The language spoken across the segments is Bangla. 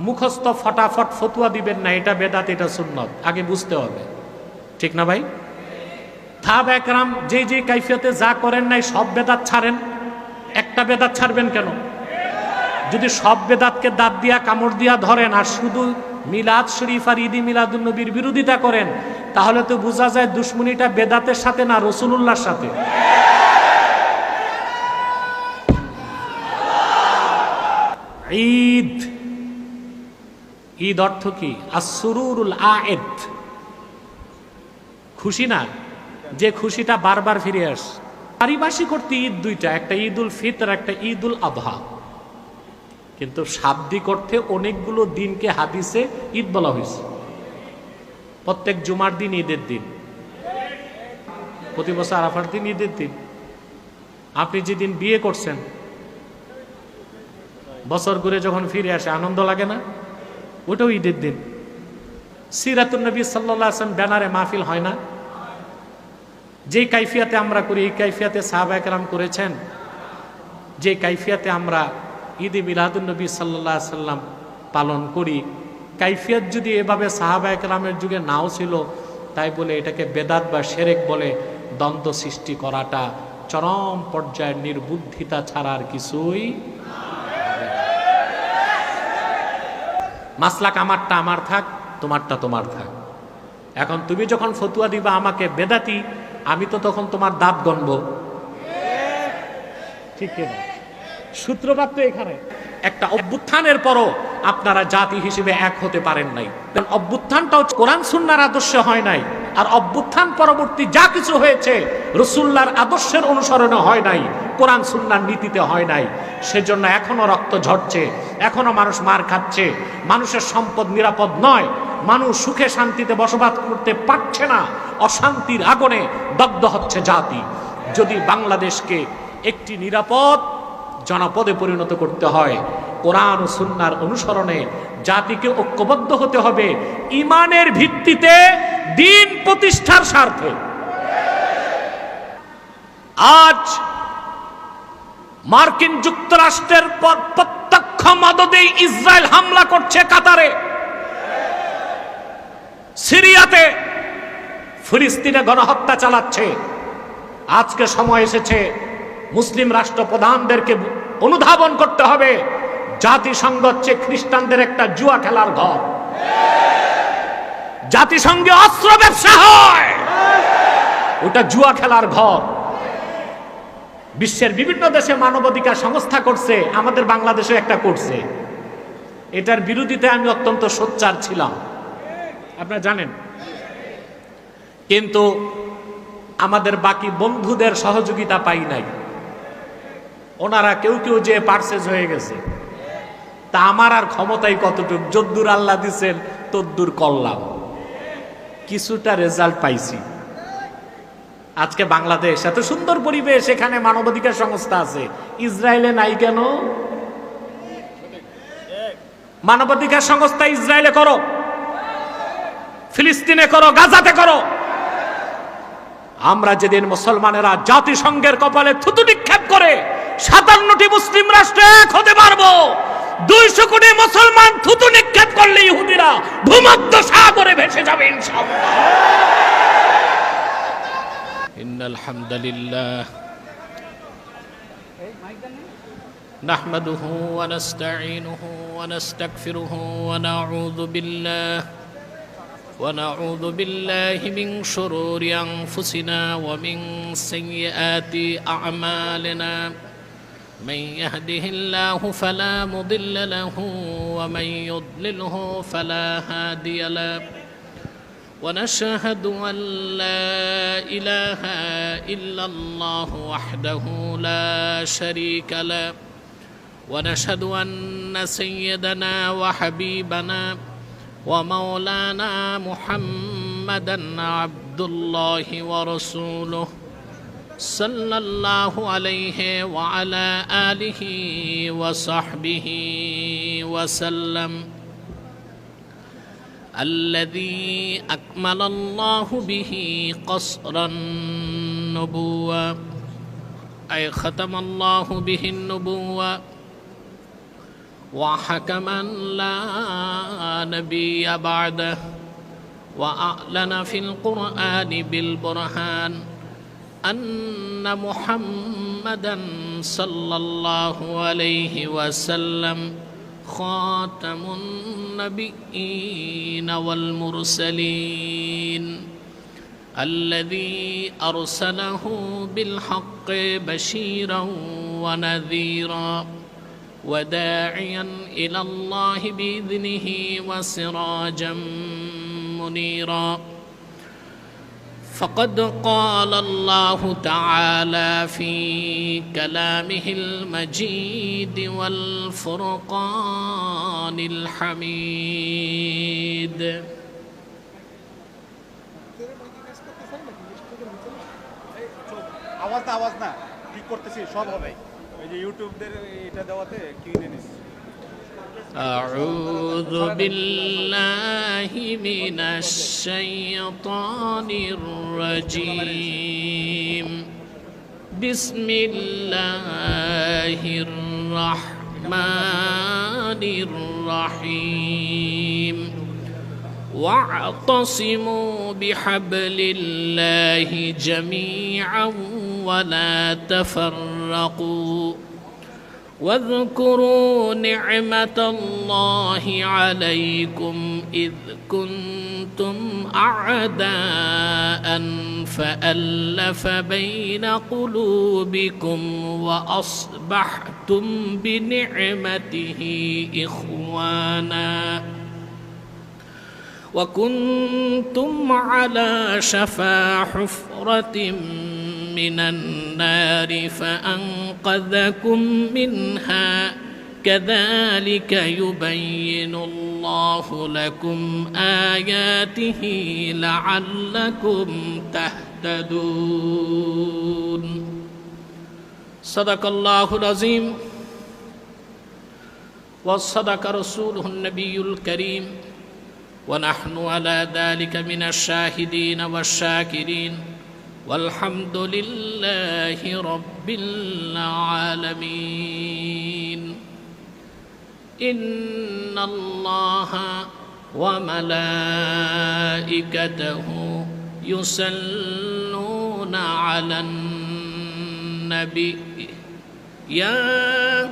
মুখস্থ ফটাফট ফতুয়া দিবেন না এটা বেদাত এটা সুন্নত, আগে বুঝতে হবে, ঠিক না ভাই? সাহাবা একরাম যে যে কাইফিয়তে যা করেন নাই সব বেদাত ছাড়েন, একটা বেদাত ছাড়বেন কেন? যদি সব বেদাতকে দাঁত দিয়া কামড় দিয়া ধরেন আর শুধু মিলাদ শরীফ আর ঈদ মিলাদুন নবীর বিরোধিতা করেন, তাহলে তো বোঝা যায় দুশ্মনীটা বেদাতের সাথে না রাসূলুল্লাহর সাথে। ঈদ, ঈদ অর্থ কি? আসরুরুল আয়েদ, খুশি না, যে খুশিটা বারবার ফিরে আসে। পারিভাষিক অর্থে ঈদ দুইটা, একটা ঈদুল ফিতর, একটা ঈদুল আযহা। কিন্তু শাব্দিক অর্থে অনেকগুলো দিনকে হাদিসে ঈদ বলা হয়েছে। প্রত্যেক জুমার দিন ঈদের দিন, প্রতি বছর আরাফার দিন ঈদের দিন। আপনি যেদিন বিয়ে করছেন, বছর ঘুরে যখন ফিরে আসে আনন্দ লাগে না? ওটাও ঈদের দিন। সিরাতুন নবী সাল্লাল্লাহু আলাইহি ওয়াসাল্লাম ব্যানারে মাহফিল হয় না? যে কাইফিয়াতে আমরা করি এই কাইফিয়াতে সাহাবা একরাম করেছেন। যে কাইফিয়াতে আমরা ঈদ মিলাদুন নবী সাল্লাল্লাহু আলাইহি ওয়াসাল্লাম পালন করি, কাইফিয়াত যদি এভাবে সাহাবা একরামের যুগে নাও ছিল, তাই বলে এটাকে বেদাত বা শিরক বলে দ্বন্দ্ব সৃষ্টি করাটা চরম পর্যায়ের নির্বুদ্ধিতা ছাড়া আর কিছুই। মাসলাক আমারটা আমার থাক, তোমারটা তোমার থাক। এখন তুমি যখন ফতুয়া দিবা আমাকে বেদাতি, আমি তো তখন তোমার দাঁত গণব, ঠিক না? সূত্রপাত তো এখানে। একটা অভ্যুত্থানের পরও আপনারা জাতি হিসেবে এক হতে পারেন নাই। অভ্যুত্থানটাও কোরআন সুন্নাহর আদর্শে হয় নাই, আর অভ্যুত্থান পরবর্তী যা কিছু হয়েছে রাসূলুল্লাহর আদর্শের অনুসরণে হয় নাই, কোরআন সুন্নাহর নীতিতে হয় নাই। সেজন্য এখনো রক্ত ঝরছে, এখনো মানুষ মার খাচ্ছে, মানুষের সম্পদ নিরাপদ নয়, মানুষ সুখে শান্তিতে বসবাস করতে পারছে না, অশান্তির আগুনে দগ্ধ হচ্ছে জাতি। যদি বাংলাদেশকে একটি নিরাপদ জনপদে পরিণত করতে হয়, কোরআন ও সুন্নাহর অনুসরণে জাতিকে ঐক্যবদ্ধ হতে হবে, ঈমানের ভিত্তিতে দ্বীন প্রতিষ্ঠার স্বার্থে। আজ মার্কিন যুক্তরাষ্ট্রের প্রত্যক্ষ মদদে ইসরায়েল হামলা করছে কাতারে, সিরিয়াতে, ফিলিস্তিনে গণহত্যা চালাচ্ছে। আজকে সময় এসেছে মুসলিম রাষ্ট্র প্রধানদেরকে অনুধাবন করতে হবে, জাতিসংঘ হচ্ছে খ্রিস্টানদের একটা জুয়া খেলার ঘর। জাতিসংঘে অস্ত্র ব্যবসা হয়, ওটা জুয়া খেলার ঘর। বিশ্বের বিভিন্ন দেশে মানবাধিকার সংস্থা করছে, আমাদের বাংলাদেশে একটা করছে। এটার বিরোধিতায় আমি অত্যন্ত সোচ্চার ছিলাম, আপনারা জানেন। কিন্তু আমাদের বাকি বন্ধুদের সহযোগিতা পাই নাই। ওনারা কেউ কেউ যে পারচেজ হয়ে গেছে, তা আমার আর ক্ষমতাই কতটুকু? যদ্দূর আল্লাহ দিছেন তদ্দূর করলাম, কিছুটা রেজাল্ট পাইছি। আজকে বাংলাদেশ এত সুন্দর পরিবেশ, এখানে মানবাধিকার সংস্থা আছে, ইসরায়েলে নাই কেন? মানবাধিকার সংস্থা ইসরায়েলে করো, ফিলিস্তিনে করো, গাজাতে করো। আমরা যেদিন মুসলমানেরা জাতিসংঘের কপালে থুতু নিক্ষেপ করে 57টি মুসলিম রাষ্ট্রে এক হতে পারবো, 200 কোটি মুসলমান থুতু নিক্ষেপ করলে ইহুদিরা ভূমধ্য সাগরে ভেসে যাবে ইনশাআল্লাহ। ইন্নাল হামদুলিল্লাহ নাহমাদুহু ওয়া নাস্তাঈনুহু ওয়া নাস্তাগফিরুহু ওয়া নাউযু বিল্লাহি মিন শুরুরি আনফুসিনা ওয়া মিন সাইয়্যাতি আ'মালিনা। من يهده الله فلا مضل له ومن يضلله فلا هادي له ونشهد أن لا إله إلا الله وحده لا شريك له ونشهد أن سيدنا وحبيبنا ومولانا محمدا عبد الله ورسوله صلى الله عليه وعلى آله وصحبه وسلم الذي أكمل الله به قصر النبوة أي ختم الله به النبوة وحكما لا نبي بعده وأعلن في القرآن بالبرهان أن محمدا صلى الله عليه وسلم خاتم النبيين والمرسلين الذي أرسله بالحق بشيرا ونذيرا وداعيا إلى الله بإذنه وسراجا منيرا فقد قال الله تعالى في كلامه المجيد والفرقان الحميد আওয়াজ না ঠিক করতেছি সব হবে এই যে ইউটিউবদের এটা দেওয়াতে কিনে নিস أعوذ بالله من الشيطان الرجيم بسم الله الرحمن الرحيم واعتصموا بحبل الله جميعا ولا تفرقوا واذكروا نعمة الله عليكم إذ كنتم أعداء فألف بين قلوبكم وأصبحتم بنعمته إخوانا وكنتم على شفا حفرة من النار فأنقذكم منها كذلك يبين الله لكم آياته لعلكم تهتدون صدق الله العظيم وصدق رسوله النبي الكريم ونحن على ذلك من الشاهدين والشاكرين والحمد لله رب العالمين إن الله وملائكته يصلون على النبي يا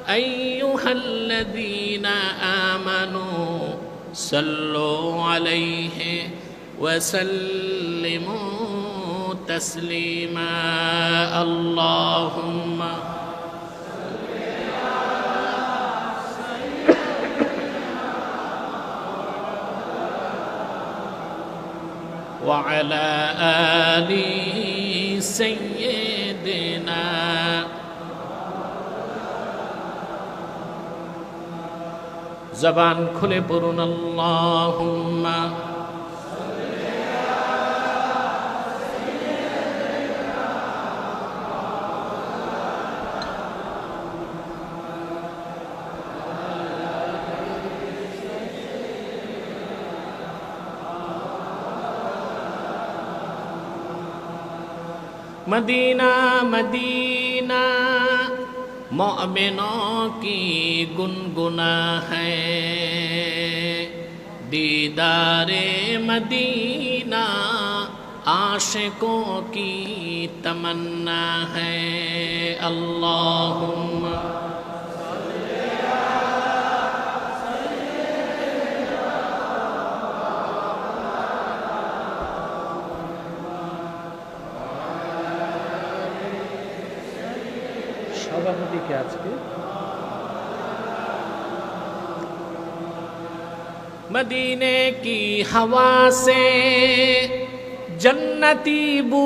أيها الذين آمنوا صلوا عليه وسلموا تسليما اللهم وعلى آل سيدنا زبان খুলে পড়ুন আল্লাহুম্মা मदीना मदीना मोमिनों की गुनगुना है दीदारे मदीना आशिकों की तमन्ना है अल्लाहुम्मा सभापति के आज के मदीने की हवा से जन्नती बू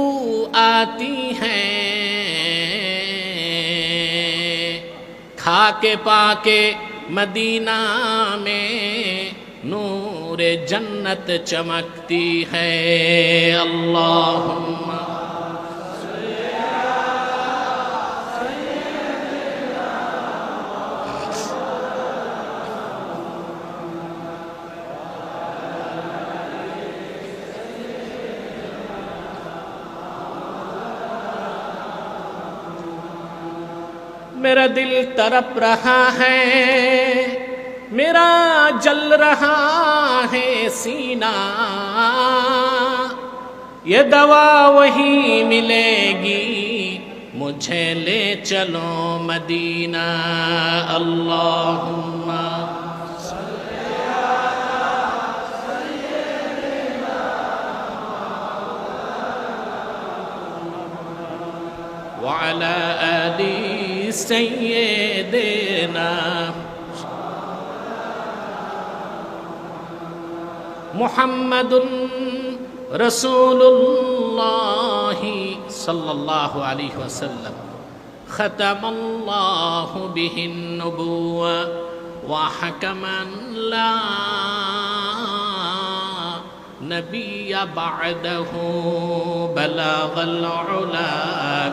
आती है खाके पाके मदीना में नूर जन्नत चमकती है अल्लाहुम्मा मेरा दिल तड़प रहा है, मेरा जल रहा है सीना, ये दवा वही मिलेगी, मुझे ले चलो मदीना। अल्लाहुम्मा व अला आलि सय्यिदिना मुहम्मदुन रसूलुल्लाहि सल्लल्लाहु अलैहि वसल्लम खतमल्लाहु बिहिन नबुव्वा व हकमन ला नबिय्य बअदहु बलगल उला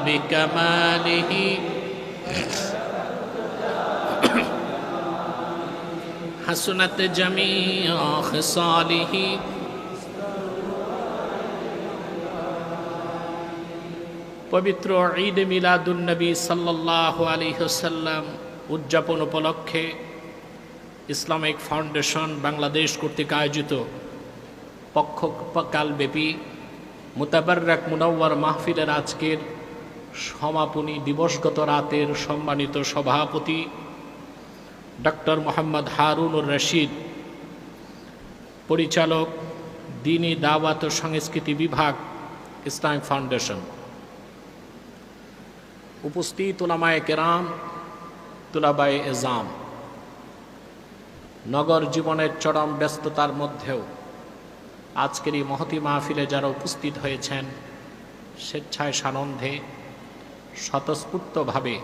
बिकमालिहि हसनत जमीअ खिसालिहि। पवित्र ईद मिलादुन नबी सल्लल्लाहु अलैहि वसल्लम उद्यापन उपलक्षे इस्लामिक फाउंडेशन बांग्लादेश কর্তৃক আয়োজিত পক্ষকালব্যাপী মুতাবাররাক মুনাওয়ার মাহফিলের আজকের সমাপনী দিবসগত রাতের সম্মানিত সভাপতি ডক্টর মোহাম্মদ হারুনুর রশিদ, পরিচালক দ্বীনি দাওয়াত ও সংস্কৃতি বিভাগ ইসলামিক ফাউন্ডেশন, উপস্থিত উলামায়ে কেরাম, তুলাবায়ে এজাম, নগর জীবনের চরম ব্যস্ততার মধ্যেও আজকের এই মহতি মাহফিলে যারা উপস্থিত হয়েছেন, স্বেচ্ছায় সানন্দে স্বতঃস্ফূর্তভাবে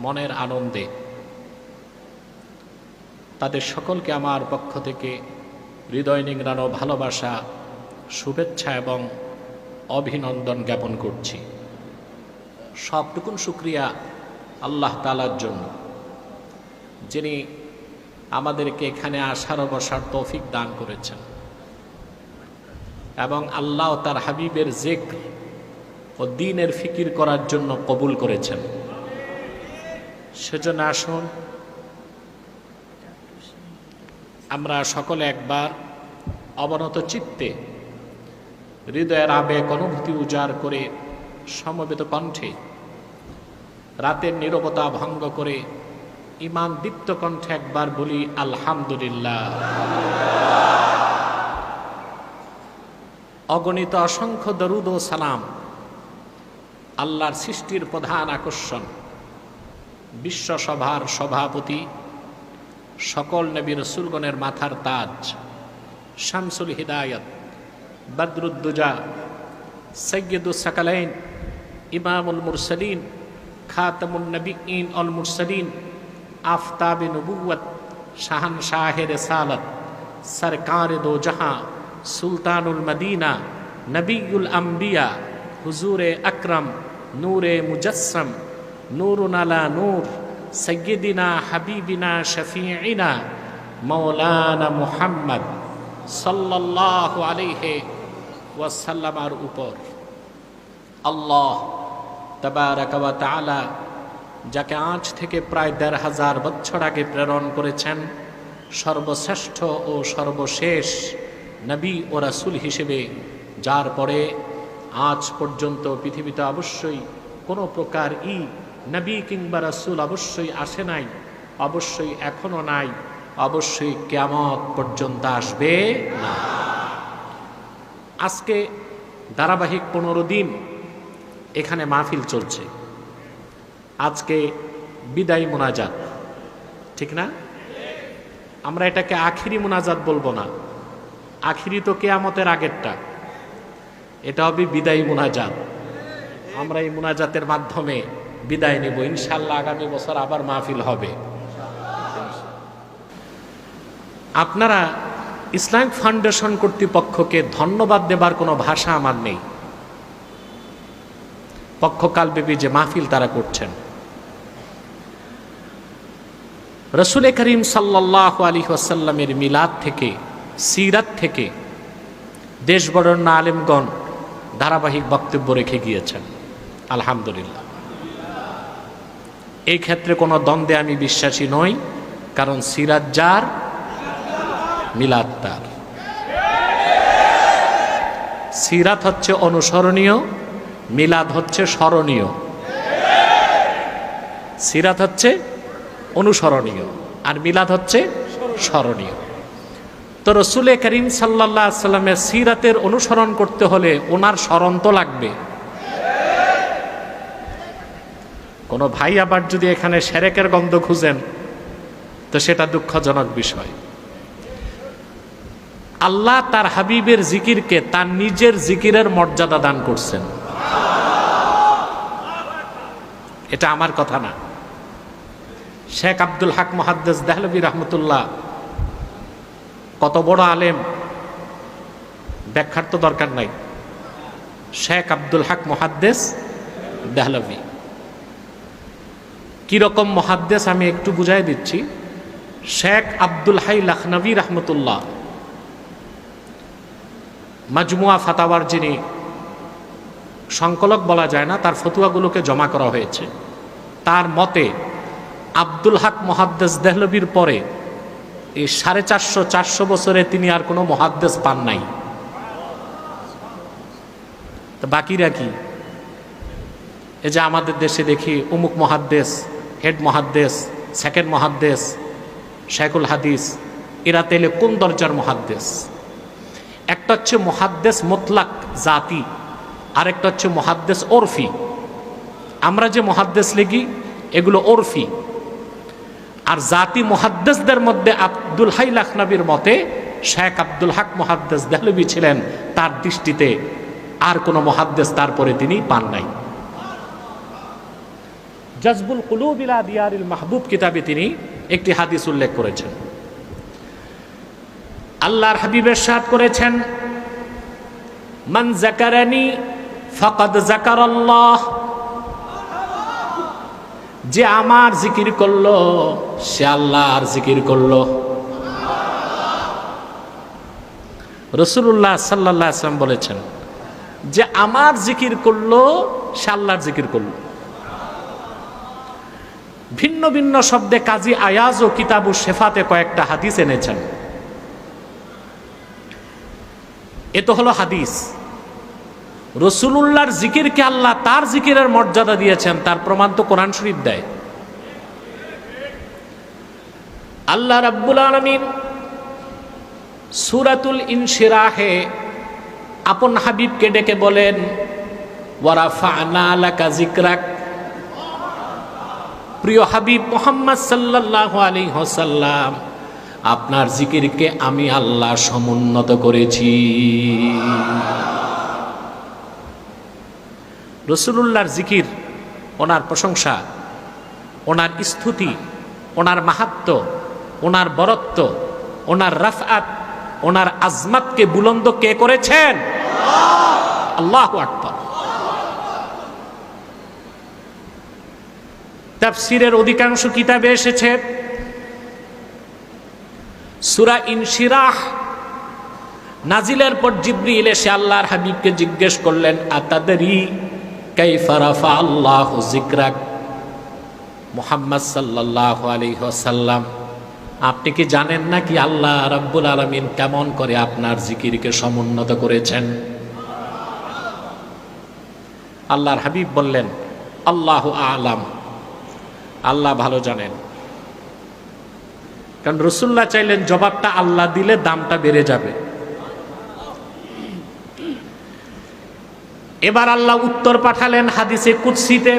মনের আনন্দে, তাদের সকলকে আমার পক্ষ থেকে হৃদয় নিংড়ানো ভালোবাসা, শুভেচ্ছা এবং অভিনন্দন জ্ঞাপন করছি। সবটুকুন শুকরিয়া আল্লাহ তাআলার জন্য, যিনি আমাদেরকে এখানে আসার ও বসার তৌফিক দান করেছেন এবং আল্লাহ তার হাবিবের জিক্র ও দ্বীনের ফিকির করার জন্য কবুল করেছেন। সেজন্য আসুন আমরা সকলে একবার অবনত চিত্তে হৃদয়ের আবেগ অনুভূতি উজাড় করে সমবেত কণ্ঠে রাতের নীরবতা ভঙ্গ করে ঈমান দীপ্ত কণ্ঠে একবার বলি আলহামদুলিল্লাহ। অগণিত অসংখ্য দরুদ ও সালাম আল্লাহর সৃষ্টির প্রধান আকর্ষণ, বিশ্বসভার সভাপতি, সকল নবী রাসূলগণের মাথার তাজ, শামসুল হিদায়াত, বদরুদ্দুজা, সৈয়দুস সাকালাইন, ইমামুল মুরসালিন, খাতামুন নবিয়্যিন ওয়াল মুরসালিন, আফতাবে নবুওয়াত, শাহানশাহে রিসালাত, সরকারে দো জাহাঁ, সুলতানুল মদিনা, নবিয়ুল আম্বিয়া, হুজুরে আকরম, নূরে মুজস্সম, নূরুন আলা নূর, সৈয়দিনা হাবিবিনা শফিঈনা মৌলানা মুহাম্মদ সাল্লাল্লাহু আলাইহি ওয়াসাল্লামের উপর আল্লাহ তাবারাক ওয়া তাআলা যাকে আজ থেকে প্রায় ১৫০০ বছর আগে প্রেরণ করেছেন সর্বশ্রেষ্ঠ ও সর্বশেষ নবী ও রাসূল হিসেবে, যার পরে আজ পর্যন্ত পৃথিবীতে অবশ্যই কোনো প্রকার নবী কিংবা রাসূল অবশ্যই আসে নাই, অবশ্যই এখনো নাই, অবশ্যই কিয়ামত পর্যন্ত আসবে না। আজকে ধারাবাহিক 15 দিন এখানে মাহফিল চলছে। আজকে বিদায়ী মুনাজাত, ঠিক না? আমরা এটাকে আখিরি মুনাজাত বলবো না, আখিরি তো কিয়ামতের আগেরটা, এটা হবে বিদায়ী মুনাজাত। আমরা এই মুনাজাতের মাধ্যমে বিদায় নেব, ইনশাআল্লাহ আগামী বছর আবার মাহফিল হবে। আপনারা ইসলামিক ফাউন্ডেশন কর্তৃপক্ষকে ধন্যবাদ দেবার কোনো ভাষা আমার নেই। পক্ষকালব্যাপী যে মাহফিল তারা করছেন, রাসূল করিম সাল্লাল্লাহু আলাইহি ওয়াসাল্লামের মিলাদ থেকে, সিরাত থেকে দেশ বরেণ্য আলেমগণ ধারাবাহিক বক্তব্য রেখে গিয়েছেন, আলহামদুলিল্লাহ। এই ক্ষেত্রে কোনো দ্বন্দ্বে আমি বিশ্বাসী নই, কারণ সিরাত যার মিলাদ তার। সিরাত হচ্ছে অনুসরণীয়, মিলাদ হচ্ছে স্মরণীয়। সিরাত হচ্ছে অনুসরণীয় আর মিলাদ হচ্ছে স্মরণীয়। তো রসুল করিম সাল্লাল্লাহু আলাইহি সাল্লামের সিরাতের অনুসরণ করতে হলে ওনার স্মরণ তো লাগবে। কোনো ভাই আবার যদি এখানে শিরকের গন্ধ খুঁজেন তো সেটা দুঃখজনক বিষয়। আল্লাহ তার হাবিবের জিকিরকে তার নিজের জিকিরের মর্যাদা দান করছেন। এটা আমার কথা না, শেখ আব্দুল হক মুহাদ্দিস দেহলভী রহমতুল্লাহ, কত বড় আলেম, ব্যাখ্যার তো দরকার নাই। শেখ আব্দুল হক মুহাদ্দিস দেহলভী কিরকম মুহাদ্দিস আমি একটু বুঝাই দিচ্ছি। শেখ আব্দুল হাই লখনভী রহমতুল্লাহ মাজমুয়া ফাতাওয়ার যিনি সংকলক বলা যায় না, তার ফতুয়াগুলোকে জমা করা হয়েছে। তার মতে আব্দুল হক মুহাদ্দিস দেহলভীর পরে এই 450 বছরে তিনি আর কোনো মুহাদ্দিস পান নাই। তো বাকিরা কি? এই যে আমাদের দেশে দেখি উমুক মুহাদ্দিস, হেড মুহাদ্দিস, সেকেন্ড মুহাদ্দিস, শেখুল হাদিস, এরা তেলে কোন দরজার মুহাদ্দিস? একটা হচ্ছে মুহাদ্দিস মুতলাক জাতি, আরেকটা হচ্ছে মুহাদ্দিস ওরফি। আমরা যে মুহাদ্দিস লিখি এগুলো ওরফি। আর জাতি মুহাদ্দিসদের মধ্যে আব্দুল হাই লখনভীর মতে শেখ আব্দুল হক মুহাদ্দিস দেহলভী ছিলেন তার দৃষ্টিতে আর কোনো মুহাদ্দিস তারপরে তিনি পান নাই। জাজবুল কুলুব ইলা দিয়ারিল মাহবুব কিতাবে তিনি একটি হাদিস উল্লেখ করেছেন। আল্লাহর হাবিব ইরশাদ করেছেন, মান যাকারানি ফাকাদ যাকারাল্লাহ, যে আমার জিকির করলো সে আল্লাহর জিকির করলো। রাসূলুল্লাহ সাল্লাল্লাহু আলাইহি ওয়াসাল্লাম বলেছেন যে আমার জিকির করলো সে আল্লাহর জিকির করলো। ভিন্ন ভিন্ন শব্দে কাজী আয়াজ ও কিতাবু শেফাতে কয়েকটা হাদিস এনেছেন। এ তো হলো হাদিস। রাসূলুল্লাহর জিকিরকে আল্লাহ তার জিকিরের মর্যাদা দিয়েছেন, তার প্রমাণ তো কোরআন শরীফ দেয়। আল্লাহ রাব্বুল আলামিন সূরাতুল ইনশিরাহে আপন হাবিবকে ডেকে বলেন, ওয়া রাফা'না লাকা যিকরাক। প্রিয় হাবিব মুহাম্মদ সাল্লাল্লাহু আলাইহি ওয়াসাল্লাম, আপনার জিকিরকে আমি আল্লাহ সমুন্নত করেছি। রাসূলুল্লাহর জিকির, ওনার প্রশংসা, ওনার স্তুতি, ওনার মাহাত্ম্য, ওনার বরত্ব, ওনার রাফআত, ওনার আজমাতকে বুলন্দ কে করেছেন? আল্লাহু আকবার। তাফসীরের অধিকাংশ কিতাবে এসেছে সূরা ইনশিরাহ নাজিলের পর জিবরিল এসে আল্লাহর হাবিবকে জিজ্ঞেস করলেন, আতাদরি কাইফা রাফা আল্লাহু যিকরাক। মুহাম্মদ সাল্লাল্লাহু আলাইহি ওয়াসাল্লাম, আপনি কি জানেন না কি আল্লাহ রাব্বুল আলামিন কেমন করে আপনার জিকিরকে সমুন্নত করেছেন? আল্লাহর হাবিব বললেন, আল্লাহু আ'লাম, আল্লাহ ভালো জানেন। কারণ রাসূলুল্লাহ চাইলেন জবাবটা আল্লাহ দিলে দামটা বেড়ে যাবে। এবার আল্লাহ উত্তর পাঠালেন হাদিসে কুদসিতে।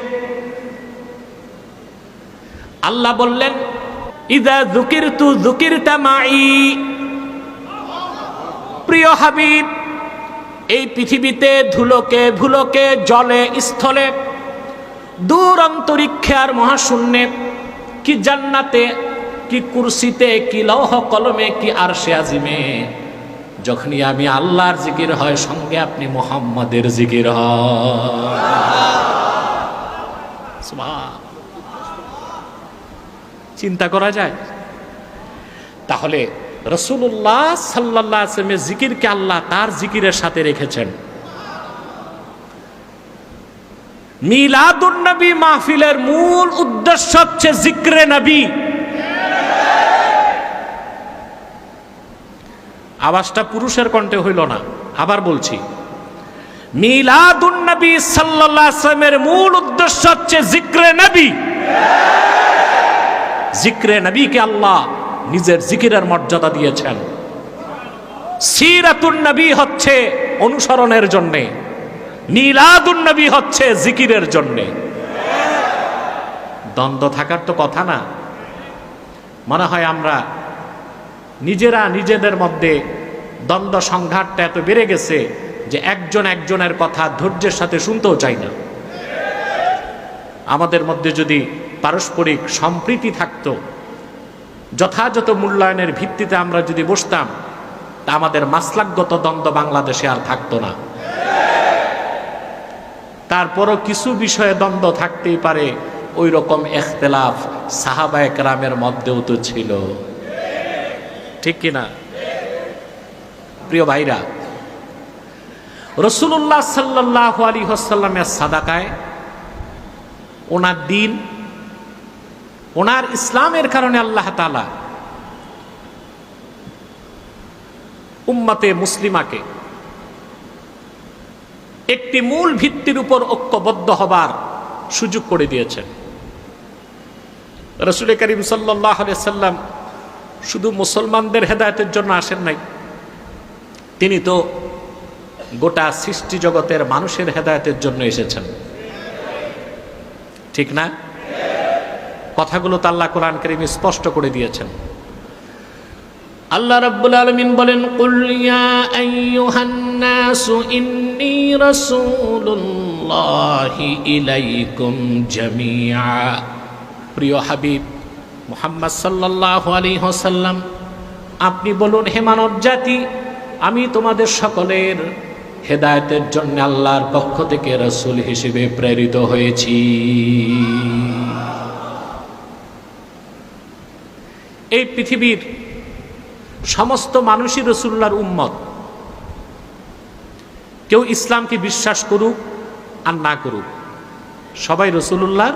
আল্লাহ বললেন, ইযা যুকিরতু যুকিরতা মাই। প্রিয় হাবিব, এই পৃথিবীতে ধুলোকে ভুলোকে, জলে স্থলে, দূর অন্তরিক্ষে আর মহাশূন্যে, কি জান্নাতে, কি কুরসিতে, কি লৌহ কলমে, কি আরশে আজিমে, যখনই আমি আল্লাহর জিকির হয় সঙ্গে আপনি মুহাম্মাদের জিকির হয়। সুবহান। চিন্তা করা যায়? তাহলে রাসূলুল্লাহ সাল্লাল্লাহু আলাইহি ওয়াসাল্লামের জিকিরকে আল্লাহ তার জিকিরের সাথে রেখেছেন। মিলাদুন নবী মাহফিলের মূল উদ্দেশ্য হচ্ছে জিক্রে নবী। আওয়াজটা পুরুষের কণ্ঠে হইল না, আবার বলছি, মিলাদুন নবী সাল্লাল্লাহু আলাইহি ওয়াসাল্লামের মূল উদ্দেশ্য হচ্ছে জিক্রে নবী। জিক্রে নবীকে আল্লাহ নিজের জিকিরের মর্যাদা দিয়েছেন। সিরাতুন নবী হচ্ছে অনুসরণের জন্য, মিলাদুন নবী হচ্ছে জিকিরের জন্য। দ্বন্দ্ব থাকার তো কথা না। মনে হয় আমরা নিজেরা নিজেদের মধ্যে দ্বন্দ্ব সংঘাতটা এত বেড়ে গেছে যে একজন একজনের কথা ধৈর্যের সাথে শুনতেও চাই না। আমাদের মধ্যে যদি পারস্পরিক সম্প্রীতি থাকতো, যথাযথ মূল্যায়নের ভিত্তিতে আমরা যদি বসতাম, তা আমাদের মাসলাকগত দ্বন্দ্ব বাংলাদেশে আর থাকতো না। তারপরও কিছু বিষয়ে দ্বন্দ্ব থাকতেই পারে, ওই রকম ইখতিলাফ সাহাবায়ে কেরামের মধ্যেও তো ছিল, ঠিক কিনা? প্রিয় ভাইরা, রাসূলুল্লাহ সাল্লাল্লাহু আলাইহি ওয়াসাল্লামের সাদাকায়, ওনার দিন, ওনার ইসলামের কারণে আল্লাহ তাআলা উম্মতে মুসলিমাকে একটি মূল ভিত্তির উপর ঐক্যবদ্ধ হবার সুযোগ করে দিয়েছেন। রাসূল করিম সাল্লাল্লাহু আলাইহি ওয়াসাল্লাম শুধু মুসলমানদের হেদায়েতের জন্য আসেন নাই, তিনি তো গোটা সৃষ্টি জগতের মানুষের হেদায়েতের জন্য এসেছেন, ঠিক না? কথাগুলো তো আল্লাহ কোরআন কারীমে স্পষ্ট করে দিয়েছেন। আল্লাহ রাব্বুল আলামিন বলেন, কুল ইয়া আইয়ুহান নাসু ইন্নী রাসূলুল্লাহি ইলাইকুম জামিআ। প্রিয় হাবিব মুহাম্মদ সাল্লাল্লাহু আলাইহি ওয়াসাল্লাম, আপনি বলুন, হে মানব জাতি, আমি তোমাদের সকলের হেদায়েতের জন্য আল্লাহর পক্ষ থেকে রাসূল হিসেবে প্রেরিত হয়েছি। এই পৃথিবীর সমস্ত মানুষই রাসূলুল্লাহর উম্মত। কেউ ইসলামকে বিশ্বাস করুক আর না করুক, সবাই রাসূলুল্লাহর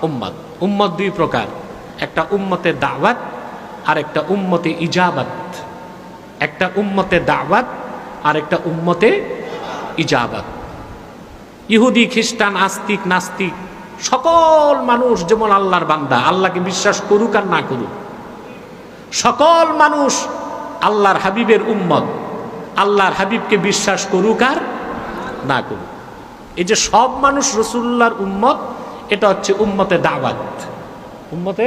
উম্মত। উম্মত দুই প্রকার, একটা উম্মতে দাওয়াত আর একটা উম্মতে ইজাবাত। একটা উম্মতে দাওয়াত আর একটা উম্মতে ইজাবাত। ইহুদি, খ্রিস্টান, আস্তিক, নাস্তিক সকল মানুষ যেমন আল্লাহর বান্দা, আল্লাহকে বিশ্বাস করুক আর না করুক, সকল মানুষ আল্লাহর হাবিবের উম্মত, আল্লাহর হাবিবকে বিশ্বাস করুক আর না করুক। এই যে সব মানুষ রাসূলুল্লাহর উম্মত, এটা হচ্ছে উম্মতে দাওয়াত, উম্মতে।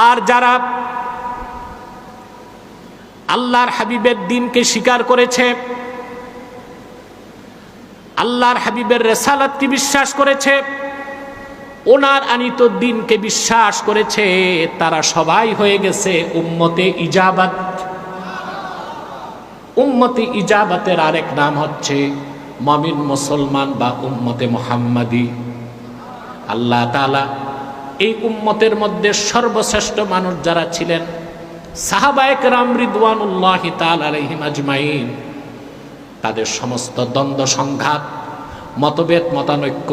আর যারা আল্লাহর হাবিবের দ্বীনকে স্বীকার করেছে, আল্লাহর হাবিবের রিসালাতকে বিশ্বাস করেছে, ওনার আনিত দ্বীনকে বিশ্বাস করেছে, তারা সবাই হয়ে গেছে উম্মতে ইজাবাত। উম্মতে ইজাবাতের আরেক নাম হচ্ছে মুমিন মুসলমান বা উম্মতে মুহাম্মাদি। আল্লাহ তাআলা এই উম্মতের মধ্যে সর্বশ্রেষ্ঠ মানুষ যারা ছিলেন, সাহাবায়ে কেরাম রিদওয়ানুল্লাহি তাআলা আলাইহিম আজমাইন, তাদের সমস্ত দ্বন্দ্ব সংঘাত, মতভেদ, মতানৈক্য,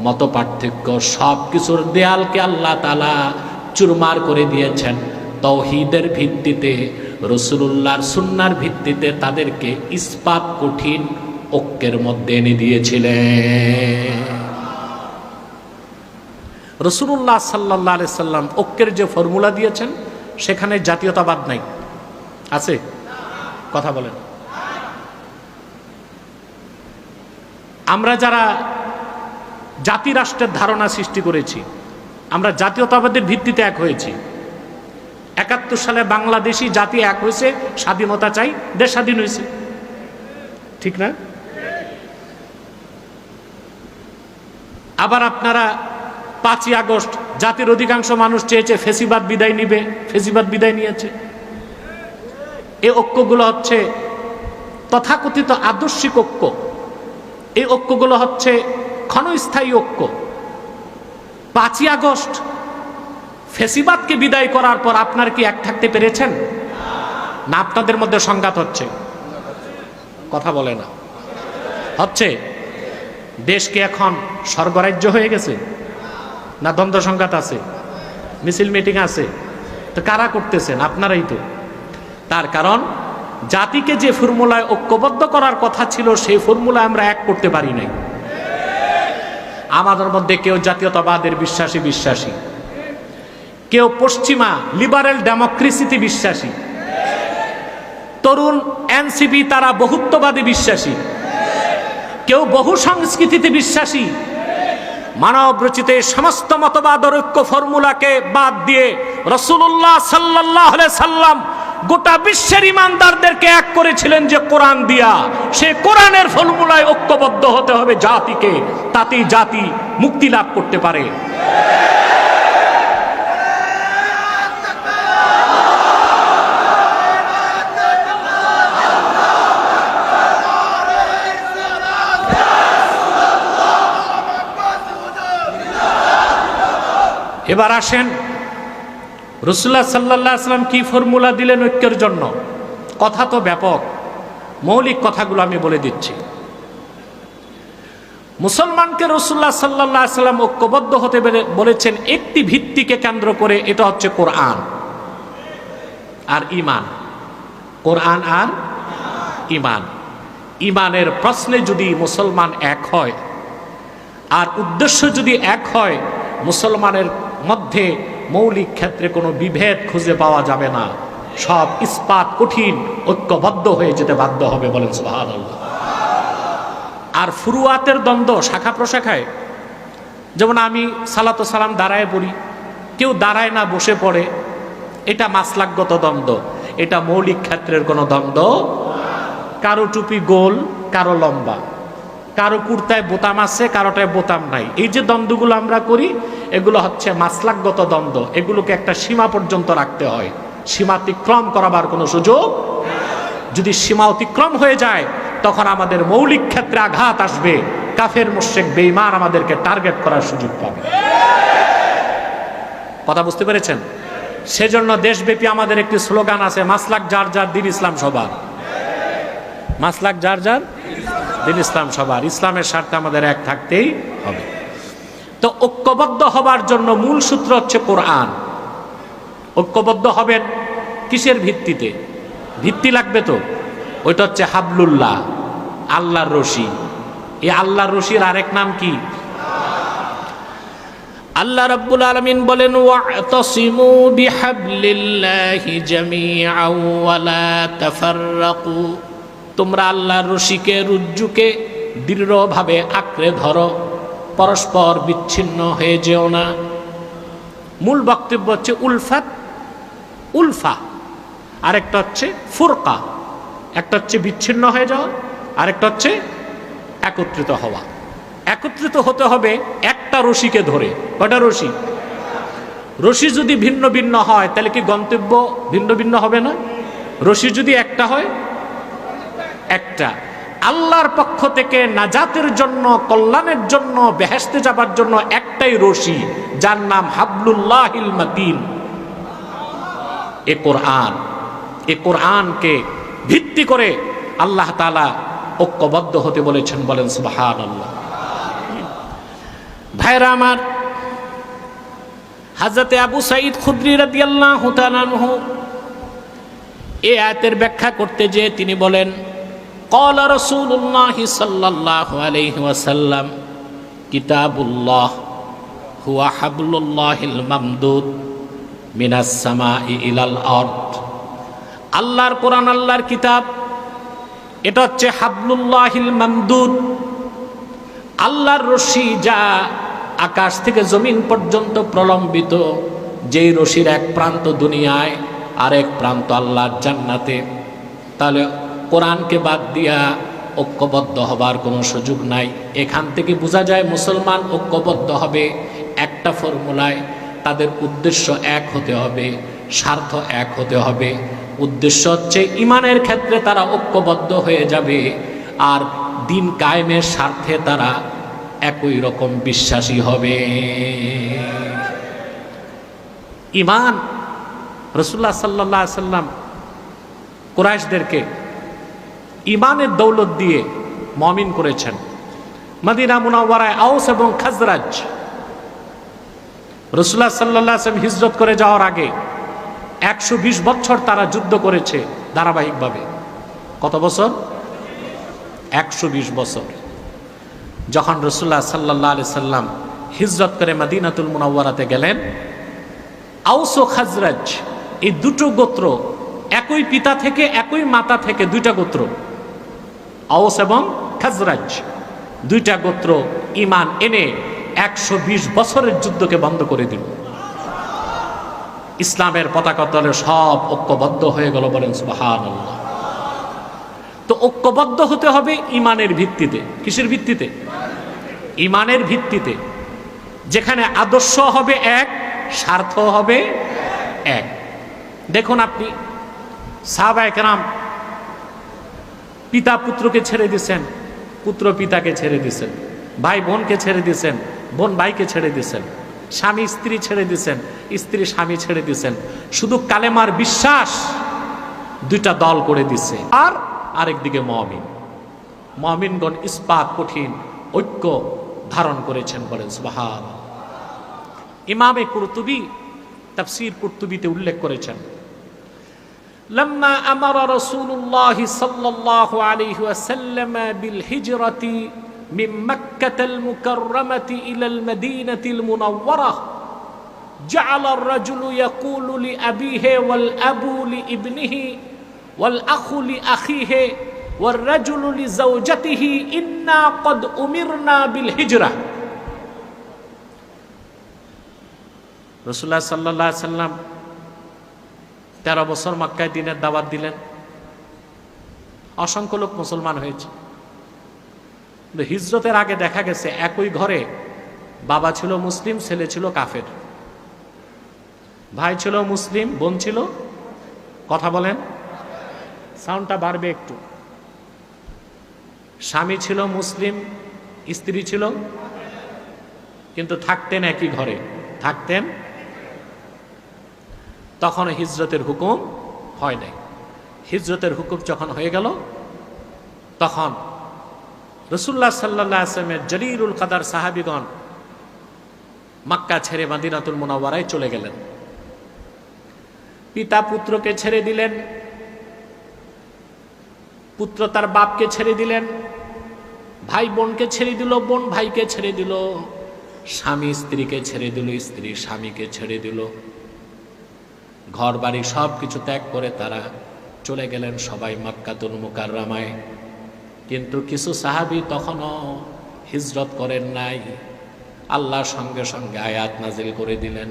মত পার্থক্য সব কিছুর দেয়ালকে আল্লাহ তাআলা চুরমার করে দিয়েছেন। তাওহীদের ভিত্তিতে, রাসূলুল্লাহর সুন্নাহর ভিত্তিতে তাদেরকে ইস্পাত কঠিন ঐক্যের মধ্যে এনে দিয়েছিলেন। রাসূলুল্লাহ সাল্লাল্লাহু আলাইহি সাল্লাম ঐক্যের যে ফর্মুলা দিয়েছেন, সেখানে জাতীয়তাবাদ নাই, আছে? কথা বলেন। আমরা যারা জাতি রাষ্ট্রের ধারণা সৃষ্টি করেছি, আমরা জাতীয়তাবাদের ভিত্তিতে এক হয়েছি। ৭১ সালে বাংলাদেশি জাতি এক হয়েছে, স্বাধীনতা চাই, দেশ স্বাধীন হয়েছে, ঠিক না? আবার আপনারা ৫ই আগস্ট জাতির অধিকাংশ মানুষ চেয়েছে ফেসিবাদ বিদায় নিবে, ফেসিবাদ বিদায় নিয়েছে। এই ঐক্যগুলো হচ্ছে তথাকথিত আদর্শিক ঐক্য। এই ঐক্যগুলো হচ্ছে ক্ষণস্থায়ী ঐক্য। ৫ই আগস্ট ফেসিবাদকে বিদায় করার পর আপনার কি এক থাকতে পেরেছেন? না, আপনাদের মধ্যে সংঘাত হচ্ছে। কথা বলে না, হচ্ছে। দেশ কি এখন স্বর্গরাজ্য হয়ে গেছে, না দ্বন্দ্ব সংঘাত আছে, মিছিল মিটিং আছে? তো কারা করতেছেন? আপনারাই তো। তার কারণ জাতিকে যে ফর্মুলায় ঐক্যবদ্ধ করার কথা ছিল সেই ফর্মুলা আমরা এক করতে পারি নাই। আমাদের মধ্যে কেউ জাতীয়তাবাদের বিশ্বাসী, কেউ পশ্চিমা লিবারেল ডেমোক্রেসিতে বিশ্বাসী, তরুণ এনসিপি তারা বহুত্ববাদী বিশ্বাসী, কেউ বহু সংস্কৃতিতে বিশ্বাসী। মানব রচিত সমস্ত মতবাদ ঐক্য ফর্মুলাকে বাদ দিয়ে রাসূলুল্লাহ সাল্লাল্লাহু আলাইহি সাল্লাম গোটা বিশ্বের ইমানদারদেরকে এক করেছিলেন যে কোরআন দিয়া। সে কোরআনের ফর্মুলায় ঐক্যবদ্ধ হতে হবে জাতিকে, তাতেই জাতি মুক্তি লাভ করতে পারে। এবার আসেন রাসূলুল্লাহ সাল্লাল্লাহু আলাইহি ওয়াসাল্লাম কি ফর্মুলা দিলেন ঐক্যের জন্য। কথা তো ব্যাপক, মৌলিক কথাগুলো আমি বলে দিচ্ছি। মুসলমানকে রাসূলুল্লাহ সাল্লাল্লাহু আলাইহি ওয়াসাল্লাম ঐক্যবদ্ধ হতে বলেছেন একটি ভিত্তিকে কেন্দ্র করে, এটা হচ্ছে কোরআন আর ঈমান। কোরআন আর ঈমান। ঈমানের প্রশ্নে যদি মুসলমান এক হয় আর উদ্দেশ্য যদি এক হয়, মুসলমানের মধ্যে মৌলিক ক্ষেত্রে কোনো বিভেদ খুঁজে পাওয়া যাবে না। সব ইস্পাত কঠিন ঐক্যবদ্ধ হয়ে যেতে বাধ্য হবে, বলেন সুবহানাল্লাহ। আর ফুরুয়াতের দ্বন্দ্ব, শাখা প্রশাখায়, যেমন আমি সালাতু সালাম দাঁড়ায় পড়ি, কেউ দাঁড়ায় না বসে পড়ে, এটা মাসলাকগত দ্বন্দ্ব, এটা মৌলিক ক্ষেত্রের কোনো দ্বন্দ্ব। কারো টুপি গোল, কারো লম্বা, কারো কুর্তায় বোতাম আছে, কারোটায় বোতাম নাই। এই যে দ্বন্দ্বগুলো আমরা করি, এগুলো হচ্ছে মাসলাকগত দ্বন্দ্ব। এগুলোকে একটা সীমা পর্যন্ত রাখতে হয়, সীমা অতিক্রম করাবার কোনো সুযোগ। যদি সীমা অতিক্রম হয়ে যায়, তখন আমাদের মৌলিক ক্ষেত্রে আঘাত আসবে, কাফের মুশরিক বেঈমান আমাদেরকে টার্গেট করার সুযোগ পাবে। কথা বুঝতে পেরেছেন? সেজন্য দেশব্যাপী আমাদের একটি স্লোগান আছে, মাসলাক যার যার, দিন ইসলাম সবার। মাসলাক যার যার, দিন ইসলাম সবার। ইসলামের স্বার্থে আমাদের এক থাকতেই হবে। তো ঐক্যবদ্ধ হবার জন্য মূল সূত্র হচ্ছে কোরআন। ঐক্যবদ্ধ হবেন কিসের ভিত্তিতে? ভিত্তি লাগবে তো, ওইটা হচ্ছে হাবলুল্লাহ, আল্লাহর রশি। এই আল্লাহর রশির আরেক নাম কি? আল্লাহ রাব্বুল আলামিন বলেন, ওয়া'তাসিমু বিহাবলিল্লাহি জামিআন ওয়া লা তাফাররাকু। তোমরা আল্লাহর রশিকে, রুজ্জুকে দৃঢ়ভাবে আঁকড়ে ধরো, পরস্পর বিচ্ছিন্ন হয়ে যেও না। মূল বক্তব্য হচ্ছে উলফাত, উলফা। আরেকটা হচ্ছে ফুরকা। একটা হচ্ছে বিচ্ছিন্ন হয়ে যাওয়া, আরেকটা হচ্ছে একত্রিত হওয়া। একত্রিত হতে হবে একটা রশিকে ধরে। কয়টা রশি? রশি যদি ভিন্ন ভিন্ন হয়, তাহলে কি গন্তব্য ভিন্ন ভিন্ন হবে না? রশি যদি একটা হয়, একটা আল্লাহর পক্ষ থেকে নাজাতের জন্য, কল্যাণের জন্য, বেহেশতে যাবার জন্য একটাই রশি, যার নাম হাবলুল্লাহিল মাতিন, এ কোরআন। এ কোরআনকে ভিত্তি করে আল্লাহ তাআলা ঐক্যবদ্ধ হতে বলেছেন, বলেন সুবহানাল্লাহ। ভাইরা আমার, হযরতে আবু সাঈদ খুদরি রাদিয়াল্লাহু তাআলা আনহু এই আয়াতের ব্যাখ্যা করতে যে তিনি বলেন, ক্বালা রাসূলুল্লাহ সাল্লাল্লাহু আলাইহি ওয়াসাল্লাম, কিতাবুল্লাহ হুয়া হাবলুল্লাহিল মামদুদ মিনাস সামাই ইলাল আরদ। আল্লাহর কোরআন, আল্লাহর কিতাব, এটা হচ্ছে হাবলুল্লাহিল মামদুদ, আল্লাহর রশি, যা আকাশ থেকে জমিন পর্যন্ত প্রলম্বিত। যেই রশির এক প্রান্ত দুনিয়ায়, আর এক প্রান্ত আল্লাহর জান্নাতে। তাহলে কোরআনকে বাদ দিয়া ঐক্যবদ্ধ হবার কোনো সুযোগ নাই। এখান থেকে বোঝা যায় মুসলমান ঐক্যবদ্ধ হবে একটা ফর্মুলায়। তাদের উদ্দেশ্য এক হতে হবে, স্বার্থ এক হতে হবে। উদ্দেশ্য হচ্ছে ঈমানের ক্ষেত্রে তারা ঐক্যবদ্ধ হয়ে যাবে, আর দিন কায়েমের স্বার্থে তারা একই রকম বিশ্বাসী হবে। ঈমান, রাসূলুল্লাহ সাল্লাল্লাহু আলাইহি ওয়াসাল্লাম কুরাইশদেরকে ঈমানের দৌলত দিয়ে মুমিন করেছেন। মদিনা মুনাওয়ারায় আউস এবং খাজরাজ রাসূলুল্লাহ সাল্লাল্লাহু আলাইহি ওয়াসাল্লাম হিজরত করে যাওয়ার আগে 120 বছর তারা যুদ্ধ করেছে ধারাবাহিকভাবে। কত বছর? 120 বছর। যখন রাসূলুল্লাহ সাল্লাল্লাহু আলাইহি সাল্লাম হিজরত করে মদিনাতুল মুনাওয়ারাতে গেলেন, আউস ও খাজরাজ এই দুটো গোত্র একই পিতা থেকে একই মাতা থেকে, দুইটা গোত্র আউস এবং খাজরাজ, দুইটা গোত্র ঈমান এনে 120 বছরের যুদ্ধকে বন্ধ করে দিল। ইসলামের পতাকা তলে সব ঐক্যবদ্ধ হয়ে গেল, বলেন সুবহানাল্লাহ। তো ঐক্যবদ্ধ হতে হবে ঈমানের ভিত্তিতে। কিসের ভিত্তিতে? ঈমানের ভিত্তিতে। যেখানে আদর্শ হবে এক, স্বার্থ হবে এক। দেখুন আপনি সাহাবায়ে কেরাম পিতা পুত্রকে ছেড়ে দিয়েছেন, পুত্র পিতাকে ছেড়ে দিয়েছেন, ভাই বোনকে ছেড়ে দিয়েছেন, বোন ভাইকে ছেড়ে দিয়েছেন, স্বামী স্ত্রী ছেড়ে দিয়েছেন, স্ত্রী স্বামী ছেড়ে দিয়েছেন। শুধু কালেমার বিশ্বাস দুইটা দল করে দিছে। আর আরেকদিকে মুমিন, মুমিনগণ ইস্পাত কঠিন ঐক্য ধারণ করেছেন, বলেন সুবহানাল্লাহ। ইমামে কুরতুবী তাফসীর কুরতুবীতে উল্লেখ করেছেন, লাম্মা আমারা রাসূলুল্লাহ সাল্লাল্লাহু আলাইহি ওয়াসাল্লাম বিল হিজরাতি মিন মক্কাতাল মুকাররামাতি ইলাল মদিনাতিল মুনাওয়ারাহ জাআলা আর-রাজুলু ইয়াকুলু লিআবিহি ওয়াল আবু লিইবনিহি ওয়াল আখু লিআখিহি ওয়ার রাজুলু লিজাওজাতিহি ইন্না ক্বাদ উমিরনা বিল হিজরা। রাসূলুল্লাহ সাল্লাল্লাহু আলাইহি ওয়াসাল্লাম 13 বছর মক্কায় দ্বীনের দাওয়াত দিলেন, অসংখ্য লোক মুসলমান হয়েছে। কিন্তু হিজরতের আগে দেখা গেছে একই ঘরে বাবা ছিল মুসলিম, ছেলে ছিল কাফের, ভাই ছিল মুসলিম, বোন ছিল, কথা বলেন, সাউন্ডটা বাড়বে একটু, স্বামী ছিল মুসলিম, স্ত্রী ছিল, কিন্তু থাকতেন একই ঘরে, থাকতেন। তখন হিজরতের হুকুম হয় নাই। হিজরতের হুকুম যখন হয়ে গেল, তখন রাসূলুল্লাহ সাল্লাল্লাহু আলাইহি ওয়াসাল্লামের জলিলুল কদর সাহাবীগণ মক্কা ছেড়ে মদিনাতুল মুনাওয়ারায় চলে গেলেন। পিতা পুত্রকে ছেড়ে দিলেন, পুত্র তার বাপকে ছেড়ে দিলেন, ভাই বোনকে ছেড়ে দিল, বোন ভাইকে ছেড়ে দিল, স্বামী স্ত্রীকে ছেড়ে দিল, স্ত্রী স্বামীকে ছেড়ে দিল, ঘর বাড়ি সব কিছু ত্যাগ করে তারা চলে গেলেন সবাই মক্কাতুল মুকাররমায়। কিন্তু কিছু সাহাবী তখনও হিজরত করেন নাই। আল্লাহ সঙ্গে সঙ্গে আয়াত নাজিল করে দিলেন,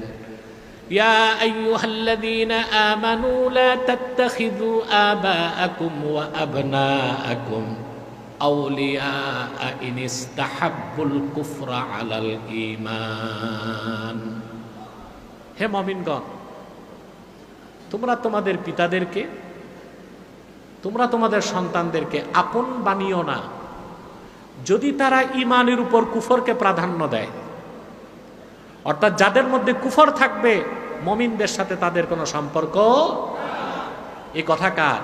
ইয়া আইয়ুহাল্লাযীনা আমানু লা তাত্তাখিযু আবাআকুম ওয়া আবনাআকুম আউলিয়া ইন ইসতাহাব্বুল কুফরা আলাল ঈমান। হে মুমিনগণ, তোমরা তোমাদের পিতাদেরকে, তোমরা তোমাদের সন্তানদেরকে আপন বানিও না যদি তারা ঈমানের উপর কুফরকে প্রাধান্য দেয়। অর্থাৎ যাদের মধ্যে কুফর থাকবে মুমিনদের সাথে তাদের কোনো সম্পর্ক। এই কথা কার?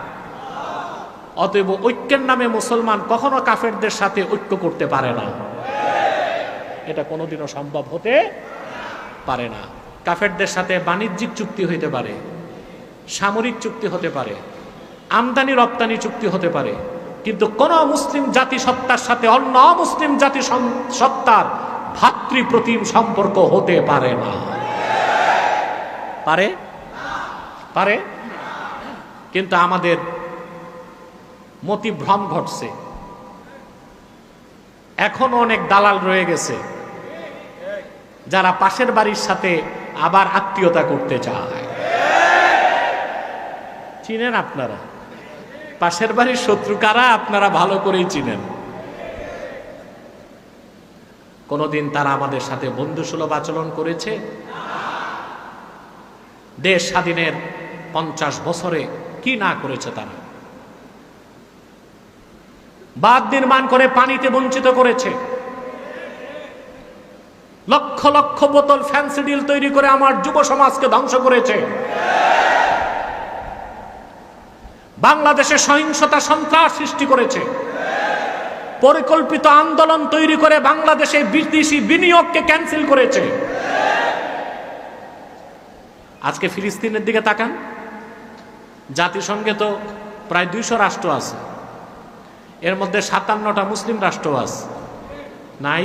অতএব ঐক্যের নামে মুসলমান কখনো কাফেরদের সাথে ঐক্য করতে পারে না, এটা কোনোদিনও সম্ভব হতে পারে না। কাফেরদের সাথে বাণিজ্যিক চুক্তি হইতে পারে, সামরিক চুক্তি হতে পারে, আমদানি রপ্তানি চুক্তি হতে পারে, কিন্তু কোন মুসলিম জাতি সত্তার সাথে অন্য মুসলিম জাতি সত্তার ভাতৃপ্রতিম সম্পর্ক হতে পারে না। পারে? পারে। কিন্তু আমাদের মতিভ্রম ঘটছে, এখনো অনেক দালাল রয়ে গেছে যারা পাশের বাড়ির সাথে আবার আত্মীয়তা করতে চায়। চিনেন আপনারা পাশের বাড়ির শত্রু কারা? আপনারা ভালো করেই চিনেন। কোনদিন তারা আমাদের সাথে বন্ধুসুলভ আচরণ করেছে? দেশ স্বাধীনের 50 বছরে কি না করেছে তারা? বাঁধ নির্মাণ করে পানিতে বঞ্চিত করেছে, লক্ষ লক্ষ বোতল ফ্যান্সিডিল তৈরি করে আমার যুব সমাজকে ধ্বংস করেছে। বাংলাদেশে সহিংসতা সন্ত্রাস সৃষ্টি করেছে, পরিকল্পিত আন্দোলন তৈরি করে বাংলাদেশে বিদেশি বিনিয়োগকে ক্যান্সেল করেছে। আজকে ফিলিস্তিনের দিকে তাকান, জাতিসংঘে তো প্রায় 200 রাষ্ট্র আছে, এর মধ্যে 57টা মুসলিম রাষ্ট্র আছে, নাই?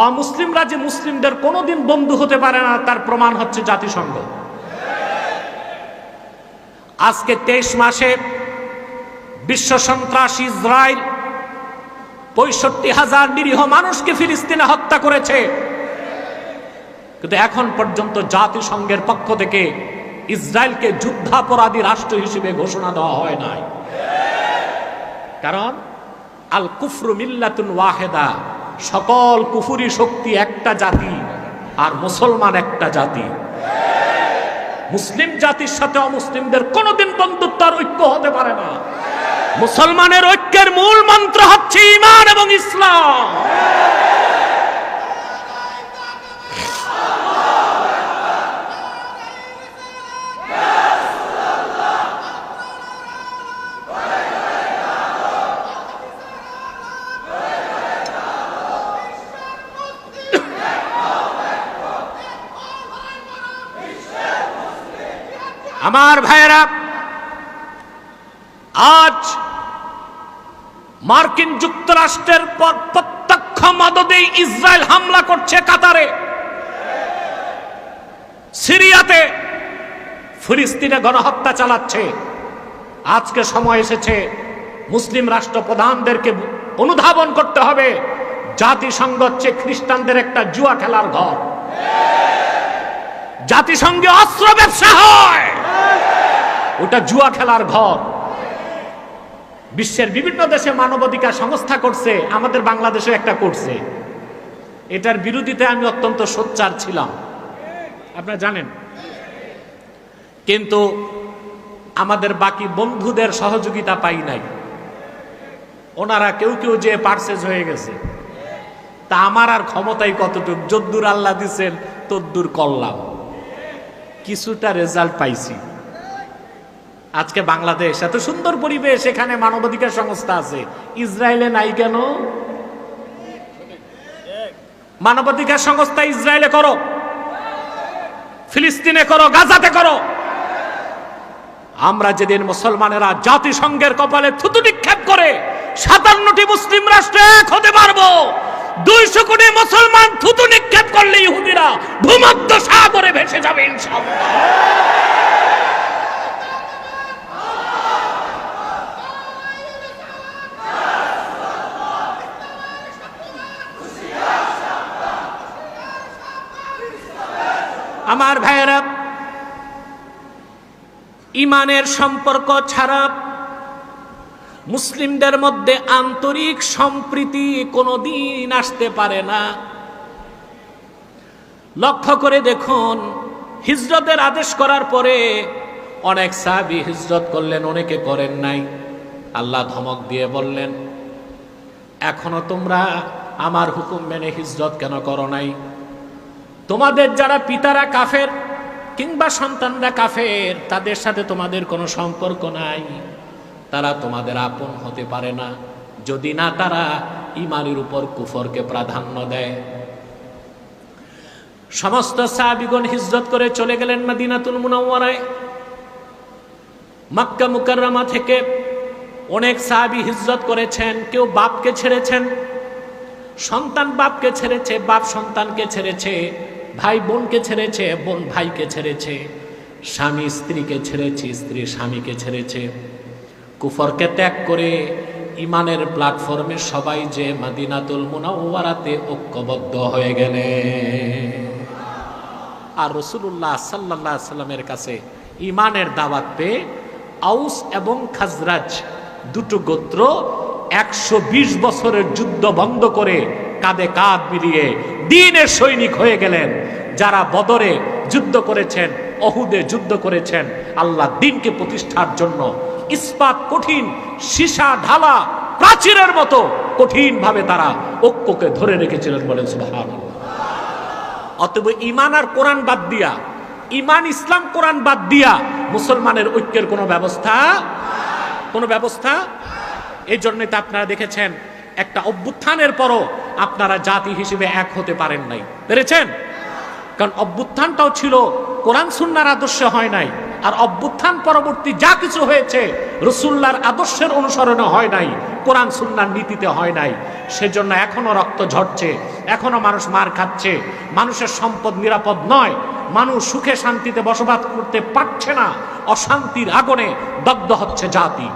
অমুসলিমরা যে মুসলিমদের কোনোদিন বন্ধু হতে পারে না তার প্রমাণ হচ্ছে জাতিসংঘ। আজকে 23 মাসে বিশ্ব সন্ত্রাসী ইসরায়েল 65,000 নিরীহ মানুষকে ফিলিস্তিনে হত্যা করেছে, কিন্তু এখন পর্যন্ত জাতিসংঘের পক্ষ থেকে ইসরায়েলকে যুদ্ধাপরাধী রাষ্ট্র হিসেবে ঘোষণা দেওয়া হয় নাই। কারণ আল কুফরু মিল্লাতুন ওয়াহেদা, সকল কুফুরি শক্তি একটা জাতি, আর মুসলমান একটা জাতি। মুসলিম জাতির সাথে অমুসলিমদের কোনোদিন বন্ধুত্ব আর ঐক্য হতে পারে না। মুসলমানের ঐক্যের মূল মন্ত্র হচ্ছে ঈমান এবং ইসলাম। আমার ভাইয়েরা, আজ মার্কিন যুক্তরাষ্ট্রের পর প্রত্যক্ষ মদদে ইসরায়েল হামলা করছে কাতারে, সিরিয়াতে, ফিলিস্তিনে গণহত্যা চালাচ্ছে। আজকে সময় এসেছে মুসলিম রাষ্ট্রপ্রধানদেরকে অনুধাবন করতে হবে, জাতিসংঘ হচ্ছে খ্রিস্টানদের একটা জুয়া খেলার ঘর। জাতিসংঘে অস্ত্র ব্যবসা হয়, ওটা জুয়া খেলার ঘর। বিশ্বের বিভিন্ন দেশে মানবাধিকার সংস্থা করছে, আমাদের বাংলাদেশে একটা করছে। এটার বিরোধিতায় আমি অত্যন্ত সোচ্চার ছিলাম, আপনারা জানেন। কিন্তু আমাদের বাকি বন্ধুদের সহযোগিতা পাই নাই, ওনারা কেউ কেউ যে পার্সেজ হয়ে গেছে। তা আমার আর ক্ষমতাই কতটুক, যদ্দূর আল্লাহ দিছেন তদ্দূর করলাম, কিছুটা রেজাল্ট পাইছি। আজকে বাংলাদেশ এত সুন্দর পরিবেশ, এখানে মানবাধিকার সংস্থা আছে, ইসরায়েলে নাই কেন? মানবাধিকার সংস্থা ইসরায়েলে করো, ফিলিস্তিনে করো, গাজাতে করো। আমরা যেদিন মুসলমানেরা জাতিসংঘের কপালে থুতু নিক্ষেপ করে 57টি মুসলিম রাষ্ট্রে এক হতে পারবো, 200 কোটি মুসলমান থুতু নিক্ষেপ করলে ইহুদিরা ভূমধ্য সাগরে ভেসে যাবে ইনশাআল্লাহ। আমার ভাইয়েরা, ইমানের সম্পর্ক ছাড়া মুসলিমদের মধ্যে আন্তরিক সম্প্রীতি কোনোদিন আসতে পারে না। লক্ষ্য করে দেখুন, হিজরতের আদেশ করার পরে অনেক সাহাবী হিজরত করলেন, অনেকে করেন নাই। আল্লাহ ধমক দিয়ে বললেন, এখনো তোমরা আমার হুকুম মেনে হিজরত কেন করো নাই? তোমাদের যারা পিতারা কাফের কিংবা সন্তানরা কাফের, তাদের সাথে তোমাদের কোনো সম্পর্ক নাই, তারা তোমাদের আপন হতে পারে না যদি না তারা ঈমানের উপর কুফরকে প্রাধান্য দেয়। সমস্ত সাহাবীগণ হিজরত করে চলে গেলেন মদিনাতুল মুনাওয়ারায়। মক্কা মুকাররমা থেকে অনেক সাহাবী হিজরত করেছেন। কেউ বাপকে ছেড়েছেন, সন্তান বাপকে ছেড়েছে, বাপ সন্তানকে ছেড়েছে, ভাই বোনকে ছেড়েছে, বোন ভাইকে ছেড়েছে, স্বামী স্ত্রীকে ছেড়েছে, স্ত্রী স্বামীকে ছেড়েছে। কুফরকে ত্যাগ করে ইমানের প্ল্যাটফর্মে সবাই যে মদিনাতুল মুনাওয়ারাতে ঐক্যবদ্ধ হয়ে গেলে। আর রাসূলুল্লাহ সাল্লাল্লাহু আলাইহি সাল্লামের কাছে ইমানের দাওয়াত পেয়ে আউস এবং খাজরাজ দুটো গোত্র 120 বছরের যুদ্ধ বন্ধ করে কাঁধে কাঁধ মিলিয়ে দ্বীনের সৈনিক হয়ে গেলেন। যারা বদরে যুদ্ধ করেছেন, অহুদে যুদ্ধ করেছেন, আল্লাহ দ্বীনকে প্রতিষ্ঠার জন্য ইস্পাত কঠিন সীসা ঢালা প্রাচীরের মতো কঠিন ভাবে তারা ঐক্যকে ধরে রেখেছিলেন, বলেন সুবহানাল্লাহ। অতএব ঈমান আর কোরআন বাদ দিয়া, ঈমান ইসলাম কোরআন বাদ দিয়া মুসলমানের ঐক্যের কোনো ব্যবস্থা। কোনো ব্যবস্থা। এই জন্যই তো আপনারা দেখেছেন একটা অভ্যুত্থানের পরও আপনারা জাতি হিসেবে এক হতে পারেন নাই, পেরেছেন? কারণ অভ্যুত্থানটাও ছিল কোরআন সুন্নাহর আদর্শে হয় নাই, আর অভ্যুত্থান পরবর্তী যা কিছু হয়েছে রাসূলুল্লাহর আদর্শের অনুসরণে হয় নাই, কোরআন সুন্নাহর নীতিতে হয় নাই। সেজন্য এখনো রক্ত ঝরছে, এখনো মানুষ মার খাচ্ছে, মানুষের সম্পদ নিরাপদ নয়, মানুষ সুখে শান্তিতে বসবাস করতে পারছে না, অশান্তির আগুনে দগ্ধ হচ্ছে জাতি।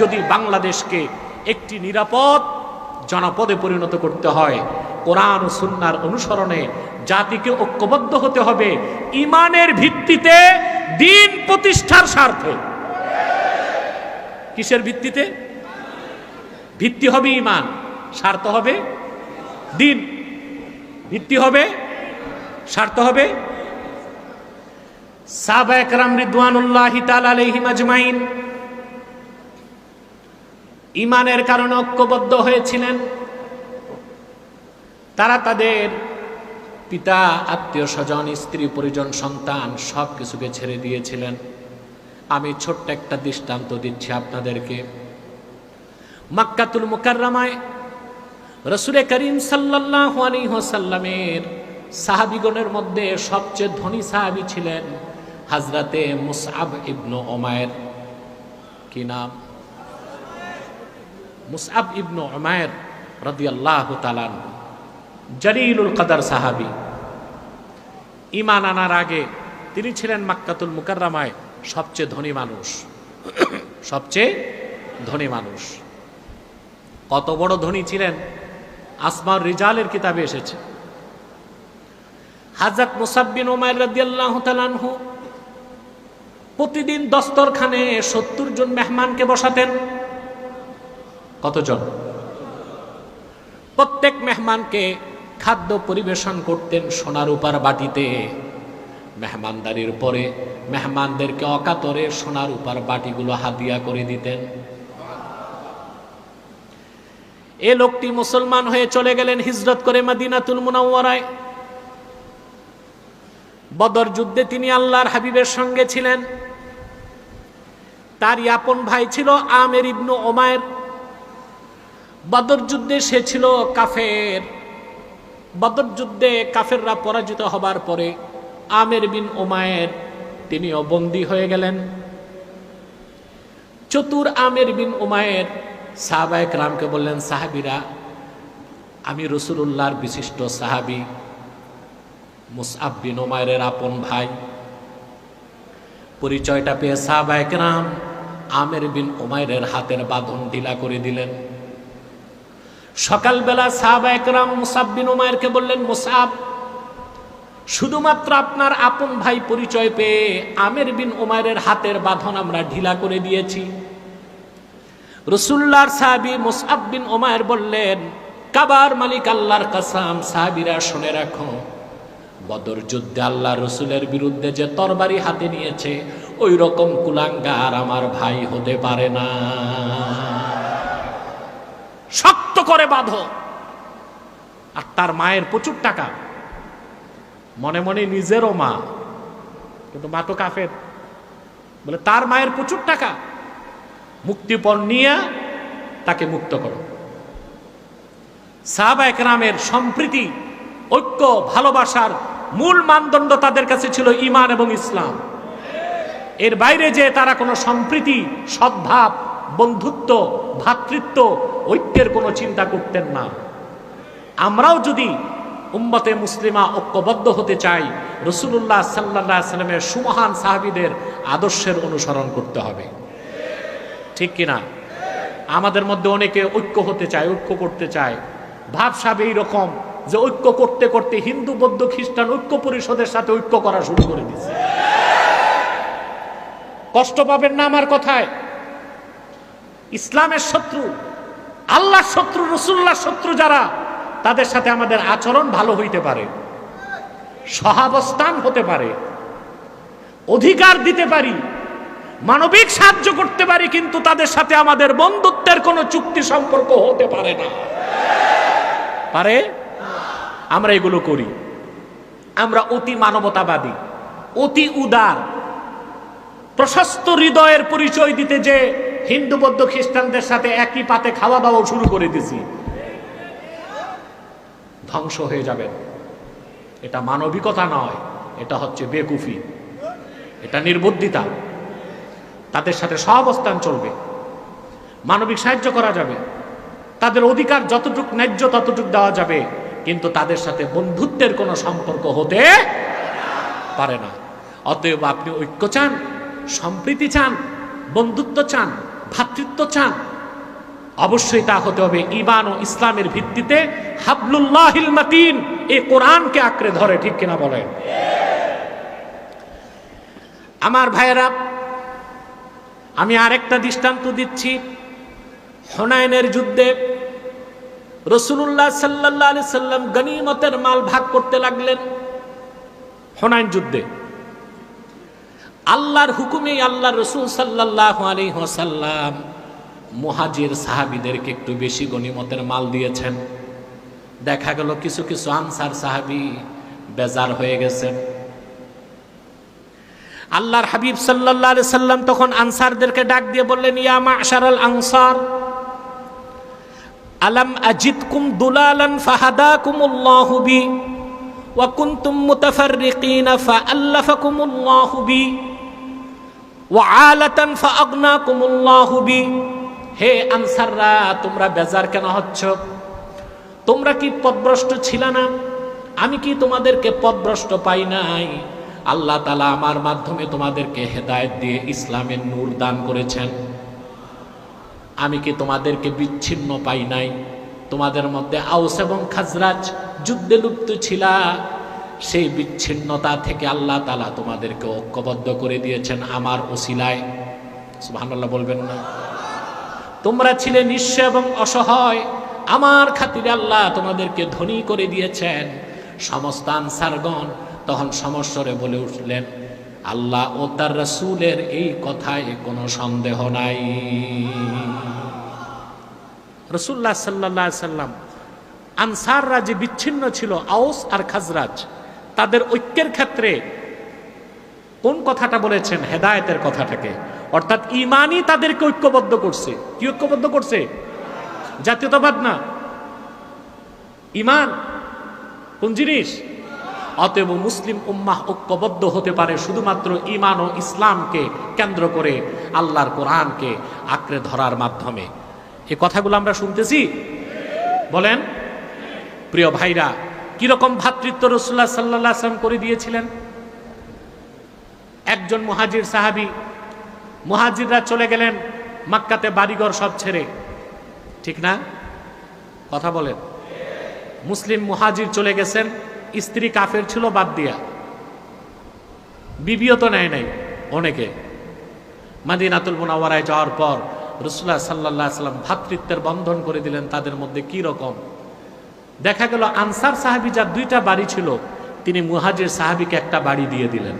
যদি বাংলাদেশকে একটি নিরাপদ জনপদে পরিণত করতে হয়, কোরআন ও সুন্নাহর অনুসরণে জাতিকে ঐক্যবদ্ধ হতে হবে, ঈমানের ভিত্তিতে, দ্বীন প্রতিষ্ঠার স্বার্থে। কিসের ভিত্তিতে? ভিত্তি হবে ঈমান, স্বার্থ হবে দ্বীন। ভিত্তি হবে, স্বার্থ হবে। সাহাবায়ে কেরাম রিদওয়ানুল্লাহি তাআলা আলাইহিম আজমাইন ঈমানের কারণে ঐক্যবদ্ধ হয়েছিলেন। তারা তাদের পিতা, আত্মীয় স্বজন, স্ত্রী পরিজন, সন্তান সব কিছুকে ছেড়ে দিয়েছিলেন। আমি ছোট্ট একটা দৃষ্টান্ত দিচ্ছি আপনাদেরকে। মক্কাতুল মুকাররমায় রাসূল করিম সাল্লাল্লাহু আলাইহি ওয়াসাল্লামের সাহাবীগণের মধ্যে সবচেয়ে ধনী সাহাবী ছিলেন হযরতে মুসআব ইবনে উমাইর। কি নাম? মুসআব ইবনে উমাইর রাদিয়াল্লাহু তাআলা আনহু, জলিলুল কদর সাহাবী। ঈমান আনার আগে তিনি ছিলেন মক্কাতুল মুকাররমায় সবচেয়ে ধনী মানুষ, সবচেয়ে ধনী মানুষ। কত বড় ধনী ছিলেন আসমাউর রিজালের কিতাবে এসেছে। হযরত মুসআব বিন উমাইর রাদিয়াল্লাহু তাআলা আনহু প্রতিদিন দস্তরখানে ৭০ জন মেহমানকে বসাতেন। কতজন? প্রত্যেক মেহমানকে খাদ্য পরিবেশন করতেন সোনার রূপার বাটিতে। মেহমানদারির পরে মেহমানদেরকে অকাতরে সোনার রূপার বাটিগুলো হাদিয়া করে দিতেন। এ লোকটি মুসলমান হয়ে চলে গেলেন হিজরত করে মদিনাতুল মুনাওয়ারায়। বদর যুদ্ধে তিনি আল্লাহর হাবিবের সঙ্গে ছিলেন। তার আপন ভাই ছিল আমের ইবনে উমাইর। বদর যুদ্ধে সে ছিল কাফের। বদর যুদ্ধে কাফেররা পরাজিত হবার পরে আমের বিন উমাইর তিনিও বন্দী হয়ে গেলেন। চতুর আমের বিন উমাইর সাহাবায়ে কেরামকে বললেন, সাহাবীরা, আমি রাসূলুল্লাহর বিশিষ্ট সাহাবী মুসআব বিন উমাইরের আপন ভাই। পরিচয়টা পেয়ে সাহাবায়ে কেরাম আমের বিন উমাইরের হাতের বাঁধন ঢিলা করে দিলেন। সকালবেলা সাহাবায়ে কেরাম মুসআব বিন উমাইরকে বললেন, মুসআব, শুধুমাত্র আপনার আপন ভাই পরিচয় পেয়ে আমের বিন উমাইরের হাতের বাঁধন আমরা ঢিলা করে দিয়েছি। রাসূলুল্লাহর সাহাবী মুসআব বিন উমাইর বললেন, কাবার মালিক আল্লাহর কসম, সাহাবীরা শুনে রাখো, বদর যুদ্ধে আল্লাহ রসুলের বিরুদ্ধে যে তরবারি হাতে নিয়েছে ওই রকম কুলাঙ্গার আমার ভাই হতে পারে না। শক্ত করে বাঁধো। আর তার মায়ের প্রচুর টাকা, মনে মনে নিজেরও মা, কিন্তু মা তো কাফের, বলে তার মায়ের প্রচুর টাকা, মুক্তিপণ নিয়ে তাকে মুক্ত করো। সাহাবায়ে কেরামের সম্প্রীতি, ঐক্য, ভালোবাসার মূল মানদণ্ড তাদের কাছে ছিল ঈমান এবং ইসলাম। এর বাইরে যে তারা কোনো সম্প্রীতি, সদ্ভাব, বন্ধুত্ব, ভ্রাতৃত্ব, ঐক্যের কোনো চিন্তা করতেন না। আমরাও যদি উম্মতে মুসলিমা ঐক্যবদ্ধ হতে চাই, রাসূলুল্লাহ সাল্লাল্লাহু আলাইহি সাল্লামের সুমহান সাহাবীদের আদর্শের অনুসরণ করতে হবে। ঠিক কিনা? আমাদের মধ্যে অনেকে ঐক্য হতে চায়, ঐক্য করতে চায়, ভাবসাব এইরকম যে ঐক্য করতে করতে হিন্দু, বৌদ্ধ, খ্রিস্টান ঐক্য পরিষদের সাথে ঐক্য করা শুরু করে দিচ্ছে। কষ্ট পাবেন না আমার কথায়। ইসলামের শত্রু, আল্লাহর শত্রু, রাসূলুল্লাহর শত্রু যারা, তাদের সাথে আমাদের আচরণ ভালো হইতে পারে, সহাবস্থান হতে পারে, অধিকার দিতে পারি, মানবিক সাহায্য করতে পারি, কিন্তু তাদের সাথে আমাদের বন্ধুত্বের কোনো চুক্তি সম্পর্ক হতে পারে না। পারে? আমরা এগুলো করি। আমরা অতি মানবতাবাদী, অতি উদার, প্রশস্ত হৃদয়ের পরিচয় দিতে যে হিন্দু বৌদ্ধ খ্রিস্টানদের সাথে একই পাতে খাওয়া দাওয়া শুরু করে দিছি, ধ্বংস হয়ে যাবেন। এটা মানবিকতা নয়, এটা হচ্ছে বেকুফি, এটা নির্বুদ্ধিতা। তাদের সাথে সহাবস্থান চলবে, মানবিক সাহায্য করা যাবে, তাদের অধিকার যতটুক ন্যায্য ততটুক দেওয়া যাবে, কিন্তু তাদের সাথে বন্ধুত্বের কোনো সম্পর্ক হতে পারে না। অতএব আপনি ঐক্য চান, সম্প্রীতি চান, বন্ধুত্ব চান, ভ্রাতৃত্ব চান, অবশ্যই তা হতে হবে ঈমান ও ইসলামের ভিত্তিতে, হাবলুল্লাহিল মাতিন, এই কোরআনকে আঁকড়ে ধরে। ঠিক কিনা বলেন? আমার ভাইয়েরা, আমি আরেকটা দৃষ্টান্ত দিচ্ছি। হুনাইনের যুদ্ধে রাসূলুল্লাহ সাল্লাল্লাহু আলাইহি সাল্লাম গনিমতের মাল ভাগ করতে লাগলেন। হুনাইন যুদ্ধে আল্লাহর হুকুমে আল্লাহর রাসূল সাল্লাল্লাহু আলাইহি ওয়াসাল্লাম মুহাজির সাহাবীদেরকে একটু বেশি গনিমতের মাল দিয়েছেন। দেখা গেল কিছু কিছু আনসার সাহাবী বেজার হয়ে গেছেন। আল্লাহর হাবিব সাল্লাল্লাহু আলাইহি সাল্লাম তখন আনসারদেরকে ডাক দিয়ে বললেন, ইয়া মা'শারাল আনসার, আলাম আজিদকুম দুলালান ফাহাদাকুমুল্লাহু বি ওয়া কুনতুম মুতাফাররিকিনা ফাআল্লাফাকুমুল্লাহু বি ওয়া আলাতান ফাআগনাকুমুল্লাহু বি। হে আনসাররা, তোমরা বেজার কেন হচ্ছ? তোমরা কি পথভ্রষ্ট ছিল না? আমি কি তোমাদেরকে পথভ্রষ্ট পাই নাই? আল্লাহ তাআলা আমার মাধ্যমে তোমাদেরকে হেদায়েত দিয়ে ইসলামের নূর দান করেছেন। আমি কি তোমাদেরকে বিচ্ছিন্ন পাই নাই? তোমাদের মধ্যে আউস এবং খাজরাজ যুদ্ধে লিপ্ত ছিল, সেই বিচ্ছিন্নতা থেকে আল্লাহ তাআলা তোমাদেরকে ঐক্যবদ্ধ করে দিয়েছেন আমার ওসিলায়। সুবহানাল্লাহ বলবেন না? তোমরা ছিলে নিঃস্ব এবং অসহায়, আমার খাতিরে আল্লাহ তোমাদেরকে ধনী করে দিয়েছেন। সমস্ত আনসারগণ তখন সমস্বরে বলে উঠলেন, আল্লাহ ও তার রাসূলের এই কথায় কোনো সন্দেহ নাই। রাসূলুল্লাহ সাল্লাল্লাহু আলাইহি সাল্লাম আনসাররা যে বিচ্ছিন্ন ছিল, আউস আর খাজরাজ, তাদের ঐক্যের ক্ষেত্রে কোন কথাটা বলেছেন? হেদায়েতের কথাটাকে, অর্থাৎ ঈমানই তাদেরকে ঐক্যবদ্ধ করছে। কি ঐক্যবদ্ধ করছে? জাতীয়তাবাদ না, ঈমান। কোন জিনিস? অতএব মুসলিম উম্মাহ ঐক্যবদ্ধ হতে পারে শুধুমাত্র ঈমান ও ইসলামকে কেন্দ্র করে, আল্লাহর কোরআনকে আঁকড়ে ধরার মাধ্যমে। এই কথাগুলো আমরা শুনতেছি, বলেন? প্রিয় ভাইরা, কিরকম ভ্রাতৃত্ব রাসূলুল্লাহ সাল্লাল্লাহু আলাইহি ওয়াসাল্লাম করে দিয়েছিলেন। একজন মুহাজির সাহাবী, মুহাজিররা চলে গেলেন মক্কাতে বাড়িঘর সব ছেড়ে, ঠিক না? কথা বলেন। মুসলিম মুহাজির চলে গেছেন, স্ত্রী কাফের ছিল বাদ দিয়া, বিবিও তো নেয় নাই অনেকে। মদিনাতুল মুনাওয়ারায় যাওয়ার পর রাসূলুল্লাহ সাল্লাল্লাহু আলাইহি ওয়াসাল্লাম ভ্রাতৃত্বের বন্ধন করে দিলেন তাদের মধ্যে। কি রকম? দেখা গেল আনসার সাহাবী যার দুইটা বাড়ি ছিল, তিনি মুহাজির সাহাবীকে একটা বাড়ি দিয়ে দিলেন।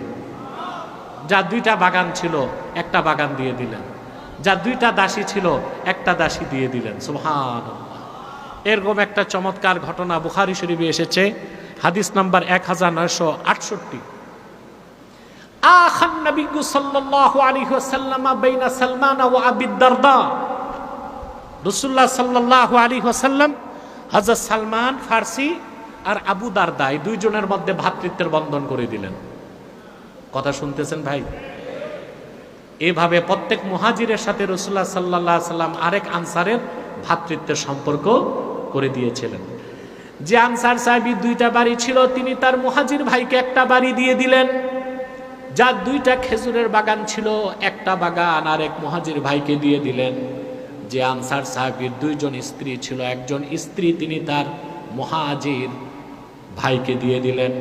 যার দুইটা বাগান ছিল, একটা বাগান দিয়ে দিলেন। যার দুইটা দাসী ছিল, একটা দাসী দিয়ে দিলেন। সুবহানাল্লাহ। এরকম একটা চমৎকার ঘটনা বুখারী শরীফে এসেছে, হাদিস নাম্বার 1968। আখান নবী সাল্লাল্লাহু আলাইহি ওয়াসাল্লাম বাইনা সালমান ওয়া আবি দারদা। রাসূলুল্লাহ সাল্লাল্লাহু আলাইহি ওয়াসাল্লাম হযরত সালমান ফারসি আর আবু দারদা, এই দুইজনের মধ্যে ভ্রাতৃত্বের বন্ধন করে দিলেন। কথা শুনতেছেন ভাই? এভাবে প্রত্যেক মুহাজিরের সাথে রাসূলুল্লাহ সাল্লাল্লাহু আলাইহি ওয়াসাল্লাম আরেক আনসারের ভ্রাতৃত্বের সম্পর্ক করে দিয়েছিলেন। যে আনসার সাহাবী দুইটা বাড়ি ছিল, তিনি তার মুহাজির ভাইকে একটা বাড়ি দিয়ে দিলেন। যার দুইটা খেজুরের বাগান ছিল, একটা বাগান আরেক মুহাজির ভাইকে দিয়ে দিলেন। যে আনসার সাহাবীর দুইজন স্ত্রী ছিল, একজন স্ত্রী তিনি তার মুহাজির ভাইকে দিয়ে দিলেন।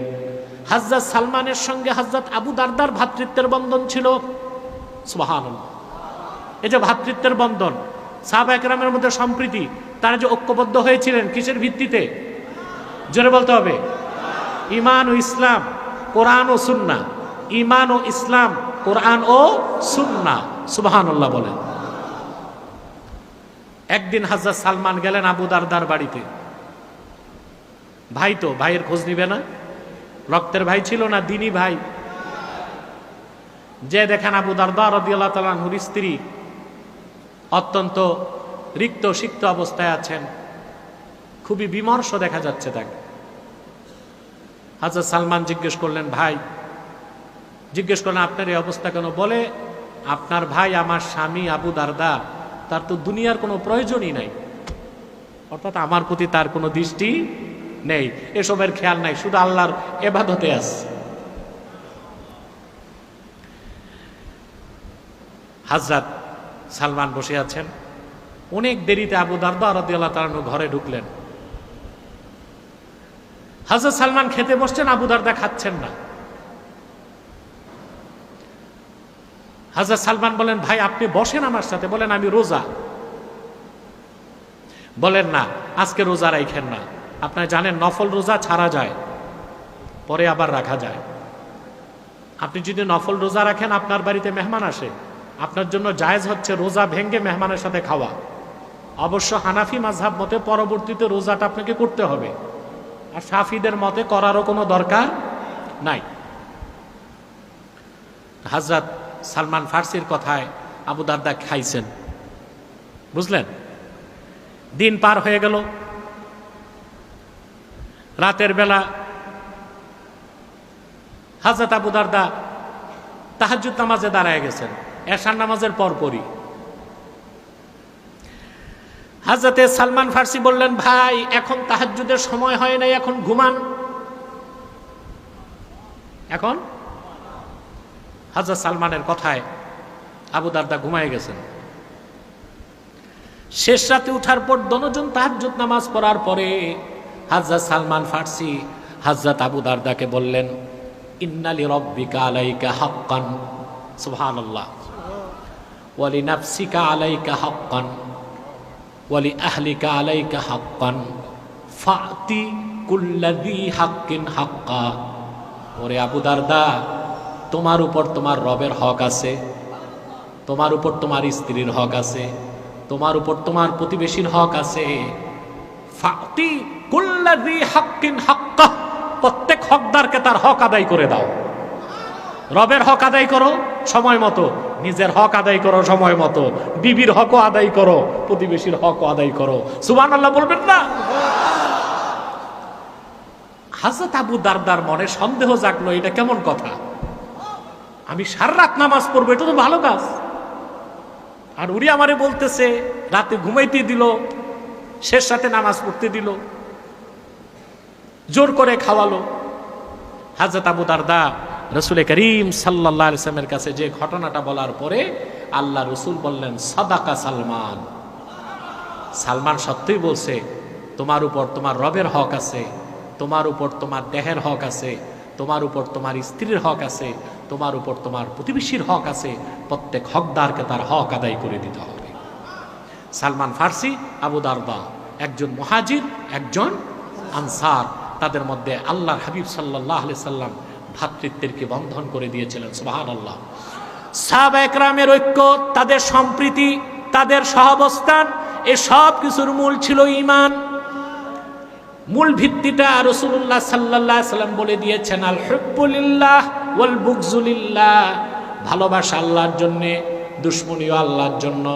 হযরত সালমানের সঙ্গে হযরত আবু দারদার ভ্রাতৃত্বের বন্ধন ছিল। সুবহানাল্লাহ। এই যে ভ্রাতৃত্বের বন্ধন, সাহাবা কেরামের মধ্যে সম্প্রীতি, তারা যে ঐক্যবদ্ধ হয়েছিলেন কিসের ভিত্তিতে? জোরে বলতে হবে। ঈমান ও ইসলাম, কোরআন ও সুন্নাহ। ঈমান ও ইসলাম, কোরআন ও সুন্নাহ। সুবহানাল্লাহ বলেন। একদিন হযরত সালমান গেলেন আবু দারদার বাড়িতে। ভাই তো, ভাইয়ের খোঁজ নিবে না? রক্তের ভাই ছিল না, দিনী ভাই। যে দেখেন আবু দারদা রাদিয়াল্লাহু তাআলা আনহুর স্ত্রী অত্যন্ত রিক্ত সিক্ত অবস্থায় আছেন, খুবই বিমর্ষ দেখা যাচ্ছে তাকে। হযরত সালমান জিজ্ঞেস করলেন, ভাই, জিজ্ঞেস করলেন আপনার এই অবস্থা কেন? বলে, আপনার ভাই আমার স্বামী আবু দারদা, তার তো দুনিয়ার কোনো প্রয়োজনই নাই, অর্থাৎ আমার প্রতি তার কোনো দৃষ্টি নেই, এসবের খেয়াল নাই, শুধু আল্লাহর ইবাদতে আছে। হযরত সালমান বসে আছেন, অনেক দেরিতে আবু দারদা রাদিয়াল্লাহু তাআলা আনহু ঘরে ঢুকলেন। হযরত সালমান খেতে বসছেন, আবু দারদা খাচ্ছেন না। হযরত সালমান বলেন, ভাই আপনি বসেন আমার সাথে। বলেন, আমি রোজা। বলেন, না, আজকে রোজা রাখেন না। আপনারা জানেন নফল রোজা ছাড়া যায়, পরে আবার রাখা যায়। আপনি যদি নফল রোজা রাখেন, আপনার বাড়িতে মেহমান আসে, আপনার জন্য জায়েজ হচ্ছে রোজা ভেঙ্গে মেহমানের সাথে খাওয়া। অবশ্য হানাফি মাযহাব মতে পরবর্তীতে রোজাটা আপনাকে করতে হবে, আর শাফিদের মতে করারও কোনো দরকার নাই। হযরত সালমান ফার্সির কথায় আবু দারদা খাইছেন, বুঝলেন? দিন পার হয়ে গেল। রাতের বেলা হযরত আবু দারদা তাহাজ্জুদ নামাজে দাঁড়ায় গেছেন, এশার নামাজের পরপরই। হযরতে সালমান ফার্সি বললেন, ভাই এখন তাহাজ্জুদের সময় হয় নাই, এখন ঘুমান। এখন হযরত সালমানের কথায় আবু দারদা ঘুমায় গেছেন। শেষ রাতে উঠার পর দনজন তাহাজ্জুদ নামাজ পড়ার পরে হযরত সালমান ফার্সি হযরত আবু দারদাকে বললেন, ইন্না লিরাব্বিকা আলাইকা হাক্কান, সুবহানাল্লাহ, ওয়া লিনাফসিকা আলাইকা হাক্কান, ওয়া লিআহলিকা আলাইকা হাক্কান, ফাতি কুল্লাযী হাক্কিন হাক্কা। ওরে আবু দারদা, তোমার উপর তোমার রবের হক আছে, তোমার উপর তোমার স্ত্রীর হক আছে, তোমার উপর তোমার প্রতিবেশীর হক আছে। ফাতি কুল্লাযী হাক্কিন হাক্কা, প্রত্যেক হকদারকে তার হক আদায় করে দাও। রবের হক আদায় করো সময় মতো, নিজের হক আদায় করো সময় মতো, বিবির হকও আদায় করো, প্রতিবেশীর হকও আদায় করো। সুবহানাল্লাহ বলবেন না? হযরত আবু দারদার মনে সন্দেহ জাগলো, এটা কেমন কথা? আমি সারা রাত নামাজ পড়বো, এটা তো ভালো কাজ, আর উনি আমারে বলতেছে রাতে ঘুমাইতে দিল, শেষ রাতে নামাজ পড়তে দিল, জোর করে খাওয়ালো। হযরত আবু দারদা রাসূল করিম সাল্লাল্লাহু আলাইহি ওয়াসাল্লামের কাছে যে ঘটনাটা বলার পরে আল্লাহ রাসূল বললেন, সাদাকা সালমান, সালমান সত্যই বলছে, তোমার উপর তোমার রবের হক আছে, তোমার উপর তোমার দেহের হক আছে, তোমার উপর তোমার স্ত্রীর হক আছে, তোমার উপর তোমার প্রতিবেশীর হক আছে। প্রত্যেক হকদারকে তার হক আদায় করে দিতে হবে। সালমান ফার্সি, আবু দারদা, একজন মুহাজির, একজন আনসার, তাদের মধ্যে আল্লাহর হাবিব সাল্লাল্লাহু আলাইহি সাল্লাম ভ্রাতৃত্বের কি বন্ধন করে দিয়েছিলেন। সুবহানাল্লাহ। সাহাবা একরামের ঐক্য, তাদের সম্প্রীতি, তাদের সহাবস্থান, এসব কিছুর মূল ছিল ঈমান। মূল ভিত্তিটা রাসূলুল্লাহ সাল্লাল্লাহু আলাইহি সাল্লাম বলে দিয়েছেন, আল হুব্বু লিল্লাহ ওয়াল বুগযু লিল্লাহ, ভালোবাসা আল্লাহর জন্য, দুশমনীও আল্লাহর জন্য।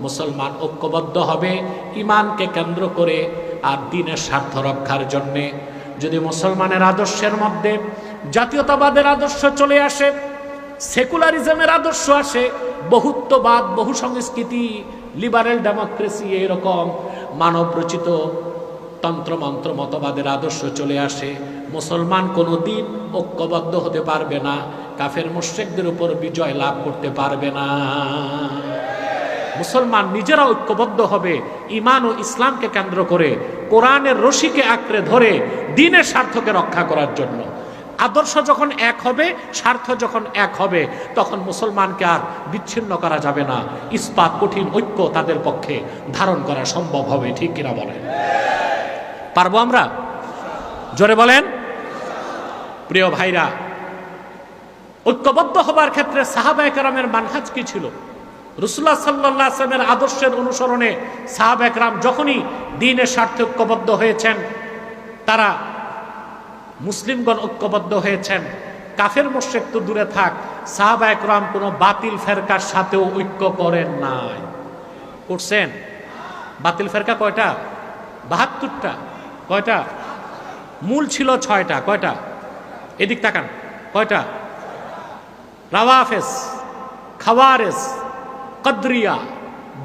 মুসলমান ঐক্যবদ্ধ হবে ঈমানকে কেন্দ্র করে আর দ্বীনের স্বার্থ রক্ষার জন্য। যদি মুসলমানের আদর্শের মধ্যে জাতীয়তাবাদের আদর্শ চলে আসে, সেকুলারিজমের আদর্শ আসে, বহুত্ববাদ, বহু সংস্কৃতি, লিবারেল ডেমোক্রেসি, এরকম মানব রচিত তন্ত্রমন্ত্র মতবাদের আদর্শ চলে আসে, মুসলমান কোনোদিন ঐক্যবদ্ধ হতে পারবে না, কাফের মুশরিকদের উপর বিজয় লাভ করতে পারবে না। মুসলমান নিজেরা ঐক্যবদ্ধ হবে ঈমান ও ইসলামকে কেন্দ্র করে, কোরআনের রশিকে আঁকড়ে ধরে দ্বীনের স্বার্থকে রক্ষা করার জন্য। আদর্শ যখন এক হবে, স্বার্থ যখন এক হবে, তখন মুসলমানকে আর বিচ্ছিন্ন করা যাবে না। ইস্পাত কঠিন ঐক্য তাদের পক্ষে ধারণ করা সম্ভব হবে। ঠিক কিনা বলেন? পারবো আমরা? জোরে বলেন। প্রিয় ভাইরা, ঐক্যবদ্ধ হবার ক্ষেত্রে সাহাবায়ে কেরামের মানহাজ কি ছিল? রাসূলুল্লাহ সাল্লাল্লাহু আলাইহি ওয়াসাল্লামের আদর্শের অনুসরণে সাহাবায়ে কেরাম যখনই দ্বীনের স্বার্থে ঐক্যবদ্ধ হয়েছেন, তারা মুসলিমগণ ঐক্যবদ্ধ হয়েছেন। কাফের মুশরিক তো দূরে থাক, সাহাবায়ে কেরাম কোনো বাতিল ফেরকার সাথেও ঐক্য করেন নাই। করছেন? বাতিল ফেরকা কয়টা? 72টা। কয়টা? মূল ছিল 6টা। কয়টা? এদিক তাকান। কয়টা? রাওয়াফেজ, খাওয়ারেজ, কদরিয়া,